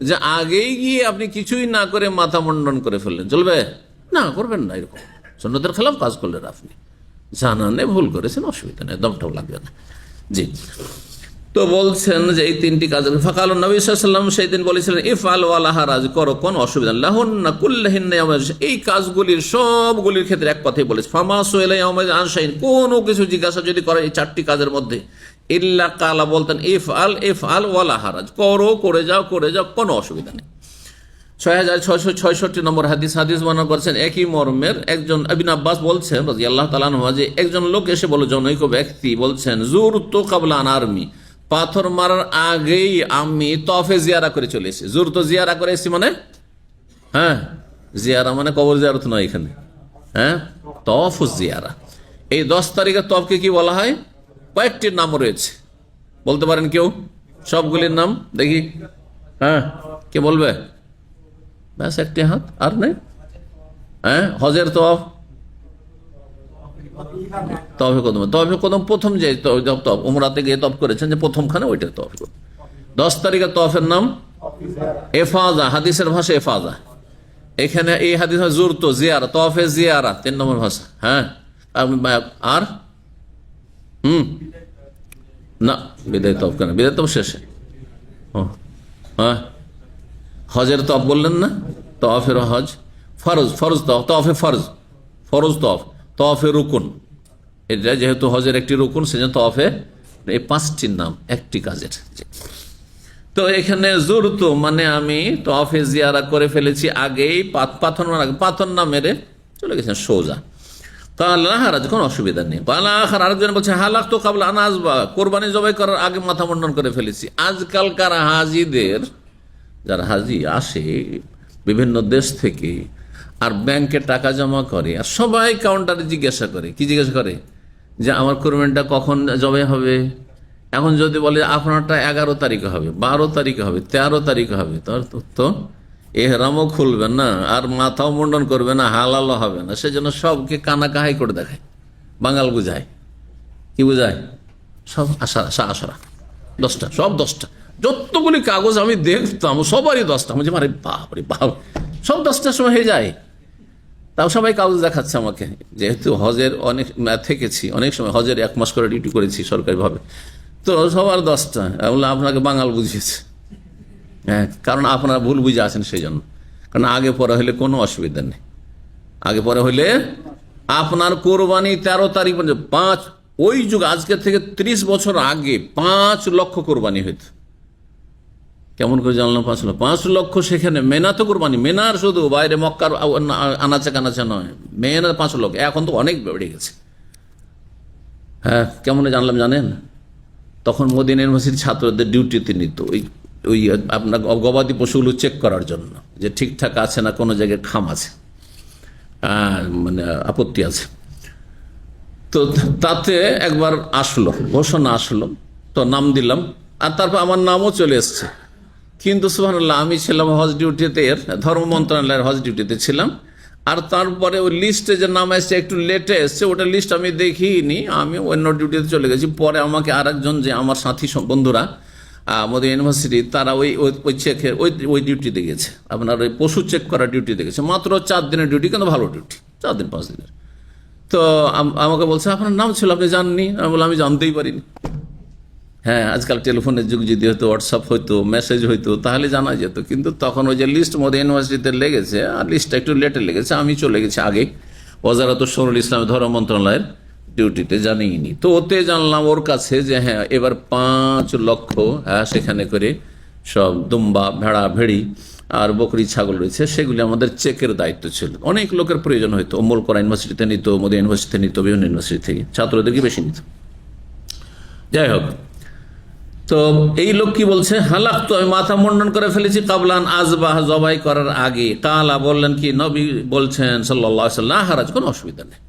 যে আগেই গিয়ে আপনি কিছুই না করে মাথা মুন্ডন করে ফেললেন, চলবে না, করবেন না। এরকম সুন্নতের খেলাফ কাজ করলেন আপনি, জানা নেই, ভুল করেছেন, অসুবিধা নেই, দমটাও লাগবে না। জি, তো বলছেন যে এই তিনটি কাজ ফাকাল নবী সাল্লাল্লাহু আলাইহি ওয়াসাল্লাম সেই দিন বলেছিলেন ইফআল ওয়ালা হারাজ, করো, কোন অসুবিধা নেই। লাহুন্না কুল্লাহিন্না ইয়াউমা, এই কাজগুলির সবগুলির ক্ষেত্রে এক কথাই বলেছে, ফামা সুইলা ইয়াউমা আনশাইন, কোনো কিছু জিজ্ঞাসা যদি করে এই 4টি কাজের মধ্যে, ইল্লা কালা, বলতেন ইফআল ইফআল ওয়ালা হারাজ, করো, করে যাও, করে যাও, কোনো অসুবিধা নেই। 6666 নম্বর হাদিস বর্ণনা করেছেন একই মর্মের একজন ইবনে আব্বাস বলছেন রাদিয়াল্লাহু তাআলা আনহু, যে একজন লোক এসে বলল, জনৈক ব্যক্তি বলছেন, যুরতু ক্বাবলা আন আরমি, পাথর মারার আগেই আমি তওয়াফে জিয়ারা করে চলে এসেছি। যুরতু জিয়ারা করে এসেছি মানে, হ্যাঁ, জিয়ারা মানে কবর জিয়ারত নয় এখানে, হ্যাঁ, তওয়াফুজ জিয়ারা। এই 10 তারিখের তওয়াফকে কি বলা হয়? কয়েকটির নাম রয়েছে, বলতে পারেন কেউ সবগুলির নাম? দেখি, হ্যাঁ, কে বলবে? ব্যাস, একটি হাত, আর নেই। হ্যাঁ, হজের তওয়াফ, তওয়াফে কদম প্রথম যে তওয়াফ উমরাতে গিয়ে তওয়াফ করেছেন, যে প্রথমখানে ওইটার তওয়াফ। 10 তারিখের তওয়াফের নাম ইফাদা, হাদিসের ভাষা ইফাদা। এখানে এই হাদিস যুরতু জিয়ারা, তওয়াফে জিয়ারা 3 নম্বর ভাষা। হ্যাঁ, আর না, বিদায় তওয়াফ কেন? বিদায় তওয়াফ শেষে। হ্যাঁ, হজের তওয়াফ বললেন না, তওয়াফের হজ, ফরজ তওয়াফ, তওয়াফে ফরজ তওয়াফ, তওয়াফে রুকুন, এটা যেহেতু হজের একটি রুকুন, সেজন্য তওয়াফে এই 5টির নাম একটি কাজের। তো এখানে যুরতু মানে আমি তওয়াফে জিয়ারা করে ফেলেছি, আগেই পাথর মারা, পাথর না মেরে চলে গেছেন সোজা। তাহলে হারাজ, কোনো অসুবিধা নেই। আরেকজন বলছে হালাক তো কাবলা আন আসবা, কোরবানি জবাই করার আগে মাথা মুন্ডন করে ফেলেছি। আজকালকার হাজিদের, যারা হাজি আসে বিভিন্ন দেশ থেকে, আর ব্যাংকে টাকা জমা করে, আর সবাই কাউন্টারে জিজ্ঞাসা করে, কি জিজ্ঞাসা করে? যে আমার কোরবানিটা কখন জবাই হবে? এখন যদি বলে আপনারটা 11 তারিখে হবে, 12 তারিখে হবে, 13 তারিখে হবে, তো এহরামও খুলবে না, আর মাথাও মুন্ডন করবে না, হালালও হবে না। সেজন্য সবকে কানা কাহাই করে দেখায়, বাঙাল বুঝায়, কি বুঝায়? সব আশরা 10টা, সব 10টা, যতগুলি কাগজ আমি দেখতাম সবারই 10টা। মানে বাপরে বাপ, সব 10টার সময় হয়ে যায়। তাও সবাই কাগজ দেখাচ্ছে আমাকে, যেহেতু হজের অনেক থেকেছি, অনেক সময় হজের 1 মাস করে ডিউটি করেছি সরকারিভাবে, তো সবার 10টা। আপনাকে বাঙাল বুঝিয়েছে, হ্যাঁ, কারণ আপনারা ভুল বুঝে আছেন সেই জন্য। কারণ আগে পরে হলে কোনো অসুবিধা নেই, আগে পরে হলে আপনার কোরবানি 13 তারিখ পর্যন্ত 5, ওই যুগ আজকে থেকে 30 বছর আগে 5 লক্ষ কোরবানি হইত। কেমন করে জানলাম 5 লক্ষ? 5 লক্ষ সেখানে মেনা তো কোরবানি, মেনার শুধু, বাইরে মক্কার আনাচে কানাচে নয়, মেনার 5 লক্ষ। এখন তো অনেক বেড়ে গেছে। হ্যাঁ, কেমন জানলাম জানেন? তখন মদিনা ইউনিভার্সিটির ছাত্রদের ডিউটিতে নিত ওই আপনার গবাদি পশুগুলো চেক করার জন্য, যে ঠিকঠাক আছে না, কোনো জায়গায় খাম আছে, মানে আপত্তি আছে। তো তাতে একবার আসলো, ঘোষণা আসলো, তো নাম দিলাম, আর তারপর আমার নামও চলে এসছে। কিন্তু সুবহানাল্লাহ, আমি ছিলাম হজ ডিউটিতে, ধর্ম মন্ত্রণালয়ের হজ ডিউটিতে ছিলাম। আর তারপরে ওই লিস্টে যে নাম এসছে একটু লেটে এসছে, ওটা লিস্ট আমি দেখিনি, আমি অন্য ডিউটিতে চলে গেছি। পরে আমাকে আরেকজন, যে আমার সাথী বন্ধুরা মদিনা ইউনিভার্সিটি, তারা ওই চেকের ওই ডিউটিতে গেছে, আপনার ওই পশু চেক করার ডিউটিতে গেছে। মাত্র 4 দিনের ডিউটি, কিন্তু ভালো ডিউটি, 4 দিন 5 দিনের। তো আমাকে বলছে আপনার নাম ছিল, আপনি জাননি? আমি বললাম আমি জানতেই পারিনি। হ্যাঁ, আজকাল টেলিফোনের যুগ, যদি হয়তো হোয়াটসঅ্যাপ হইতো, মেসেজ হইতো, তাহলে জানা যেত। কিন্তু তখন ওই যে লিস্ট মদিনা ইউনিভার্সিটিতে লেগেছে, আর লিস্টটা একটু লেটে লেগেছে, আমি চলে গেছি আগে ওয়াজারাতুশ শরুল ইসলামের ধর্ম মন্ত্রণালয়ের ডিউটিতে, জানিনি। তো ওতে জানলাম ওর কাছে যে হ্যাঁ, এবার 5 লক্ষ সেখানে করে সব দুম্বা, ভেড়া, ভেড়ি আর বকরি, ছাগল রয়েছে, সেগুলি আমাদের চেকের দায়িত্ব ছিল। অনেক লোকের প্রয়োজন হইতো, উম্মুল কোরা ইউনিভার্সিটিতে নিত, মদিনা ইউনিভার্সিটিতে নিত, বিভিন্ন ইউনিভার্সিটি থেকে ছাত্রদেরকে বেশি নিত। যাই হোক, তো এই লোক কি বলছে, হালাক তো আমি মাথা মুন্ডন করে ফেলেছি কাবলান আজবাহ, জবাই করার আগে। কালা বললেন কি, নবী বলছেন সাল্লাল্লাহু আলাইহি ওয়াসাল্লাম, হারাজ, কোনো অসুবিধা নেই।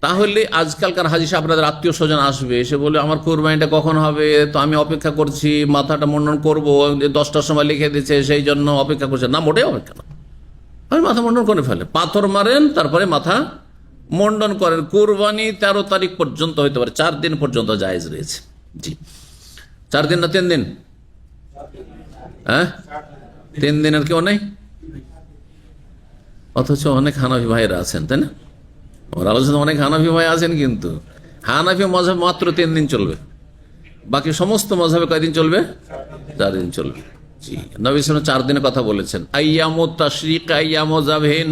তাহলে আজকালকার হাজি সাহেব, আপনাদের আত্মীয় স্বজন আসবে, এসে বলে আমার কোরবানিটা কখন হবে, তো আমি অপেক্ষা করছি, মাথাটা মুন্ডন করবো, 10টার সময় লিখে দিচ্ছে, সেই জন্য অপেক্ষা করছে না। মোটেই অপেক্ষা না, আমি মাথা মুন্ডন করে ফেলে, পাথর মারেন, তারপরে মাথা মুন্ডন করেন। কোরবানি 13 তারিখ পর্যন্ত হইতে পারে, 4 দিন পর্যন্ত জায়েজ রয়েছে। জি, 4 দিন না 3 দিন? হ্যাঁ, 3 দিনের কেউ নেই, অথচ অনেক হানাফি ভাইরা আছেন, তাই না? ওর আলোচনা অনেক হানাফি ভাই আছেন, কিন্তু হানাফি মযহাব মাত্র 3 দিন চলবে, বাকি সমস্ত মযহাবে কয়দিন চলবে? 4 দিন চলবে। জি, নবী সাল্লাল্লাহু আলাইহি ওয়াসাল্লাম 4 দিনের কথা বলেছেন। আইয়ামুত তাশরিক, আইয়ামু যাবহিন,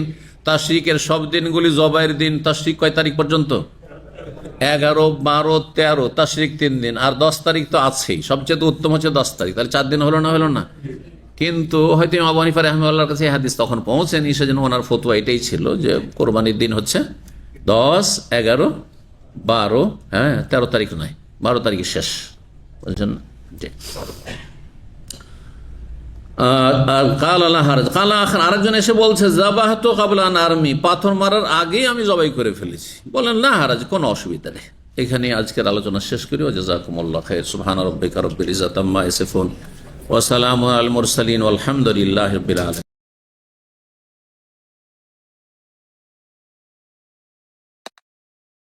তাশরিকের সব দিনগুলি জবাইয়ের দিন। তাশরিক কয় তারিখ পর্যন্ত? 11, 12, 13, তাশরিক 3 দিন, আর 10 তারিখ তো আছেই। সবচেয়ে উত্তম হচ্ছে 10 তারিখ, তাহলে 4 দিন হলো না? কিন্তু হয়তো ইমাম আবু হানিফা রাহিমাহুল্লাহর কাছে এই হাদিস তখন পৌঁছেনি, সেজন্য ওনার ফতোয়া এটাই ছিল যে কোরবানির দিন হচ্ছে 10, 11, 12, 13 তারিখ নয়, 12 তারিখের শেষ, বুঝছেন? আরেকজন এসে বলছে, জাবাহতু ক্বাবলা আন আরমি, পাথর মারার আগেই আমি জবাই করে ফেলেছি। বলেন লা হারাজ, কোনো অসুবিধা নেই। এখানে আজকের আলোচনা শেষ করি। জাযাকুমুল্লাহ খাইর। সুবহানা রাব্বিকা রাব্বিল ইজ্জাতি আম্মা ইয়াসিফুন ওয়া সালামুন আলাল মুরসালিন ওয়ালহামদুলিল্লাহি রাব্বিল আলামিন।